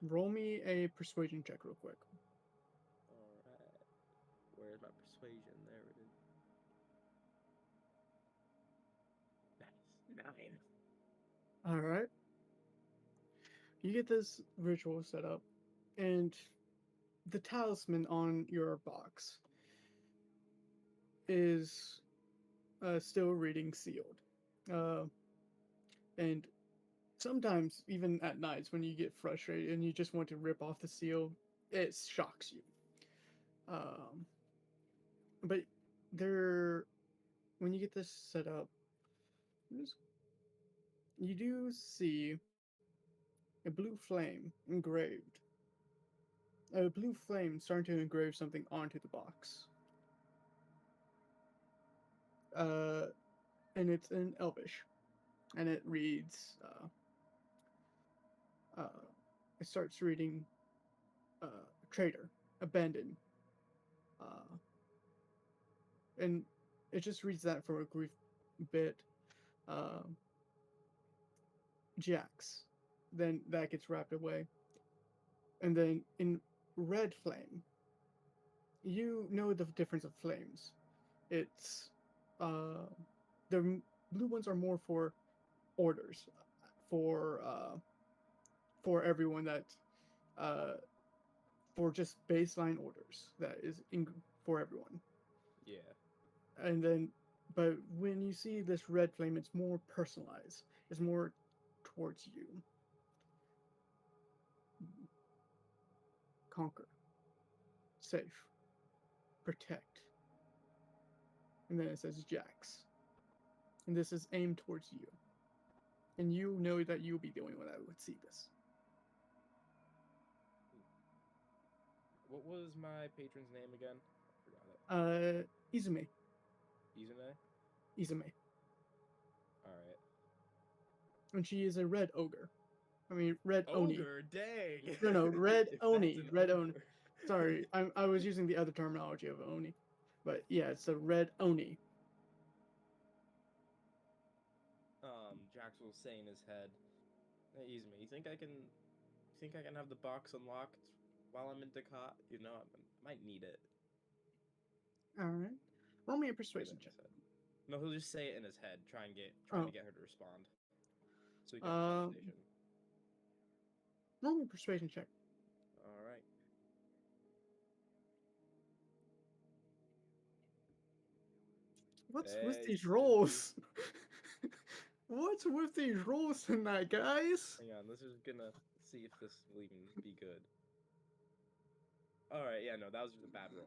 Roll me a persuasion check real quick. Alright. Where's my persuasion? There it is. Nice. 9. All right. You get this ritual set up, and the talisman on your box is still reading sealed. Uh, and sometimes, even at nights, when you get frustrated and you just want to rip off the seal, it shocks you. Um, but there, when you get this set up, you do see a blue flame engraved. A blue flame starting to engrave something onto the box. Uh, and it's in Elvish, and it reads. It starts reading, "Traitor, abandoned," uh, and it just reads that for a brief bit. Uh, Jax, then that gets wrapped away, and then in red flame, you know the difference of flames. It's uh, the blue ones are more for orders, for uh, for everyone that uh, for just baseline orders that is for everyone. Yeah. And then, but when you see this red flame, it's more personalized. It's more towards you. Conquer, safe, protect, and then it says Jax, and this is aimed towards you. And you know that you'll be the only one that would see this. What was my patron's name again? I forgot it. Izume, Izune? Izume, Alright. and she is a red ogre. I mean, red oni. Ogre, dang! No, red If that's oni, an red oni. ogre. Sorry, I was using the other terminology of oni, but yeah, it's a red oni. Jax will say in his head, "Hey, Izumi, you think I can have the box unlocked while I'm in Dakot? You know, I might need it." All right, roll me a Say that persuasion in check. his head. No, he'll just say it in his head, trying to Oh, get her to respond, so he can have a um, conversation. roll me a persuasion check. All right. What's with Hey, these Suzuki. rolls? What's with these rolls tonight, guys? Hang on, this is gonna see if this will even be good. All right, yeah, no, that was just a bad roll.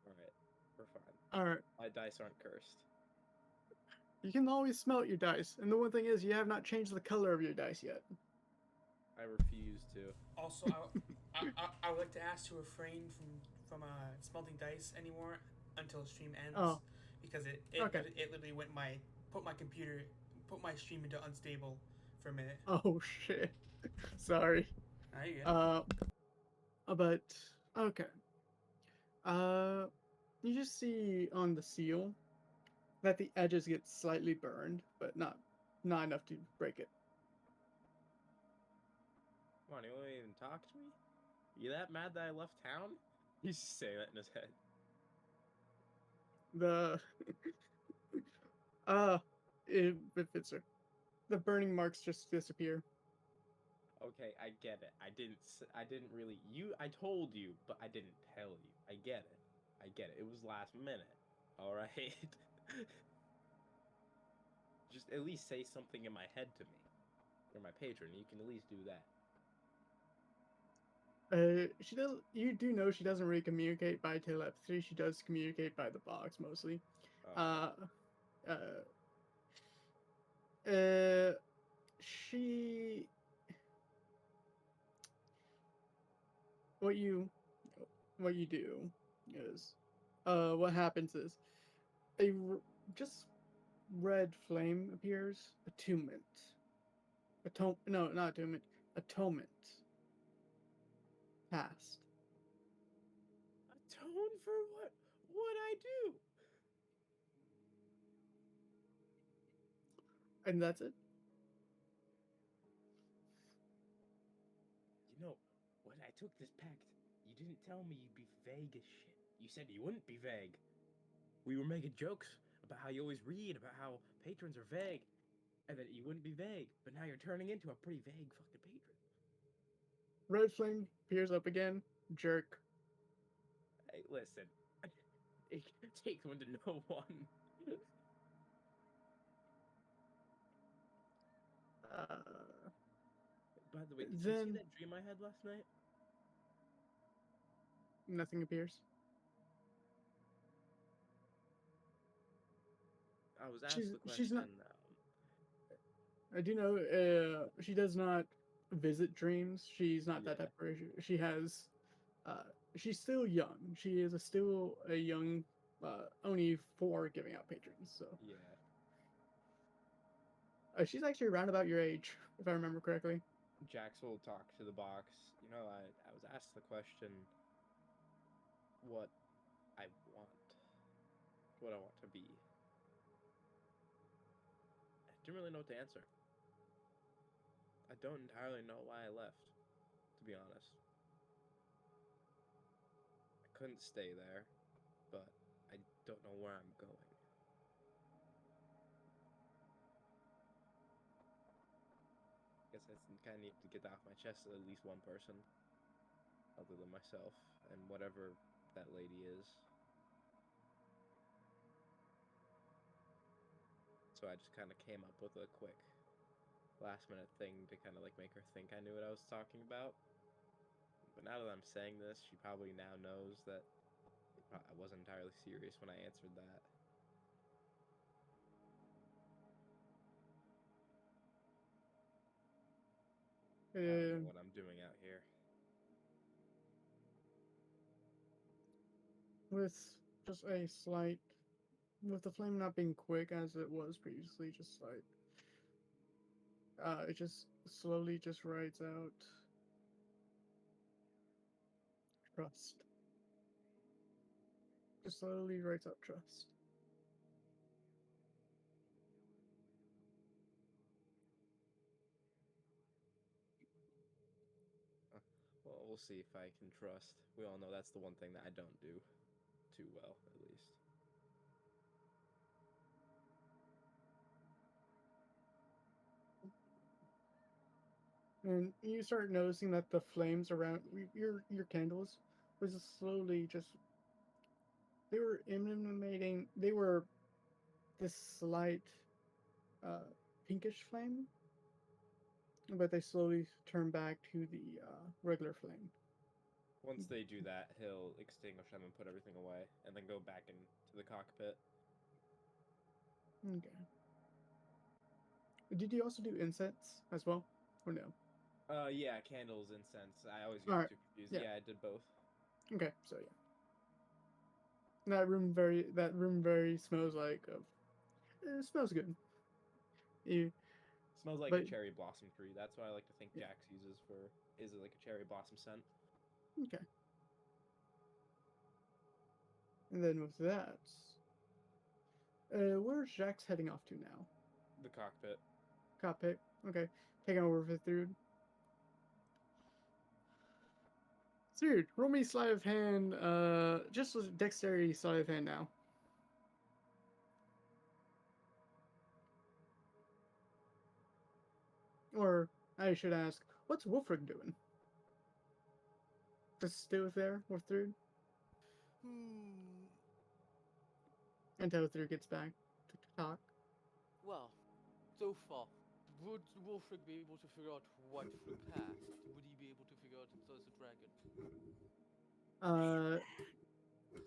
All right, we're fine. All right, My dice aren't cursed. you can always smelt your dice, and the one thing is, you have not changed the color of your dice yet. I refuse to. Also, I would like to ask to refrain from smelting dice anymore until stream ends, Oh, because Okay. it literally put my computer put my stream into unstable for a minute. Oh shit. Sorry. Are you good? Uh, but okay. Uh, you just see on the seal that the edges get slightly burned, but not enough to break it. Come on, you won't even talk to me? You that mad that I left town? He's just saying that in his head. The uh, it fits her. The burning marks just disappear. Okay, I get it. I didn't really. I told you, but I didn't tell you. I get it. I get it. It was last minute. All right. Just at least say something in my head to me. You're my patron. You can at least do that. She does. You do know she doesn't really communicate by telepathy. She does communicate by the box mostly. Okay. Uh, uh, uh, she. What you, what you do is, what happens is, just red flame appears. Attunement. No, not attunement. Atonement. Past. Atone for what? What I do? And that's it. You know, when I took this pact, you didn't tell me you'd be vague as shit. You said you wouldn't be vague. We were making jokes about how you always read, about how patrons are vague, and that you wouldn't be vague. But now you're turning into a pretty vague fucking patron. Red flame appears up again. Jerk. Hey, listen. It takes one to know one. Uh, By the way, did you see then that dream I had last night? nothing appears. I was asked the She's question. not. I do know. She does not visit dreams. She's not that Yeah, type of person. She has. Uh, she's still young. She is still a young. Only four giving out patrons. So yeah. she's actually around about your age, if I remember correctly. Jax will talk to the box. You know, I was asked the question what I want, what I want to be. I didn't really know what to answer. I don't entirely know why I left, to be honest. I couldn't stay there, but I don't know where I'm going. Guess I kind of need to get off my chest at least one person, other than myself, and whatever that lady is. So I just kind of came up with a quick last minute thing to kind of like make her think I knew what I was talking about. But now that I'm saying this, she probably now knows that I wasn't entirely serious when I answered that. I don't Uh, know what I'm doing out here. with just a slight, with the flame not being quick as it was previously, just like, it just slowly just writes out trust. Just slowly writes out trust. Well, we'll see if I can trust. We all know that's the one thing that I don't do too well, at least. And you start noticing that the flames around your candles was slowly just, they were emanating, they were this slight uh, pinkish flame, but they slowly turn back to the regular flame. Once they do that, he'll extinguish them and put everything away, and then go back into the cockpit. Okay. Did you also do incense as well, or no? Yeah, candles, incense. I always All get right. too confused. Yeah. Yeah, I did both. Okay. So yeah. That room very smells like it smells good. You Smells like a but cherry blossom tree. That's what I like to think yeah, Jax uses for is like a cherry blossom scent. okay. And then with that, where's Jax heading off to now? The cockpit. Cockpit. Okay, taking over for Thrude. Thrude, roll me sleight of hand. Just a dexterity sleight of hand now. Or I should ask, what's Wolfric doing? Just stay with there with Thrude Hmm. until Thrude gets back to talk. Well, so far, would Wolfric be able to figure out what flew past? Would he be able to figure out if there's a dragon? Uh,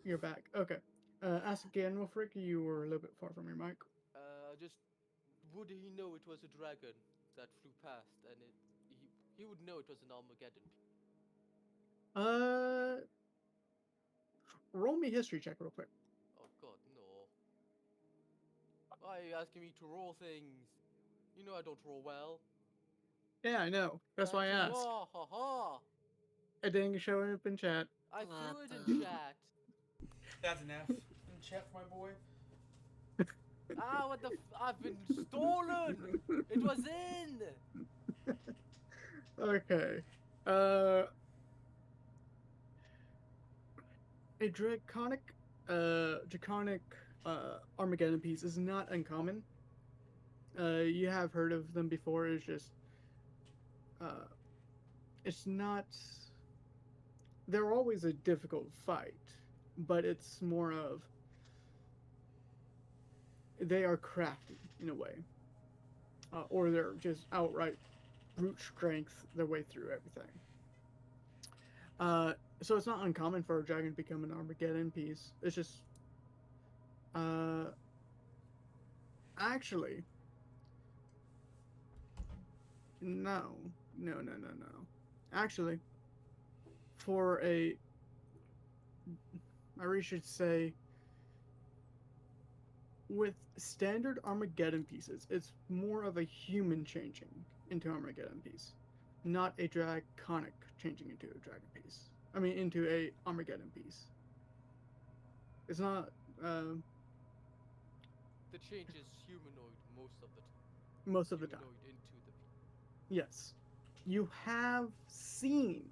you're back. Okay. Ask again, Wolfric. You were a little bit far from your mic. Just would he know it was a dragon that flew past, and he would know it was an Armageddon. Uh, roll me history check real quick. Oh God, no! Why are you asking me to roll things? You know I don't roll well. Yeah, I know. That's why I asked. Ha ha ha! I didn't show up in chat. I What threw it in the- chat. That's an F. In chat for my boy. Ah, what the? I've been stolen. It was in. Okay. Uh, a draconic Armageddon piece is not uncommon. You have heard of them before. Uh, it's not. They're always a difficult fight, but it's more of they are crafty in a way, or they're just outright brute strength their way through everything. Uh, so it's not uncommon for a dragon to become an Armageddon piece. It's just, uh, actually, no, no. Actually, for a, I really should say, with standard Armageddon pieces, it's more of a human changing into Armageddon piece, not a draconic changing into a dragon piece. I mean, into a Armageddon piece. It's not. Um, The change is humanoid most of the time. Most of the time. Humanoid into the people. Yes. You have seen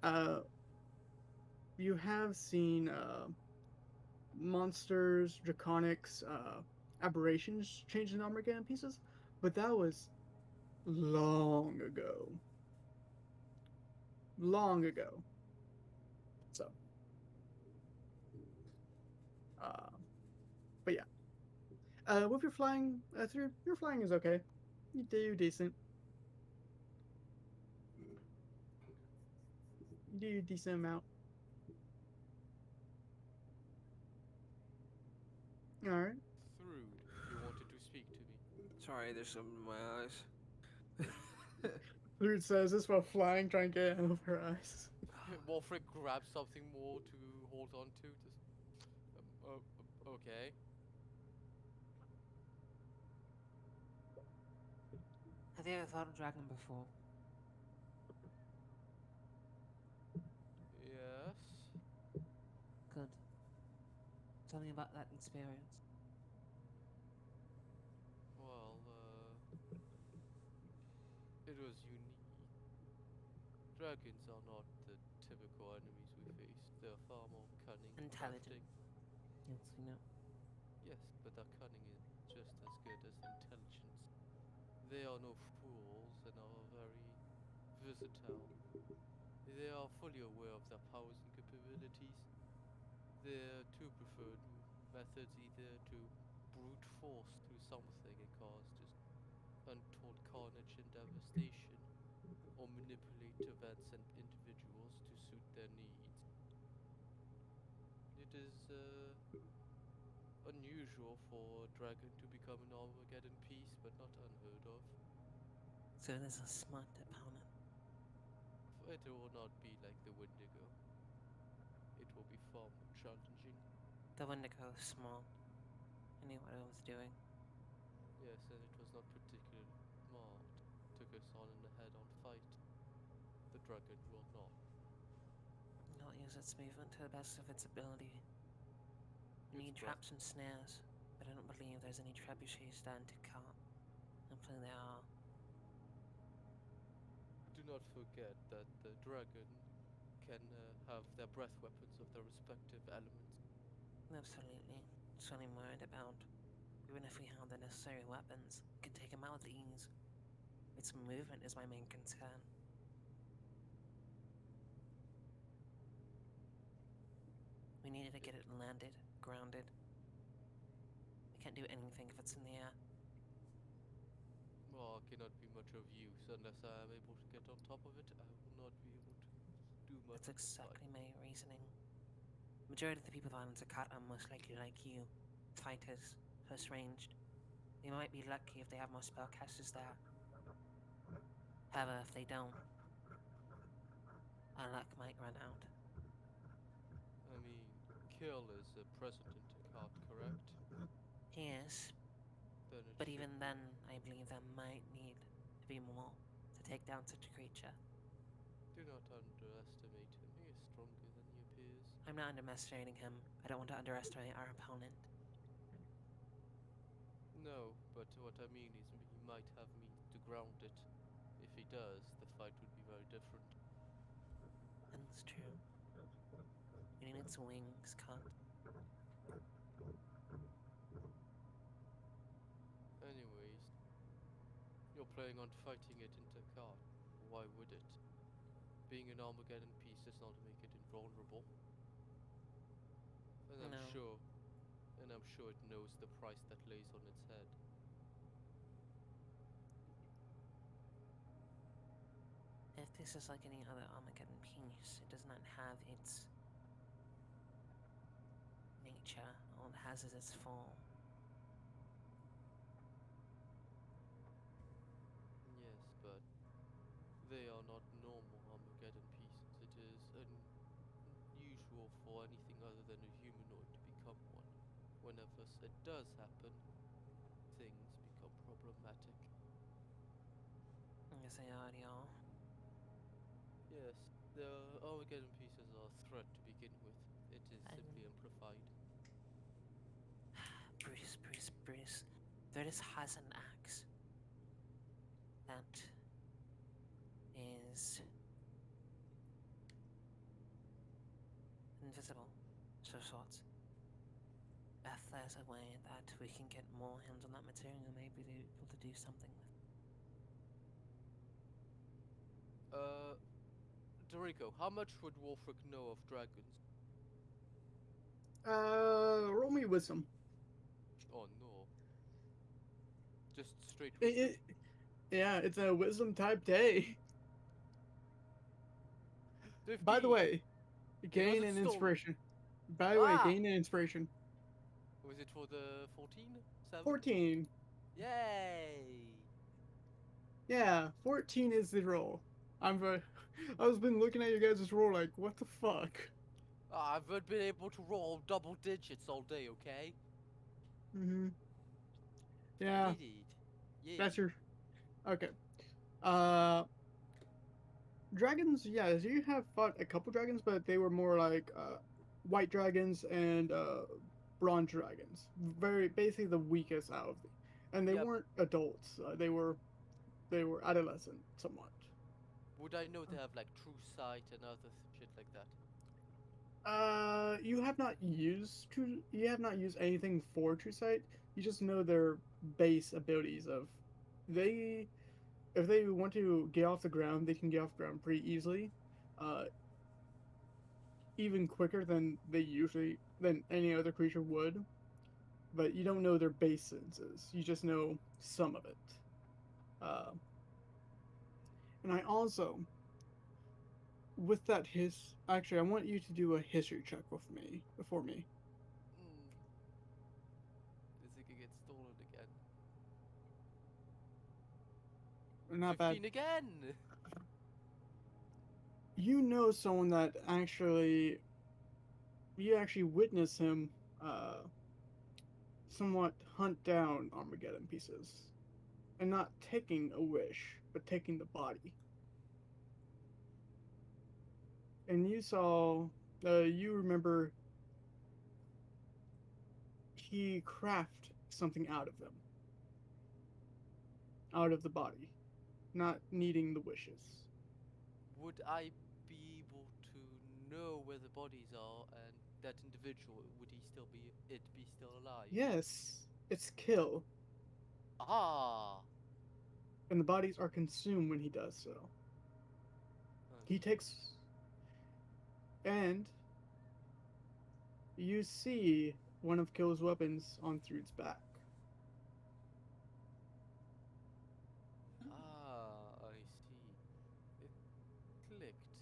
uh you have seen monsters, draconics, aberrations change in Armageddon pieces, but that was long ago. Long ago. So uh but yeah. With your flying through your flying is okay. You do decent. You do a decent amount. Alright. Thrude, you wanted to speak to me. Sorry, there's something in my eyes. Lude says this while flying, trying to get out of her eyes. Wolfric grabs something more to hold on to. Okay. Have you ever fought a dragon before? Yes. Good. Tell me about that experience. Well, it was unique. Dragons are not the typical enemies we face. They're far more cunning, Intelligent. crafting. Yes, we know. Yes, but their cunning is just as good as intelligence. They are no fools and are very versatile. They are fully aware of their powers and capabilities. Their two preferred methods either to brute force through something and cause just untold carnage and devastation, or manipulate events and individuals to suit their needs. It is unusual for a dragon to become an Armageddon piece, but not unheard of. So it is a smart opponent. It will not be like the Wendigo. It will be far far more challenging. The Wendigo is small. I knew what I was doing. Yes, and it was not particularly smart. Took us on in a head-on fight. The dragon will not. Not use its movement to the best of its ability. We Its need breath. traps and snares, but I don't believe there's any trebuchets down to cart. Hopefully there are. Do not forget that the dragon can have their breath weapons of their respective elements. Absolutely. That's what I'm worried about. Even if we have the necessary weapons, we can take him out with ease. Its movement is my main concern. We needed to get it landed, grounded. I can't do anything if it's in the air. Well, I cannot be much of use unless I am able to get on top of it. I will not be able to do much. That's of the fight. exactly my reasoning. Majority of the people that enter cut are most likely like you, fighters, close ranged. They might be lucky if they have more spellcasters there. However, if they don't, our luck might run out. I mean, Kill is present in Takat, correct? Yes, Then it but should even be. then, I believe there might need to be more to take down such a creature. Do not underestimate him. He is stronger than he appears. I'm not underestimating him. I don't want to underestimate our opponent. No, but what I mean is he might have means to ground it. If he does, the fight would be very different. And it's true. You need its wings cut. Anyways, you're planning on fighting it in Takat. Why would it? Being an Armageddon piece does not make it invulnerable. And I'm No. sure it knows the price that lays on its head. If this is like any other Armageddon piece, it does not have its nature. All it has is its form. Yes, but they are not normal Armageddon pieces. It is unusual for anything other than a humanoid to become one. Whenever it does happen, things become problematic. I guess they already are. Yes, the Armageddon pieces are a threat to begin with. It is And- simply amplified. Bruce. Virtus has an axe that is invisible, so sorts. If there's a way that we can get more hands on that material, maybe be able to do something with. Dorico, how much would Wolfric know of dragons? Roll me wisdom. Oh no. Just straight It, wisdom. it, yeah, it's a wisdom type day. 15. By the way, It gain wasn't an stolen. inspiration. By the way, Ah! gain an inspiration. Was it for the 14? 7? 14. Yay! Yeah, 14 is the roll. I was been looking at you guys' roll like, what the fuck? I've been able to roll double digits all day, okay? Mm-hmm. I Yeah, did it. Yay. that's your... Okay. Uh, dragons, yeah, you have fought a couple dragons, but they were more like, white dragons and, bronze dragons. Basically the weakest out of the... And they Yep. weren't adults. They were adolescent, somewhat. Would I know they have like true sight and other shit like that? You have not used anything for True Sight. You just know their base abilities of they if they want to get off the ground, they can get off the ground pretty easily. Uh, even quicker than any other creature would. But you don't know their base senses. You just know some of it. Uh, and I also with that actually I want you to do a history check with me before me. Hmm. Is it gonna get stolen again? Not 15 bad. again! You know someone that actually you actually witness him uh, somewhat hunt down Armageddon pieces, and not taking a wish, but taking the body. And you remember he craft something out of them, out of the body, not needing the wishes. Would I be able to know where the bodies are and that individual, would he still be still alive? Yes, it's kill, Ah, and the bodies are consumed when he does so. He understood. takes, and you see one of Kill's weapons on Thrude's back. Ah, I see. It clicked.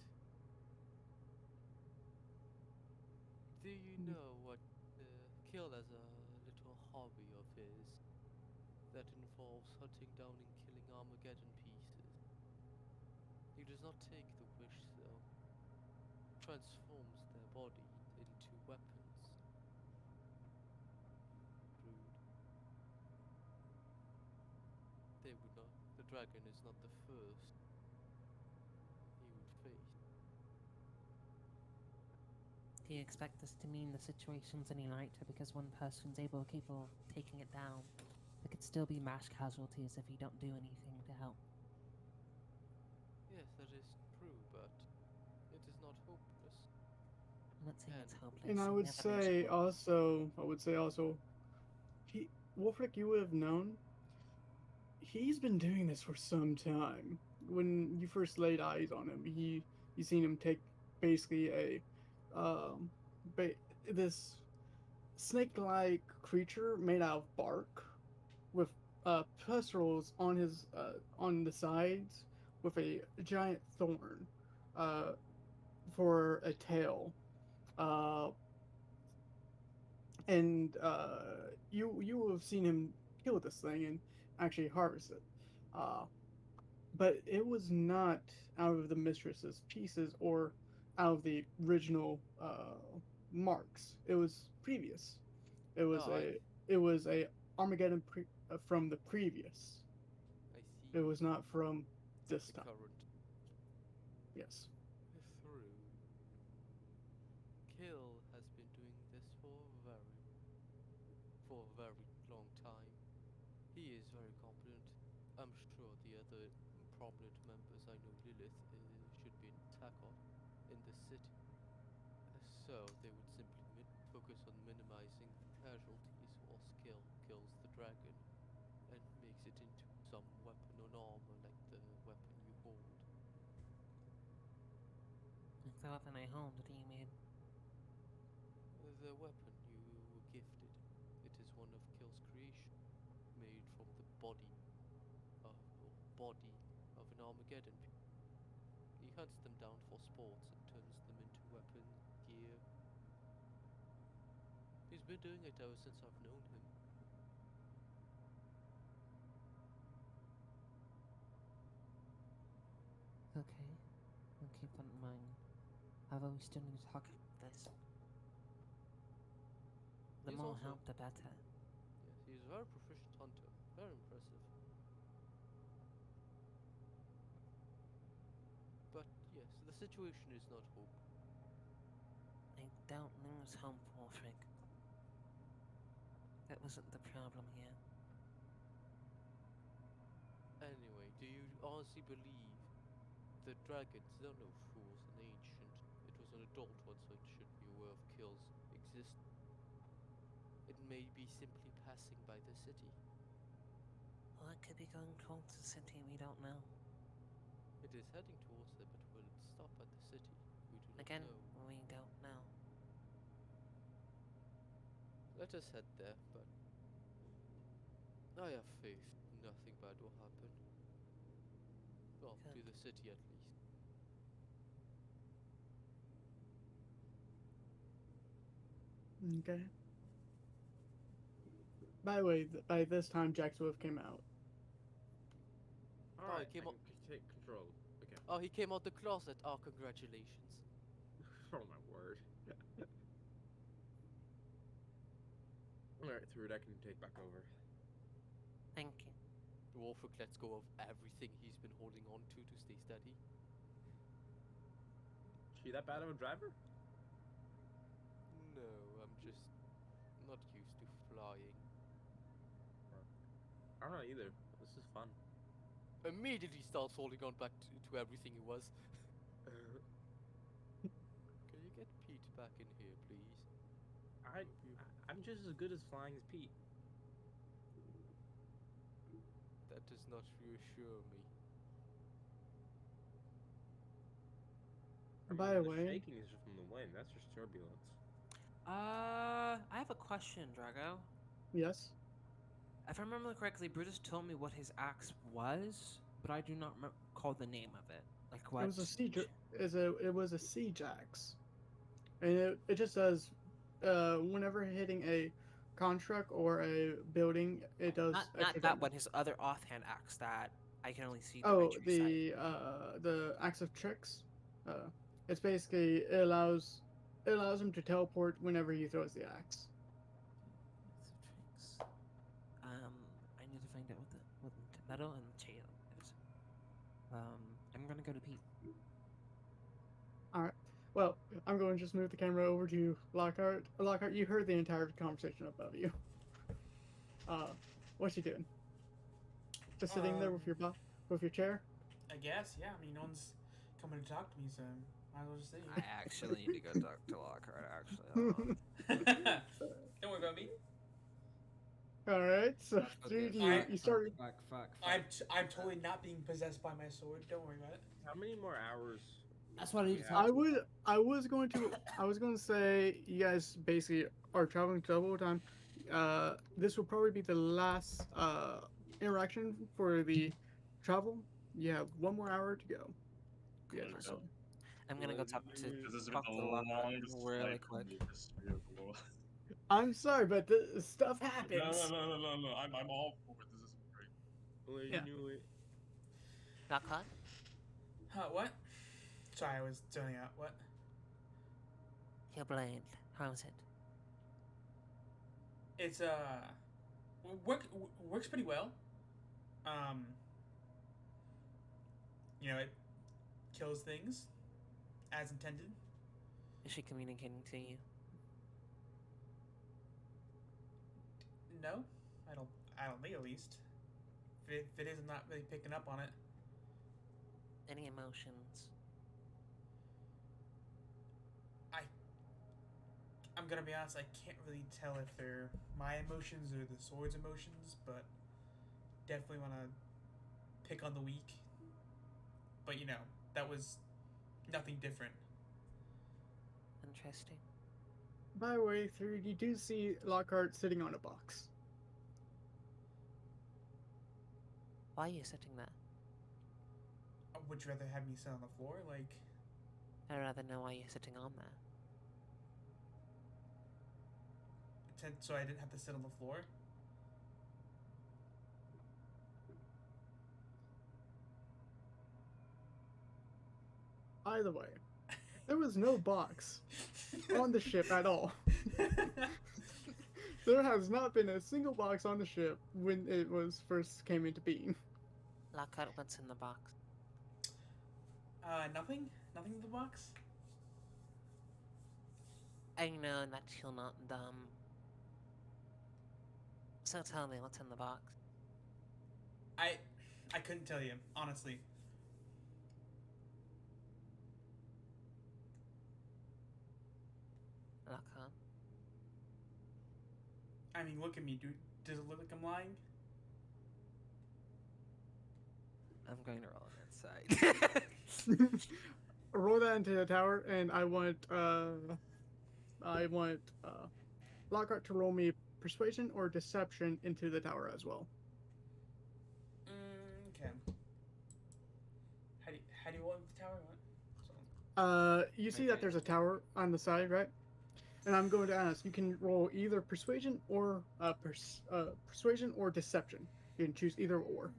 Do you know what Kill has a little hobby of his that involves hunting down and killing Armageddon pieces? He does not take the wish though. Transforms their bodies into weapons. Rude. They would not. The dragon is not the first he would face. Do you expect this to mean the situation's any lighter because one person's capable of taking it down? There could still be mass casualties if you don't do anything to help. Yes, that is true, but it is not hopeless. I'm not saying it's And hopeless. And I You would never mentioned say hopeless. also, he Wolfric, you would have known he's been doing this for some time. When you first laid eyes on him, you seen him take basically um, ba- this snake-like creature made out of bark with pestles on his on the sides with a giant thorn uh, for a tail. Uh, and you have seen him kill this thing and actually harvest it. Uh, but it was not out of the mistress's pieces or out of the original marks. It was previous. It was oh, a it was a Armageddon from the previous. I It see was not from this the time. current Yes. through. Kill has been doing this for a very long time. He is very competent. I'm sure the other prominent members I know Lilith should be in Takot in the city. So they would simply focus on minimizing the casualties while Skill kills the dragon and makes it into some weapon or armor like the weapon you hold. It's the weapon I hold. What do you mean? The weapon you were gifted. It is one of Kill's creation, made from the body of an Armageddon. He hunts them down for sports and turns them into weapons, gear. He's been doing it ever since I've known him. Okay, I'll keep that in mind. However, we still need to talk about this. The He's more also, help, the better. yes, he's a very proficient hunter. Very impressive. But yes, the situation is not hope. I don't lose hope, Wolfric. That wasn't the problem here. Anyway, do you honestly believe the dragons, they're no fools and ancient. It was an adult one, so it should be aware of Kill's existence. It may be simply passing by the city. Well, it could be going towards the city, we don't know. It is heading towards there, but will it stop at the city? We do not Again, know. we don't know. Let us head there, but I have faith nothing bad will happen. Well, to Good. the city at least. Okay. By the way, by this time, Jack Swift came out. Oh, All right, he came I out. can take control. Okay. Oh, he came out the closet. Oh, congratulations. Oh my word. Alright, Thrud, I can take back over. Thank you. Wolfric lets go of everything he's been holding on to stay steady. Is she that bad of a driver? No, I'm just not used to flying. I don't know either. This is fun. Immediately starts holding on back to everything he was. Can you get Pete back in here, please? I'm just as good as flying as Pete. That does not reassure me. I By mean, the the way, shaking is just from the wind. That's just turbulence. I have a question, Drago. yes, If I remember correctly, Brutus told me what his axe was, but I do not recall the name of it. Like what? it was a siege. It was a siege axe, and it just says, whenever hitting a construct or a building, it does Not extra that damage. one. His other offhand axe that I can only see. Oh, the tree side. the axe of tricks. It's basically it allows him to teleport whenever he throws the axe. Tricks. I need to find out what the metal and tail is. I'm gonna go to Pete. All right. Well, I'm going to just move the camera over to Lockhart. Lockhart, you heard the entire conversation above you. What's he doing? Just sitting there with with your chair. I guess, yeah. I mean, no one's coming to talk to me, so might as well just sit I actually need to go talk to Lockhart. Actually, here. Don't worry about me. All right. So, Okay, dude, fuck, you started. Fuck. I'm totally not being possessed by my sword. Don't worry about it. How many more hours? That's what I need to Yeah. talk to. I was going to say you guys basically are traveling double time. This will probably be the last interaction for the travel. You have 1 more hour to go. You guys are going. I'm gonna go talk to Because this has been talk the to Lockhart longest really flight for quick. me this vehicle. I'm sorry, but the stuff No, happens. no. I'm all for it. This is great. Well, you Yeah. knew it. Lockhart? What? Sorry, I was zoning out. What? Your blade. How's it? It's works pretty well. Um, it kills things as intended. Is she communicating to you? No, I don't think at least. If it is, I'm not really picking up on it. Any emotions? I'm gonna be honest, I can't really tell if they're my emotions or the sword's emotions, but definitely want to pick on the weak. But that was nothing different. Interesting. By the way, through you do see Lockhart sitting on a box. Why are you sitting there? Would you rather have me sit on the floor? Like, I'd rather know why you're sitting on there. so I didn't have to sit on the floor? Either way, there was no box on the ship at all. There has not been a single box on the ship when it was first came into being. Lockhart, what's in the box? Nothing? Nothing in the box? I know that you're not dumb. So tell me, what's in the box? I couldn't tell you, honestly. Lockhart? I mean, look at me, dude. Does it look like I'm lying? I'm going to roll on that side. Roll that into the tower, and I want Lockhart to roll me persuasion or deception into the tower as well. Okay. How do you roll into the tower? What? So, You see that there's a tower on the side, right? And I'm going to ask. You can roll either persuasion or persuasion or deception. You can choose either or.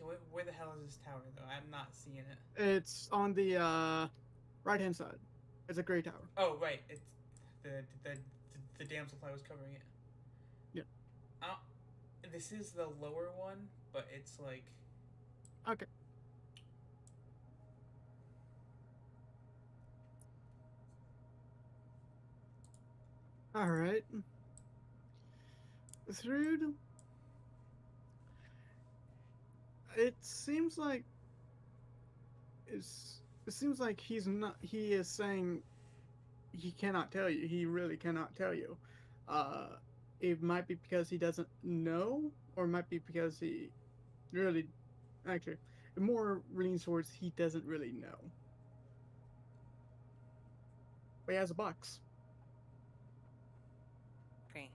Okay, where the hell is this tower though? I'm not seeing it. It's on the Right hand side. It's a gray tower. Oh, right. It's the the damsel I was covering it. Yeah. Uh, this is the lower one, but it's like Okay. All right. Through. It seems like it seems like he's not. He is saying he cannot tell you. He really cannot tell you. Uh, it might be because he doesn't know, or it might be because he really, actually, it more leans towards he doesn't really know. But he has a box. Great.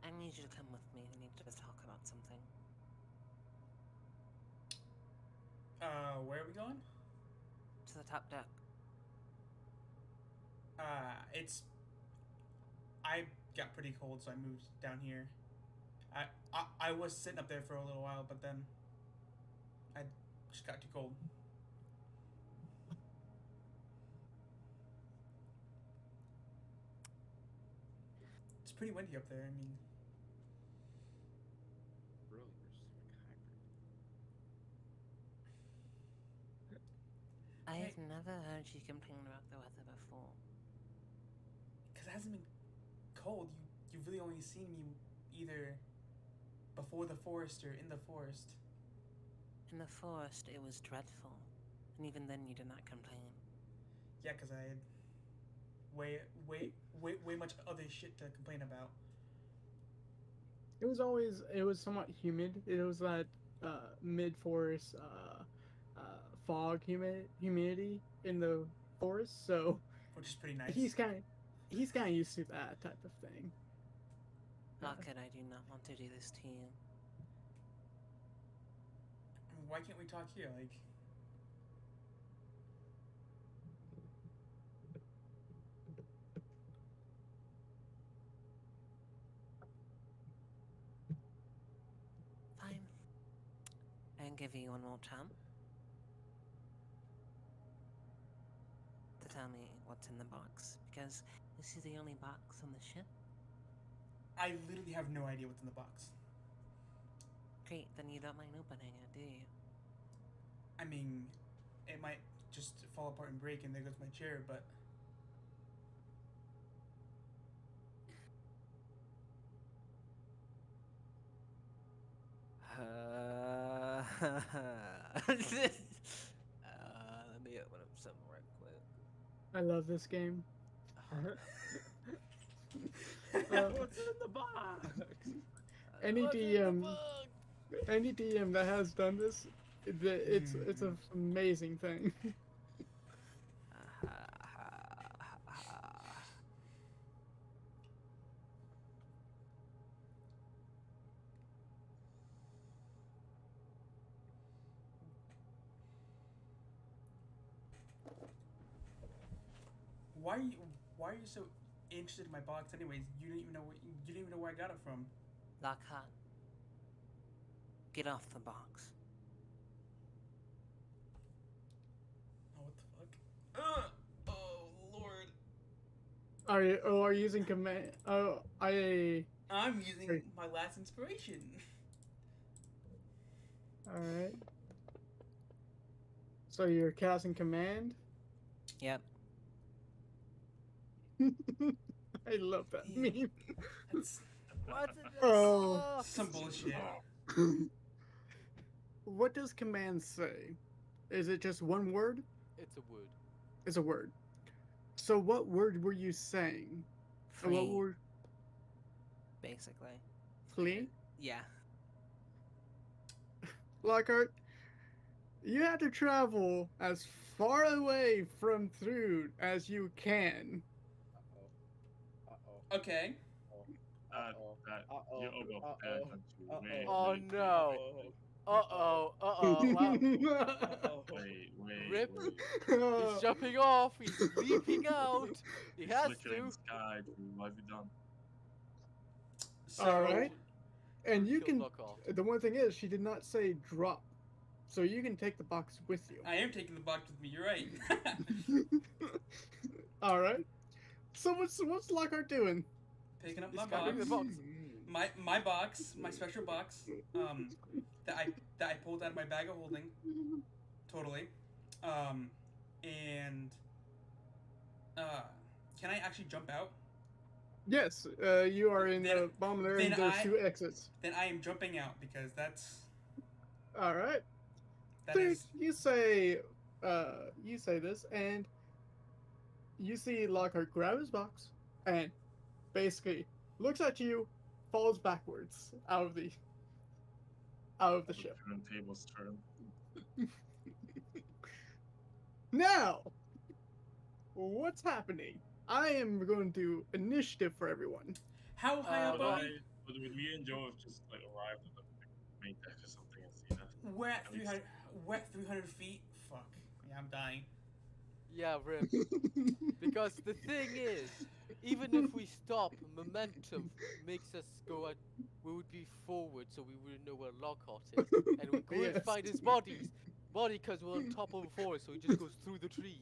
I need you to come with me. We need to talk about something. where are we going? To the top deck. It's I got pretty cold, so I moved down here. I was sitting up there for a little while, but then I just got too cold. It's pretty windy up there. I mean, Really, we're just like hybrid. I Hey. have never heard you complain about the weather before. because it hasn't been cold. You've really only seen me either before the forest or in the forest. In the forest, it was dreadful. And even then, you did not complain. Yeah, because I had way much other shit to complain about. It was somewhat humid. It was that mid forest fog humidity in the forest. So Which is pretty nice. he's kind of used to that type of thing. Lockett, I do not want to do this to you. I mean, why can't we talk here? Like, Fine. I'll give you one more time to tell me what's in the box, because this is the only box on the ship. I literally have no idea what's in the box. Great, then you don't mind opening it, do you? I mean, it might just fall apart and break, and there goes my chair. But Let me open up some right quick. I love this game. What's in the box? Any What's in the DM box? any DM that has done this, it's an amazing thing. why are you why are you so interested in my box? Anyways, you didn't even know where I got it from. Lockhart, get off the box. Oh, what the fuck? Oh Lord! Are you using command? Oh, I'm using my last inspiration. all right. So you're casting command. Yep. I love that meme. That's What's in the Oh. box? some bullshit. What does command say? Is it just one word? It's a word. It's a word. So what word were you saying? And what Flee, word? basically. Flee? Yeah. Lockhart, you have to travel as far away from Thrud as you can. Uh-oh. Okay. You're overprepared, aren't you? Wait, Oh wait, no. Uh-oh. Wow. wait, Rip. Oh. He's jumping off. He's leaping out. He It's has literally in to. the sky, dude. What have you done? So All right. And you Kill can. Lockhart. The one thing is, she did not say drop. so you can take the box with you. I am taking the box with me. You're right. All right. So what's Lockhart doing? Picking up He's my got box. the box. My box, my special box, that I pulled out of my bag of holding, totally, and uh, can I actually jump out? Yes, you are in Then- the bomb there, then and there's I- 2 exits. Then I am jumping out because All right. that Dude, is you say this, and you see Lockhart grab his box and basically looks at you, falls backwards out of the ship. Turntable's turn. Now, what's happening? I am going to do initiative for everyone. how high up well, are we? Would me and Joe have just like arrived at the main deck or something and seen that? We're at At least. 300. We're at 300 feet. Fuck. Yeah, I'm dying. Yeah, Rip. Because the thing is, even if we stop, momentum makes us go at. We would be forward, so we wouldn't know where Lockhart is, and we couldn't Yes. find his body because we're on top of a forest, so he just goes through the trees.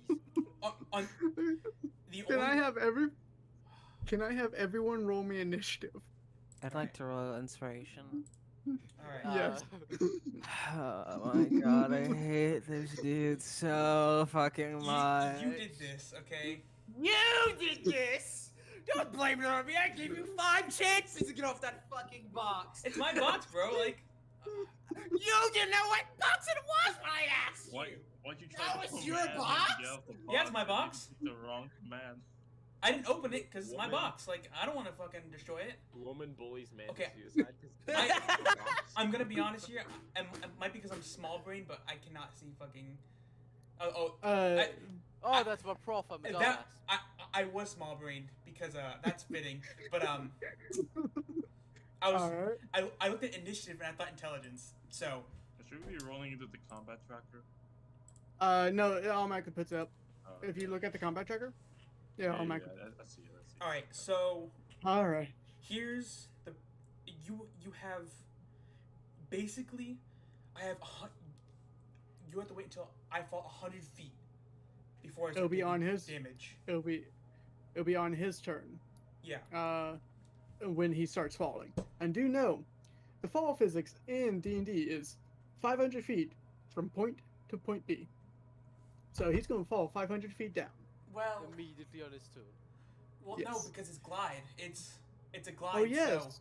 On the Can only I have everyone roll me initiative? I'd like to roll inspiration. all right. Yes. Oh my god, I hate this dude so fucking much. You did this, okay? You did this! Don't blame it on me. I gave you 5 chances to get off that fucking box. It's my box, bro. Like, You didn't know what box it was when I asked Why? you. Why'd you That try to was your command him to box? get off the Yeah, it's my and you box. picked the wrong command. I didn't open it because it's my Woman. box. Like, I don't want to fucking destroy it. Woman bullies man Okay. to suicide. 'Cause I'm gonna be honest here. It might be because I'm small brain, but I cannot see fucking. Oh, Oh, that's my prof. I'm a dumbass. that I was small brained because that's fitting. But I was All right. I looked at initiative and I thought intelligence. So Should we be rolling into the combat tracker? No, it automatically puts it up. Oh, If you okay. look at the combat tracker, yeah, automatically. I see it. I see it. all right, so All right. here's the you have basically I have you have to wait until I fall 100 feet before I It'll start be taking on his- damage. It'll be on his turn. Yeah. When he starts falling. And do know, the fall physics in D&D is 500 feet from point to point B. So he's going to fall 500 feet down. Well, Immediately on his turn. no, Yes. because it's glide. It's a glide. Oh yes.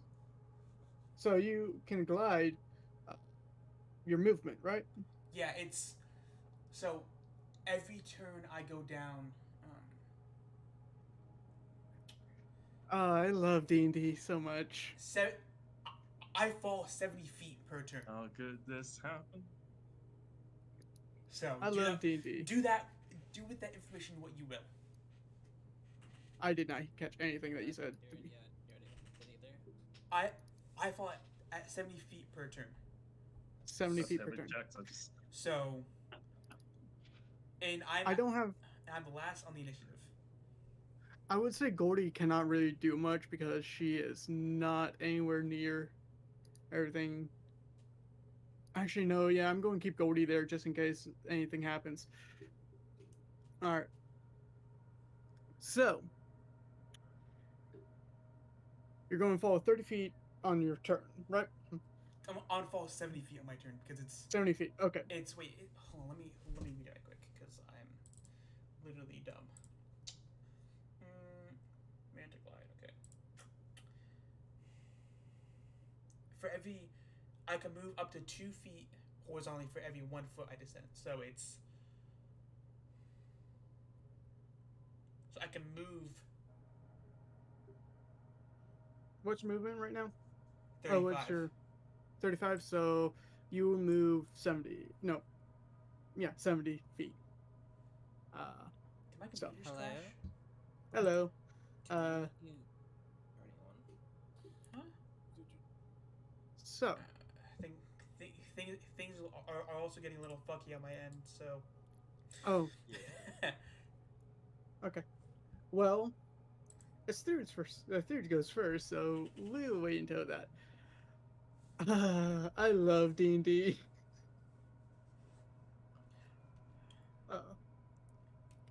So you can glide your movement, right? Yeah, it's so every turn I go down. I love D&D so much. I fall 70 feet per turn. How could this happen? So I love D&D. do that. Do with that information what you will. I did not catch anything that you said to me. I fall at 70 feet per turn. 70 feet per 7 turn. checks, I just So, and I don't have. I'm the last on the initiative. I would say Goldie cannot really do much because she is not anywhere near everything. Actually, no, yeah, I'm going to keep Goldie there just in case anything happens. Alright. So, you're going to fall 30 feet on your turn, right? I'm on fall 70 feet on my turn because it's 70 feet, okay. hold on, let me read that quick because I'm literally dumb. Mantic glide, okay. For every, I can move up to 2 feet horizontally for every 1 foot I descend. So I can move What's your movement right now? 35. Oh, what's your 35? So you will move 70. No. Yeah, 70 feet. Did my so- computer Hello? crash? Hello. Huh? So, Things are also getting a little fucky on my end, so. oh, yeah. well, it's Third first. Third goes first, so we'll wait until that. I love D&D. Uh,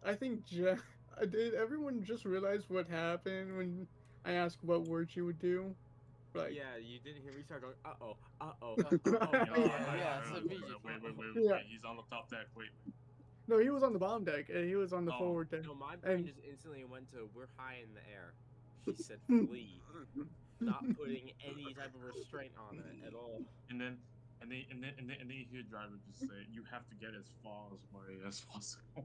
I think did everyone just realize what happened when I asked what word you would do? Like, Yeah, you didn't hear me start going, uh-oh, uh-oh, Oh, uh-oh. yeah, Yeah, I yes, heard. immediately. Yeah. He's on the top deck. Wait. no, he was on the bomb deck. And he was on the Oh. forward deck. No, my brain And just instantly went to, we're high in the air. She said flee, not putting any type of restraint on it at all. And then you hear driver just say, "You have to get as far away as possible."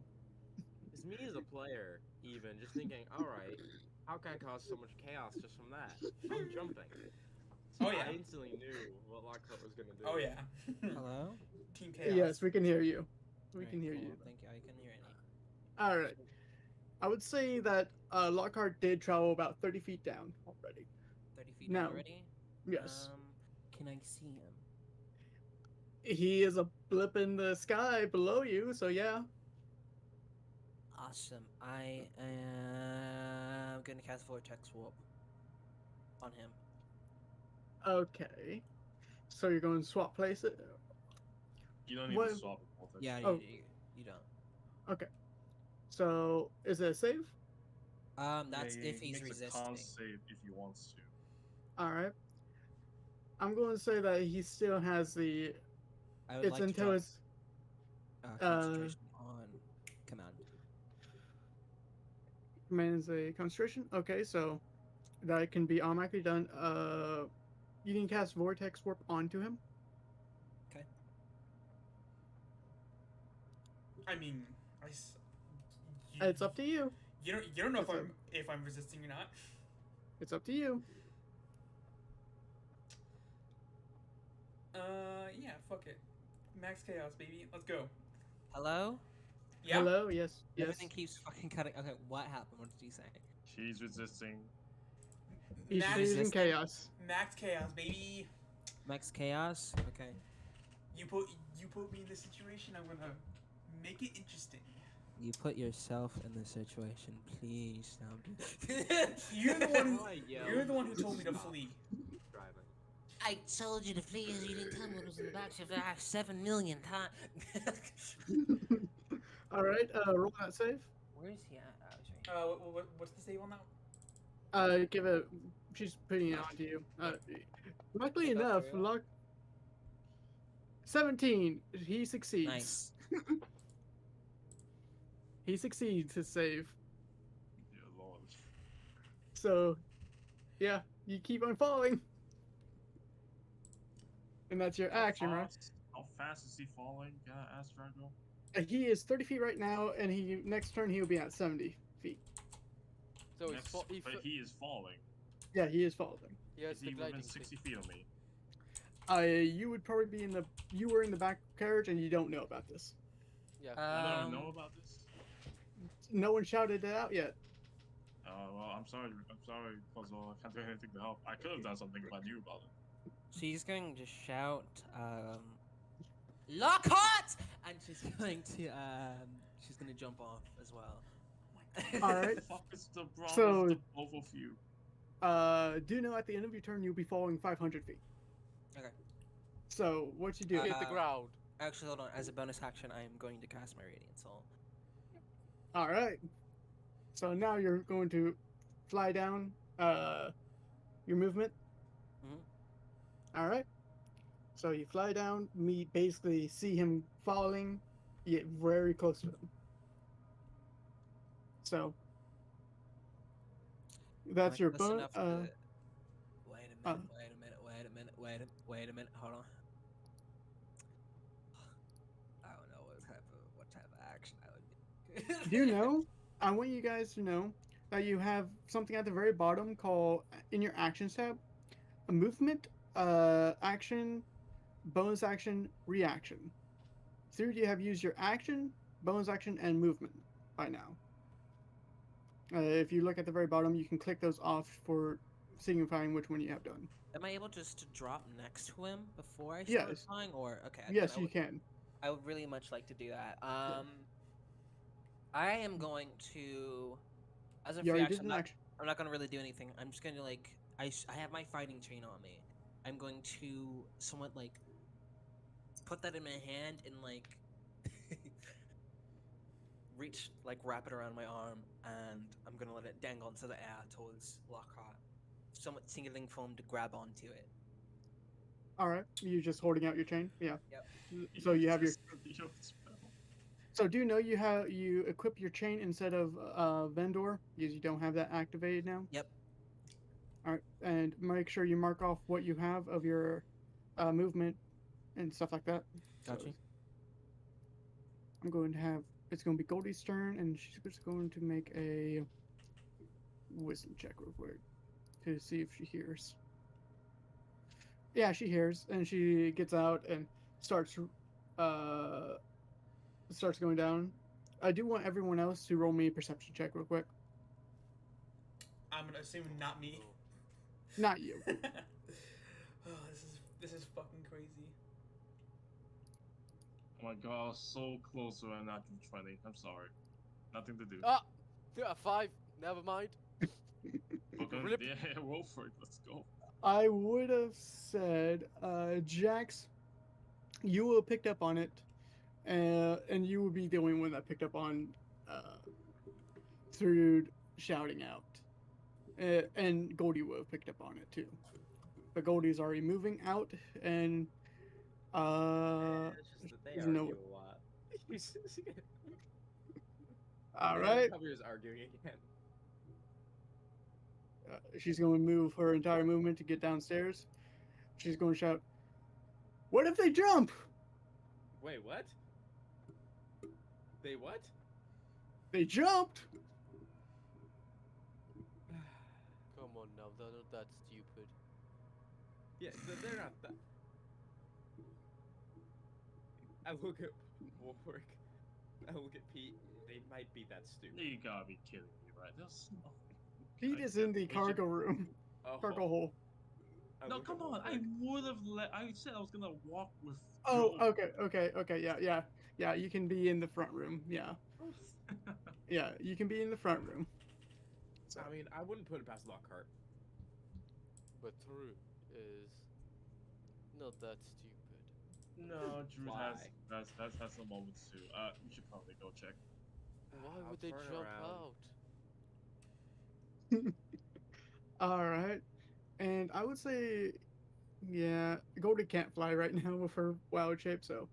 It's me as a player, even, just thinking, alright, how can I cause so much chaos just from that? I'm jumping. So Oh, yeah. I instantly knew what Lockhart was gonna do. Oh yeah. Hello? Team Chaos. yes, we can hear you. We Alright, can hear cool. you. Thank you. I can hear any. All right. I would say that Lockhart did travel about 30 feet down already. 30 feet Now, down already? yes. Can I see him? He is a blip in the sky below you, so yeah. Awesome. I am gonna cast Vortex Warp on him. Okay. So you're going to swap places? You don't need What? to swap the voltage. Yeah, Oh. you don't. Okay. So is it a save? That's Yeah, if he he's makes a con resisting. save if he wants to. All right. I'm going to say that he still has the. I would It's like to until drop his. concentration on command. Commands a concentration. Okay, so that can be automatically done. You can cast Vortex Warp onto him. Okay. I mean, I. s- You, It's up to you. you don't know It's if I'm resisting or not. It's up to you. Yeah, fuck it. Max Chaos, baby. Let's go. Hello? Yeah. Hello. Yes. Yes. Everything keeps fucking cutting. Okay, what happened? What did you say? She's resisting. He's Max, using resisting? chaos. Max Chaos, baby. Max Chaos? Okay. You put me in this situation. I'm gonna make it interesting. You put yourself in this situation. Please don't. You're the one. I yelled, You're the one who told me to "Stop flee. driving." I told you to flee as you didn't tell me what was in the back of the 7 million times. All right. Roll that save. Where's he at? Oh, he's right here. What's the save on that? Give it. She's putting it onto you. Luckily Is that enough, real? 17. He succeeds. Nice. He succeeds his save. Dear Lord. So, yeah, you keep on falling. And that's your action, right? How fast is he falling? Can I ask Drago? He is 30 feet right now, and next turn he'll be at 70 feet. So Next, but he is falling. Yeah, he is falling. he has Is the he within gliding 60 speed. feet of me? You would probably be you were in the back carriage, and you don't know about this. Yeah. I don't know about this. No one shouted it out yet. Well, I'm sorry, Puzzle. I can't do anything to help. I could have done something if I knew about it. She's going to shout, Lockhart! And she's going to jump off as well. All right. The fuck is the problem So- with the both of you? Do know at the end of your turn you'll be falling 500 feet. Okay. So what you do? Hit the ground. Actually, hold on. As a bonus action, I am going to cast my Radiant Soul. All right. So now you're going to fly down. Your movement. Mhm. All right. So you fly down. Basically see him falling. You get very close to him. So that's Like, your close bonus. enough to- Wait a minute, wait a minute, hold on. I don't know what type of action I would do. Do you know? I want you guys to know that you have something at the very bottom called in your actions tab, a movement, action, bonus action, reaction. So you have used your action, bonus action, and movement by now. If you look at the very bottom, you can click those off for signifying which one you have done. Am I able just to drop next to him before I start Yes. flying, or okay? then Yes, I you would, can. I would really much like to do that. I am going to, as a You free already action, did an action. I'm not going to really do anything. I'm just going to I have my fighting chain on me. I'm going to somewhat put that in my hand and reach, like, wrap it around my arm, and I'm gonna let it dangle into the air towards Lockhart. Somewhat signaling for him to grab onto it. All right, you just holding out your chain. Yeah. Yep. So you have your. Yo, spell. So do you know you equip your chain instead of vendor because you don't have that activated now. Yep. All right, and make sure you mark off what you have of your movement and stuff like that. Got So you. I'm going to have it's going to be Goldie's turn, and she's just going to make a wisdom check real quick to see if she hears. Yeah, she hears, and she gets out and starts uh starts going down. I do want everyone else to roll me a perception check real quick. I'm gonna assume not me. Oh, Not you. Oh, this is fucking crazy. Oh my god, I was so close to a natural 20. I'm sorry. Nothing to do. ah, yeah, 5. Never mind. Okay, Rip. yeah, roll for it. Let's go. I would have said, Jax, you would have picked up on it, and you would be the only one that picked up on through shouting out. And Goldie would have picked up on it too. But Goldie's already moving out, and It's just that they there's no. argue a lot. All Yeah, right, probably was arguing again. she's going to move her entire movement to get downstairs. She's going to shout, "What if they jump? Wait, what? They what? They jumped!" Come on now, they're not that stupid. Yeah, they're not that. I look at Warwick. I look at Pete. They might be that stupid. You gotta be kidding me, right? There's no. Pete is in the cargo room, Oh, cargo hole. I No, look come at on. I Warwick. would have let. I said I was gonna walk with. Oh, Joel. okay. Yeah. You can be in the front room. Yeah. Yeah, you can be in the front room. So, I mean, I wouldn't put it past Lockhart. But Drew is not that stupid. No, Drew has Why? has some moments too. You should probably go check. Why I'll would they turn jump around. out? all right. And I would say, yeah, Goldie can't fly right now with her wild shape. So,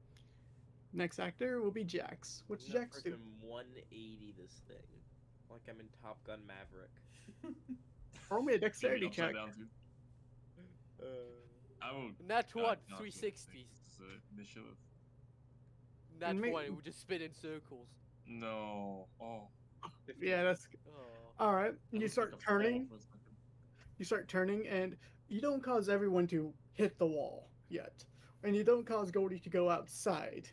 next actor will be Jax. What's I'm gonna Jax do? freaking 180 this thing, like I'm in Top Gun Maverick. Roll me a Maybe dexterity upside check. down too. I will. Nat God, 1, not 360s. Initiative. Nat And 1, it would just spin in circles. No. Oh. 50. Yeah, that's Oh. all right. That You looks start like a fall turning. for a second. You start turning, and you don't cause everyone to hit the wall yet, and you don't cause Goldie to go outside.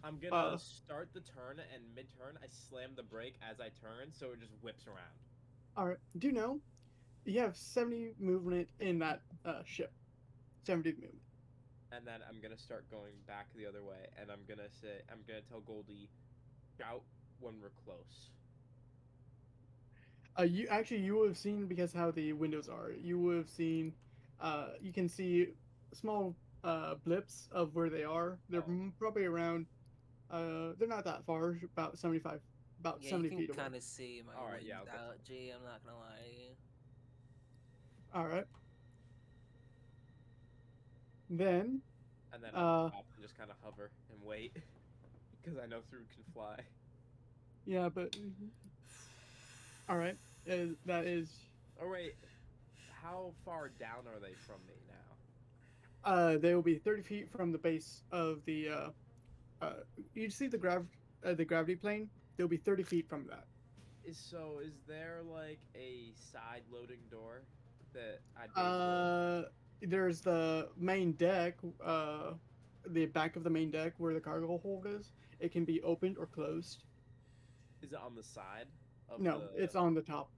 I'm gonna start the turn, and mid-turn, I slam the brake as I turn, so it just whips around. All right. Do you know you have 70 movement in that ship? 70 movement. And then I'm gonna start going back the other way, and I'm gonna tell Goldie, shout when we're close. You would have seen because how the windows are. You would have seen. You can see small blips of where they are. They're Oh. probably around. They're not that far. About 75. About Yeah, 70 you feet can away. kind of see my Alright, wings yeah, I'll get out, G. I'm not gonna lie to you. All right. Then. And then I'll stop and just kind of hover and wait, because I know Through can fly. Yeah, but. All right. That is. Oh wait, how far down are they from me now? They will be 30 feet from the base of the. You see the gravity plane? They'll be 30 feet from that. Is there like a side loading door that I'd be able to... There's the main deck. The back of the main deck where the cargo hold is. It can be opened or closed. Is it on the side of No, the it's on the top.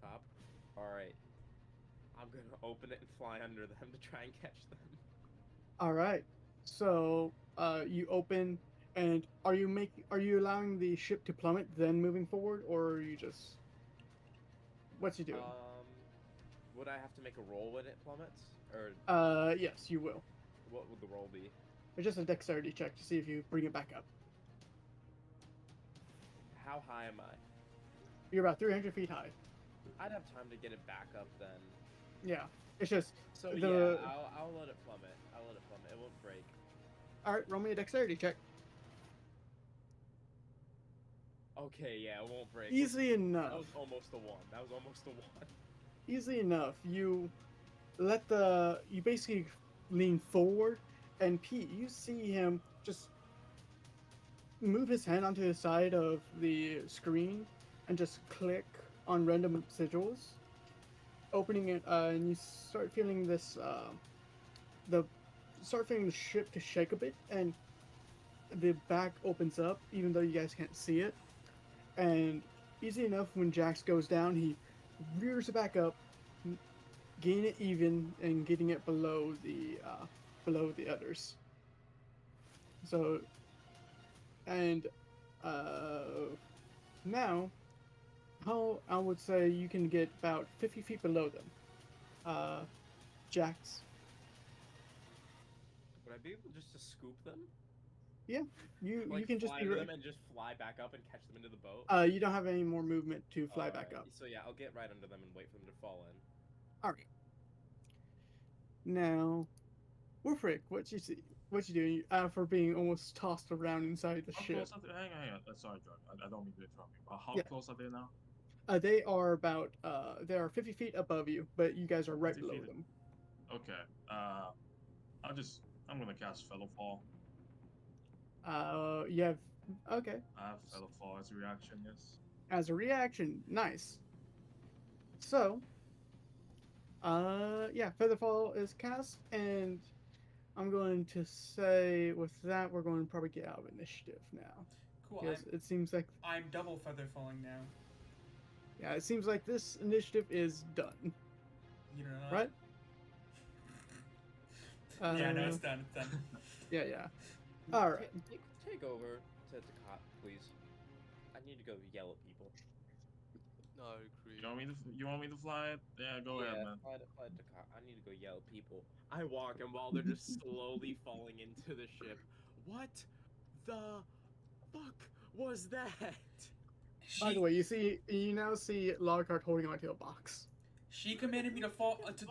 top? Alright. I'm gonna open it and fly under them to try and catch them. All right. So, you open, and are you allowing the ship to plummet then moving forward, or are you just? What's you doing? Would I have to make a roll when it plummets? Or Yes, you will. what would the roll be? It's just a dexterity check to see if you bring it back up. How high am I? You're about 300 feet high. I'd have time to get it back up then. Yeah, it's just So the. yeah, I'll let it plummet. I'll let it plummet. It won't break. All right, roll me a dexterity check. Okay, yeah, it won't break. Easily That enough. was almost a 1. That was almost a 1. Easily enough. You basically lean forward, and Pete, you see him just move his hand onto the side of the screen and just click on random sigils, opening it, and you start feeling this the start feeling the ship to shake a bit, and the back opens up, even though you guys can't see it. And easy enough, when Jax goes down, he rears it back up, getting it even and getting it below the others. So, and now, how I would say you can get about 50 feet below them. Jax. Would I be able just to scoop them? Yeah, you Like can just fly be. under them and just fly back up and catch them into the boat? You don't have any more movement to fly back Alright, up. So yeah, I'll get right under them and wait for them to fall in. All right. Now, Wolfric, what you see? What you doing? For being almost tossed around inside the How ship. close are they? Hang on. Sorry, John. I don't mean to interrupt you. But how Yeah. close are they now? They are about they are 50 feet above you, but you guys are right 50 below feet? them. Okay. I'm gonna cast Feather Fall. You have okay. I have Feather Fall as a reaction. Yes. As a reaction, nice. So, yeah, Featherfall is cast, and I'm going to say with that we're going to probably get out of initiative now. Cool. Because it seems like I'm double feather falling now. yeah, it seems like this initiative is done. You don't know Right? Yeah, no, it's done. It's done. Yeah. All right. Take over to Cot, please. I need to go yell at people. I agree. You want me to fly it? Yeah, go ahead, man. Fly to Cot. I need to go yell at people. I walk, and while they're just slowly falling into the ship, what the fuck was that? By the way, you now see Lockhart holding onto a box. She commanded me to fall. Box.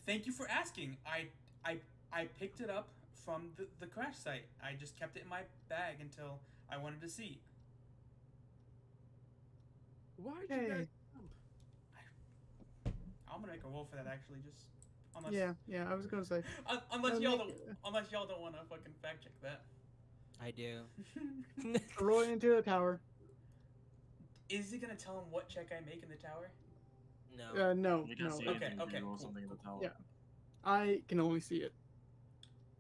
Thank you for asking. I picked it up from the crash site. I just kept it in my bag until I wanted to see. Why'd you guys jump? I'm gonna make a roll for that actually. Just unless Yeah. I was gonna say unless y'all don't want to fucking fact check that. I do. roll into the tower. Is it gonna tell him what check I make in the tower? No. No. You can't see Okay, anything if you roll cool, something in the tower. Yeah. I can only see it.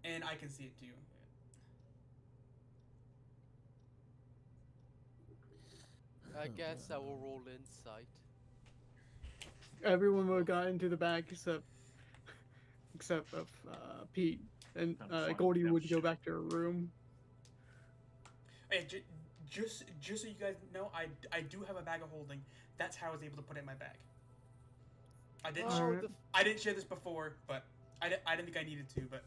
And I can see it too. I guess I will roll insight. Everyone would have got into the bag except of Pete, and Goldie would go back to her room. Hey, just so you guys know, I do have a bag of holding. That's how I was able to put it in my bag. I didn't share this before, but I didn't think I needed to, but.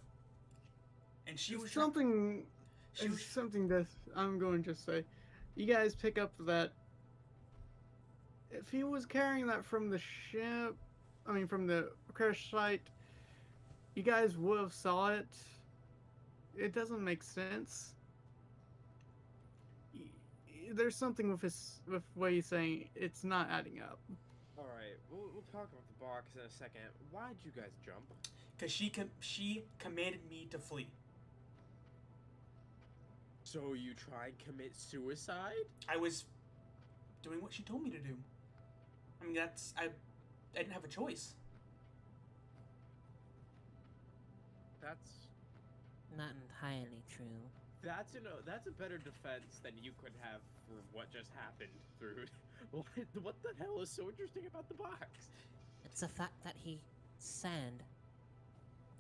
And she was something. Something that I'm going to just say. You guys pick up that. If he was carrying that from the ship, from the crash site, you guys would have saw it. It doesn't make sense. There's something with what he's saying. It's not adding up. All right, we'll talk about the box in a second. Why'd you guys jump? Because she commanded me to flee. So you tried commit suicide? I was doing what she told me to do. I didn't have a choice. That's Not entirely true. that's a better defense than you could have for what just happened, Through. What the hell is so interesting about the box? It's the fact that he said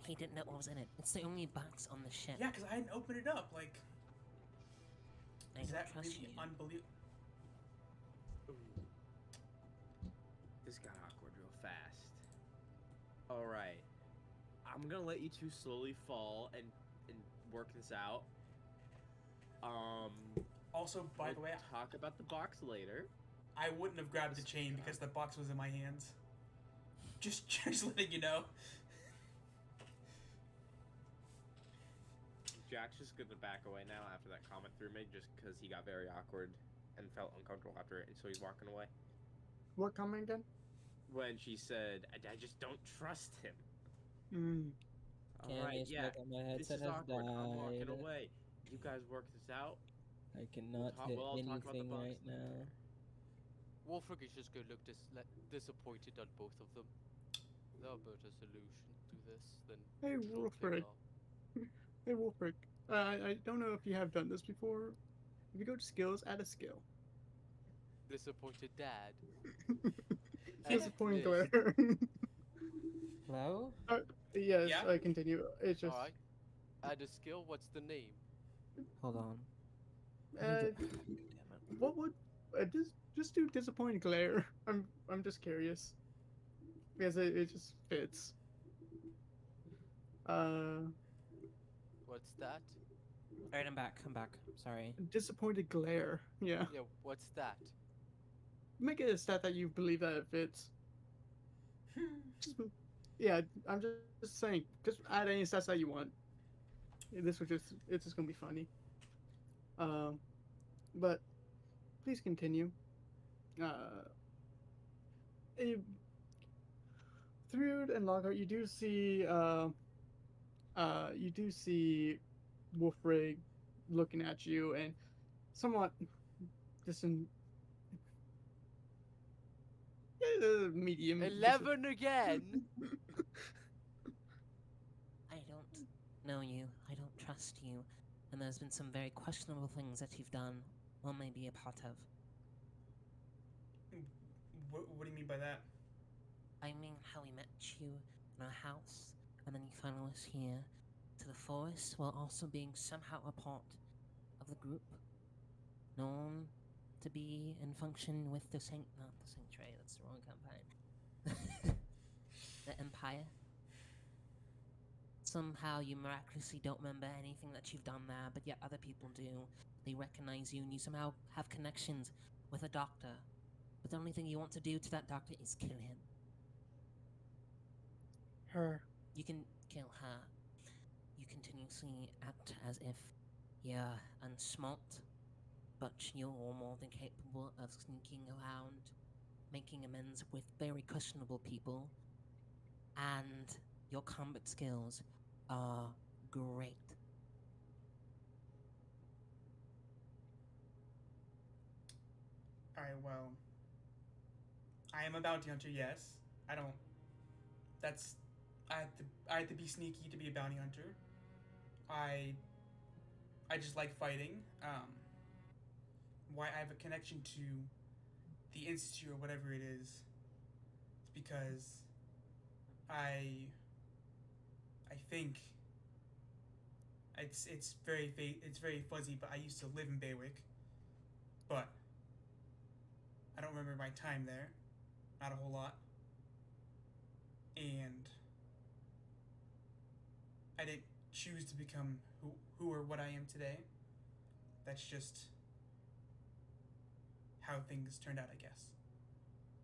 he didn't know what was in it. It's the only box on the ship. Yeah, because I hadn't opened it up. Like, I is don't that trust really you. unbelievable? This got awkward real fast. Alright. I'm gonna let you two slowly fall and work this out. Also, by the way, talk about the box later. I wouldn't have grabbed the chain because the box was in my hands. Just letting you know. Jack's just gonna back away now after that comment threw me, just because he got very awkward and felt uncomfortable after it, and so he's walking away. What comment again? When she said, "I just don't trust him." Mm. All right, yeah, My this headset is has awkward. I'm walking died. away. You guys work this out. I cannot talk- hit we'll all talk about the anything box right now. Wolfric is just going to look disappointed at both of them. There are better solution to this than Hey, joking Wolfric. off. Hey, Wolfric. I don't know if you have done this before. If you go to skills, add a skill. Disappointed dad. Disappointing list. glare. Hello? Yes, Yeah? I continue. It's just. Alright. Add a skill, what's the name? Hold on. Uh, what would just do disappointing glare? I'm just curious because it just fits. What's that? Alright, I'm back. Sorry. Disappointed glare. Yeah. Yeah, what's that? Make it a stat that you believe that it fits. Just, yeah, I'm just saying. Just add any stats that you want. This was it's just gonna be funny. But please continue. Through and Lockhart, you do see Wolfrig looking at you and somewhat distant. Medium. 11 again? I don't know you. I don't trust you. And there's been some very questionable things that you've done or may be a part of. What do you mean by that? I mean how we met you in our house, and then you followed us here to the forest while also being somehow a part of the group known to be in function with the not the Sanctuary, that's the wrong campaign. The Empire. Somehow you miraculously don't remember anything that you've done there, but yet other people do. They recognize you, and you somehow have connections with a doctor. But the only thing you want to do to that doctor is kill him. Her. You can kill her. You continuously act as if you're unsmart, but you're more than capable of sneaking around, making amends with very questionable people, and your combat skills are great. Alright, well. I am a bounty hunter, yes. I don't. That's. I had to be sneaky to be a bounty hunter. I just like fighting. Why I have a connection to the Institute or whatever it is. It's because I think it's very fuzzy, but I used to live in Baywick. But I don't remember my time there. Not a whole lot. And I didn't choose to become who or what I am today. That's just how things turned out, I guess.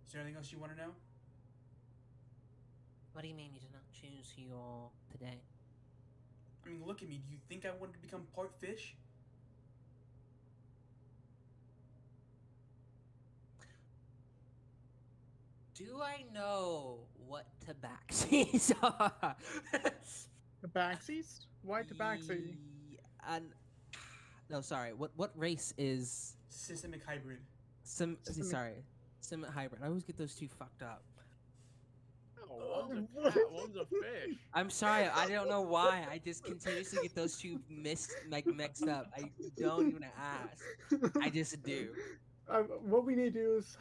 Is there anything else you want to know? What do you mean you did not choose who you are today? I mean, look at me. Do you think I wanted to become part fish? Do I know what tabaxis are? Tabaxis? Why tabaxi? And no, sorry. What race is Systemic hybrid. Sorry, sim hybrid. I always get those two fucked up. Oh, one's a cat, one's a fish. I'm sorry. I don't know why. I just continuously get those two mixed up. I don't even ask. I just do. What we need to do is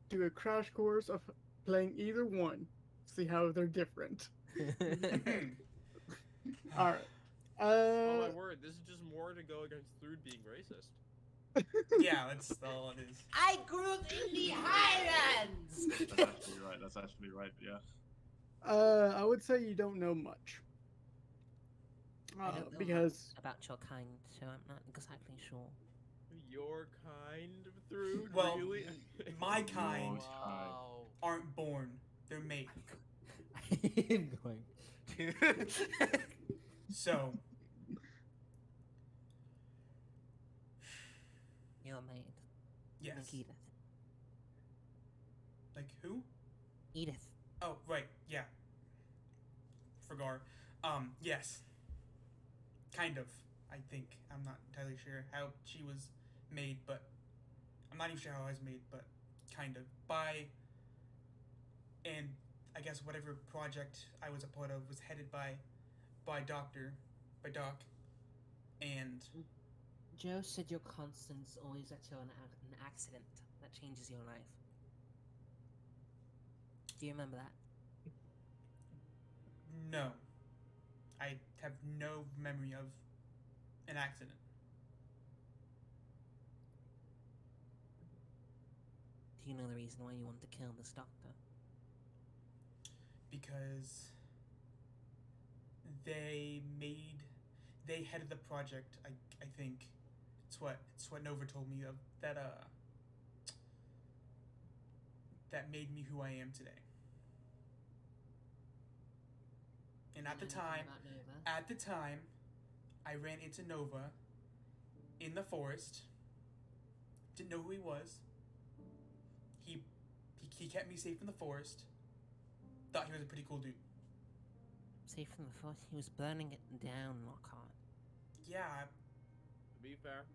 do a crash course of playing either one. See how they're different. All right. Oh my word! This is just more to go against Thrude being racist. Yeah, that's all it is. I grew up in the Highlands. That's actually right. Yeah. I would say you don't know much. I don't know Because about your kind, so I'm not exactly sure. Your kind of through? Well, Really? my kind Wow. aren't born; they're made. I'm going to. So You're made. yes, Like Edith. like who? Edith. Oh, right, yeah, Forgar. Yes, kind of. I think I'm not entirely sure how she was made, but I'm not even sure how I was made, but kind of by. And I guess whatever project I was a part of was headed by Doc, and Joe said your constant's always that you're an accident that changes your life. Do you remember that? no, I have no memory of an accident. Do you know the reason why you want to kill this doctor? Because they headed the project. I think it's what Nova told me of that made me who I am today. And Do you know anything about Nova? at the time, I ran into Nova in the forest. Didn't know who he was. He kept me safe in the forest. Thought he was a pretty cool dude. Safe from the force, he was burning it down, Lockhart. Yeah, To be fair,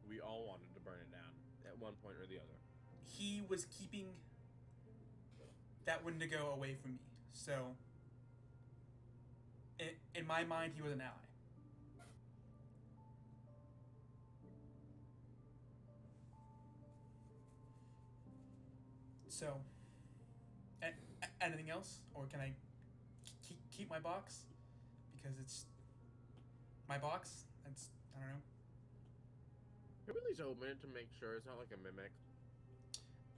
we all wanted to burn it down at one point or the other. he was keeping that Wendigo away from me. So, in my mind, he was an ally. So, anything else, or can I keep my box because it's my box? That's I don't know. Can we at least open it to make sure it's not like a mimic?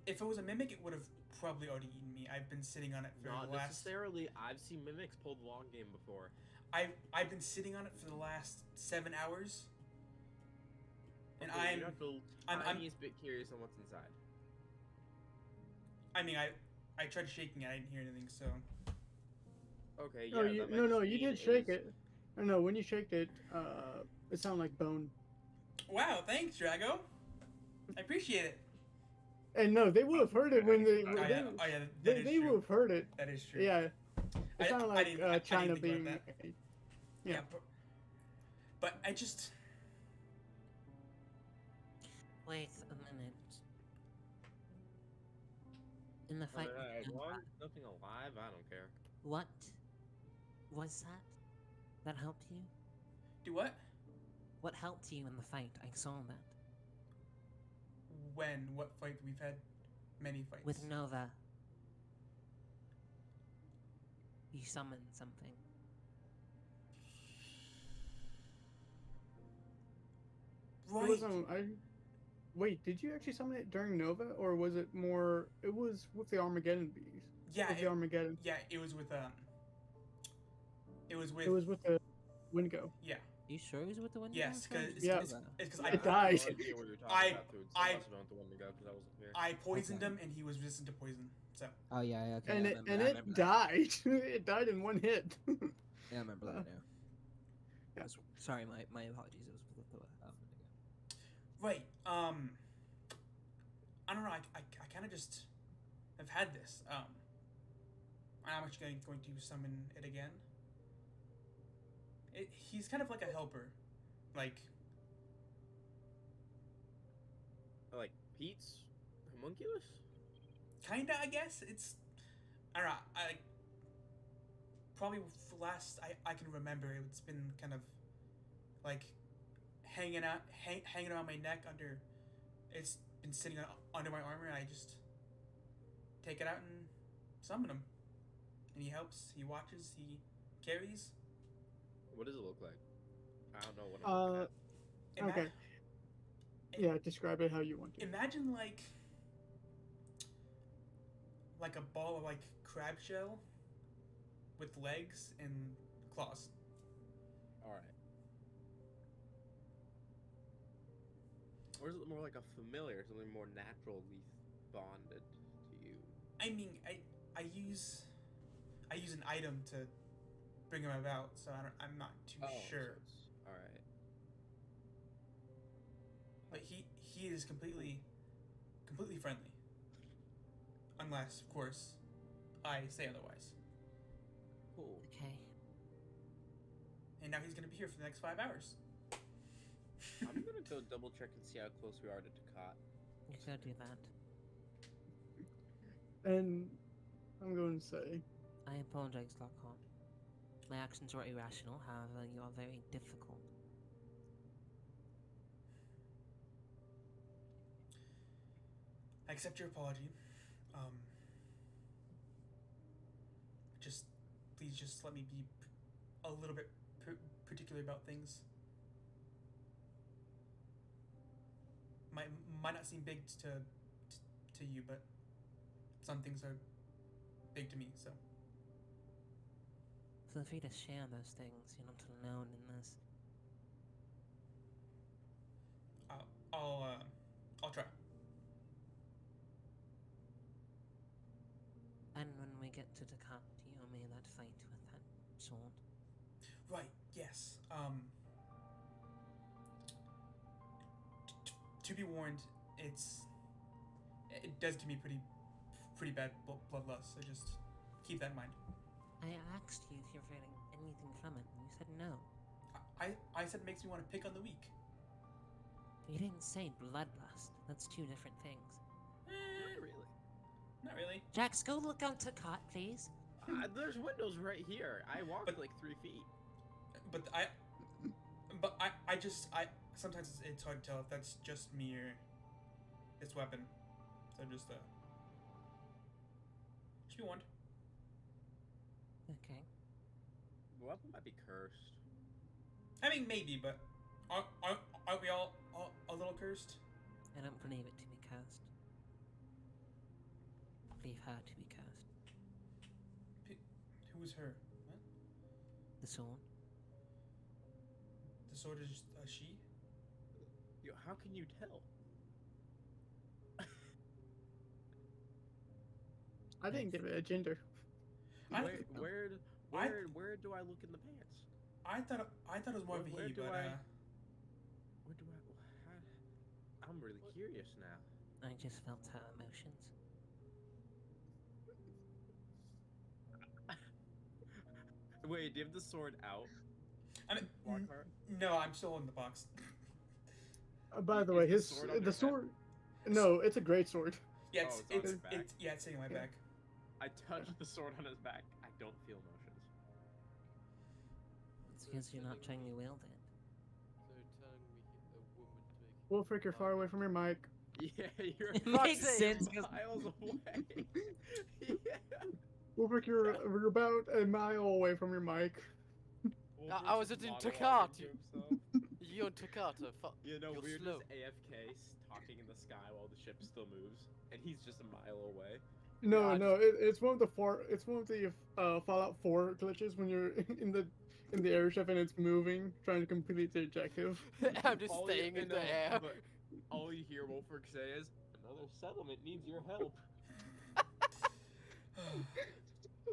If it was a mimic, it would have probably already eaten me. I've been sitting on it for Not the last. necessarily. I've seen mimics pull the long game before. I've been sitting on it for the last 7 hours, and Okay, I'm you're not the I'm- tiniest bit curious on what's inside. I mean I tried shaking it. I didn't hear anything. So Okay, no, yeah. you, that might no, just you mean did shake was- it. No, when you shaked it, it sounded like bone. wow, thanks, Drago. I appreciate it. And no, they would have heard it when they Oh yeah, that they, is they true. would have heard it. That is true. Yeah, I- it sounded I like didn't- I didn't China think about being. that. Yeah. But I just Wait a minute. In the fight, with As long Nova, as nothing alive, I don't care. what was that? That helped you? do what? What helped you in the fight? I saw that. When? What fight? We've had many fights. With Nova. You summoned something. It Right. wasn't. Wait, did you actually summon it during Nova, or was it more? It was with the Armageddon bees. Yeah. With the Armageddon. Yeah. It was with It was with. It was with the Wingo. Yeah. You sure it was with the window? Yes, because Yeah. it's because It I died. have no idea what you're talking I- about, dude. So I- must have known the one to go because I wasn't here. I poisoned Okay. him and he was resistant to poison. So Oh yeah, okay. And it died. It died in one hit. Yeah, I remember that now. yeah. Sorry, my apologies. It was with the window. right. I don't know. I kind of just have had this. I'm actually going to summon it again. He's kind of like a helper, like Pete's homunculus? kinda. I guess it's. I don't know. I probably for last I can remember. It's been kind of like hanging around my neck under. It's been sitting under my armor, and I just take it out and summon him. And he helps. He watches. He carries. What does it look like? I don't know what I'm looking at. Ima- Okay. Yeah, describe it how you want to. Imagine like a ball of like crab shell with legs and claws. Or is it more like a familiar, something more naturally bonded to you? I mean, I use an item to bring him about, so I'm not too Oh, sure. so it's all right. But he is completely friendly, unless of course I say otherwise. Cool. Okay. And now he's gonna be here for the next 5 hours. I'm gonna go double check and see how close we are to Takat. You go do that. And I'm going to say, I apologize, Lockhart. My actions were irrational, however, you are very difficult. I accept your apology. Just please, just let me be a little bit particular about things. Might not seem big to you, but some things are big to me. So Feel free to share those things. You're not alone in this. I'll try. And when we get to Takat, do you owe me that fight with that sword? Right. Yes. To be warned, it does give me pretty bad bloodlust. So just keep that in mind. I asked you if you're feeling anything from it, and you said no. I said it makes me want to pick on the weak. You didn't say bloodlust. That's two different things. Not really. Not really. Jax, go look on Takat, please. There's windows right here. I walked like 3 feet. But I just sometimes it's hard to tell if that's just me or this weapon. So just be warned. Okay. The weapon might be cursed. I mean, maybe, but aren't we all a little cursed? I don't believe it to be cursed. I believe her to be cursed. Who is her? What? The sword. The sword is a she? Yo, how can you tell? I didn't give it a gender. Where do I look in the pants? I thought it was more of a Where he, do but I- I'm really curious now. I just felt her emotions. Wait, do you have the sword out? I mean, Lockhart? no, I'm still in the box. By the Is way, the his sword on your the head? sword. No, it's a great sword. Yeah, Oh, it's on his back. it's sitting on my Yeah. back. I touched the sword on his back. I don't feel emotions. It's because you're not trying to wield it. So you're telling me a woman's making Wolfric, you're far away from your mic. Yeah, you're It makes sense, 'cause- miles away. Yeah. Wolfric, you're about a mile away from your mic. I was Wolfric in just Takat, monologuing to you- himself. You on Takata, You know, you're we're slow. just AFK talking in the sky while the ship still moves, and he's just a mile away. No, I no, it's one of the Fallout 4 glitches when you're in the airship and it's moving, trying to complete the objective. I'm just All you- staying in no, the air. But all you hear Wolfric say is, "Another settlement needs your help."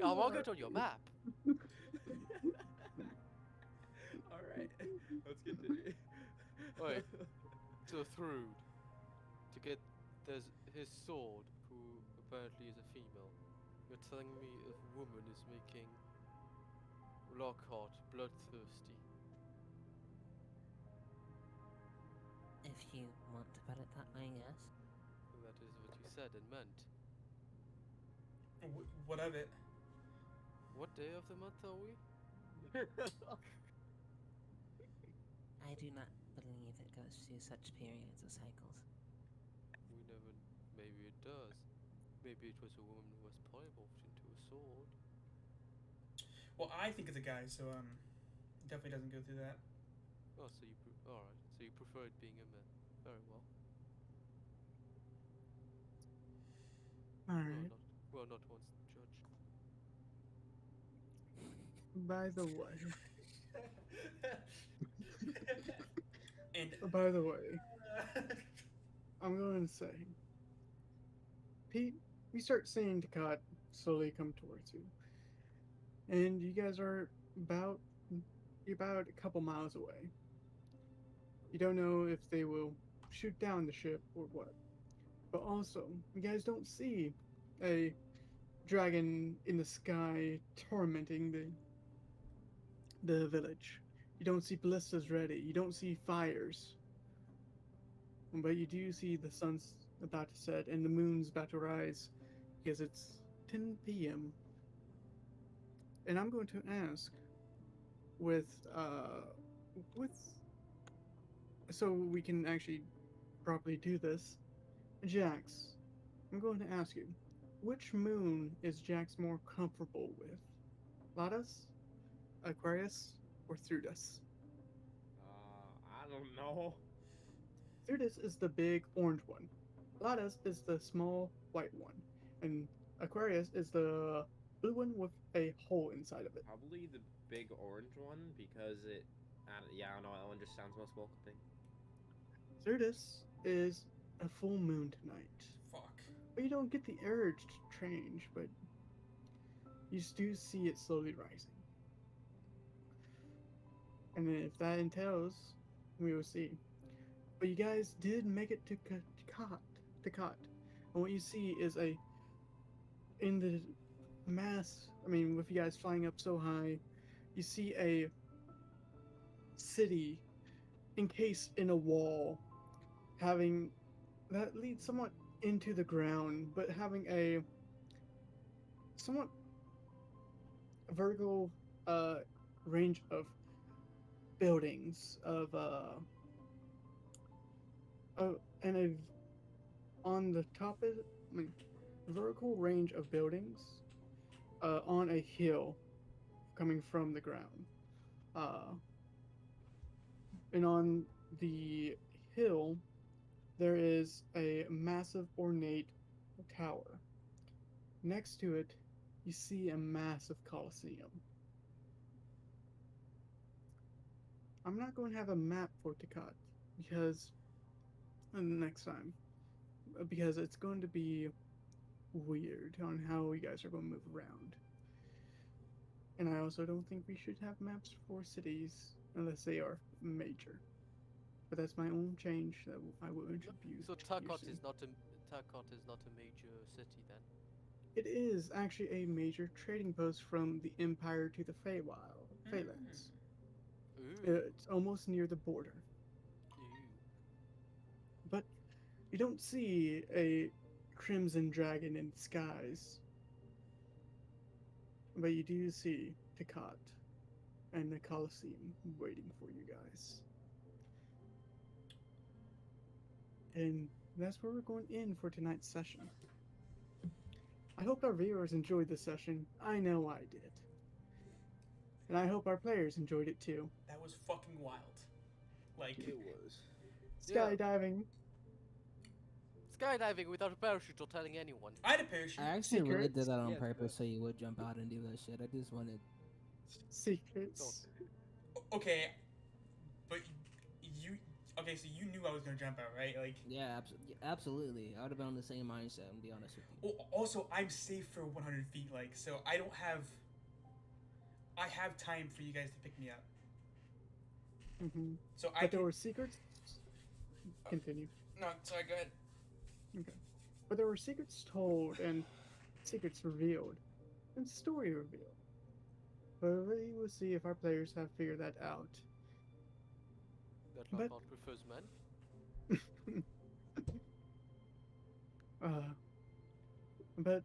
I'll mark it on your map. All right, let's continue. Wait. So Thrude, to get his sword, who apparently is a female. You're telling me a woman is making Lockhart bloodthirsty. If you want to put it that way, yes. That is what you said and meant. What of it? What day of the month are we? I do not believe it goes through such periods or cycles. We never. Maybe it does. Maybe it was a woman who was polymorphed into a sword. Well, I think it's a guy, so definitely doesn't go through that. Oh, so you alright. So you prefer it being a man. Very well. Alright. Well, not once judge. By the way, And by the way, I'm going to say, Pete, we start seeing Takat slowly come towards you, and you guys are about you're about a couple miles away. You don't know if they will shoot down the ship or what, but also you guys don't see a dragon in the sky tormenting the village. You don't see ballistas ready. You don't see fires. But you do see the sun's about to set and the moon's about to rise because it's 10 p.m. And I'm going to ask with with so we can actually properly do this. Jax, I'm going to ask you, which moon is Jax more comfortable with? Ladas, Aquarius, or Thrudas? I don't know. Thrudas is the big orange one. Ladas is the small white one. And Aquarius is the blue one with a hole inside of it. Probably the big orange one because it. Yeah, I don't know. That one just sounds most welcoming. Thrudas is a full moon tonight. Fuck. But you don't get the urge to change, but you do see it slowly rising. And if that entails, we will see. But you guys did make it to Cot. And what you see is in the mass, I mean, with you guys flying up so high, you see a city encased in a wall, having that leads somewhat into the ground, but having a somewhat vertical range of buildings and on the top of it, I mean, vertical range of buildings on a hill coming from the ground. Uh, and on the hill, there is a massive ornate tower. Next to it, you see a massive coliseum. I'm not going to have a map for Takat because next time, because it's going to be weird on how you guys are going to move around. And I also don't think we should have maps for cities unless they are major. But that's my own change that I will introduce. So Takot is not a major city then. It is actually a major trading post from the Empire to the Feylands. It's almost near the border. But you don't see a crimson dragon in the skies. But you do see Takat and the Colosseum waiting for you guys. And that's where we're going in for tonight's session. I hope our viewers enjoyed the session. I know I did. And I hope our players enjoyed it too. That was fucking wild. Like, It was. Skydiving. Skydiving without a parachute or telling anyone. I had a parachute. I actually really did Secrets. that on Yeah, purpose so you would jump out and do that shit. I just wanted. Secrets. Okay, but you. Okay, so you knew I was gonna jump out, right? Like. Yeah, absolutely. I would have been on the same mindset, and be honest with you. Also, I'm safe for 100 feet, like, so I don't have. I have time for you guys to pick me up. Mm-hmm. So But there were secrets. Continue. No, sorry, go ahead. Okay. But there were secrets told and secrets revealed and story revealed. But really, we'll see if our players have figured that out. That But- Takot prefers men. But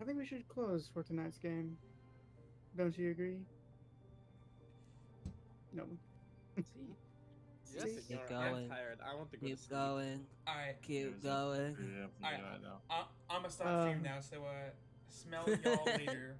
I think we should close for tonight's game. Don't you agree? No. See? Yes. See, Keep I'm going. tired. I want to go to Keep sleep. going. Alright, Keep going. Yeah, Alright. right now. I'm gonna stop stream now, so smell y'all later.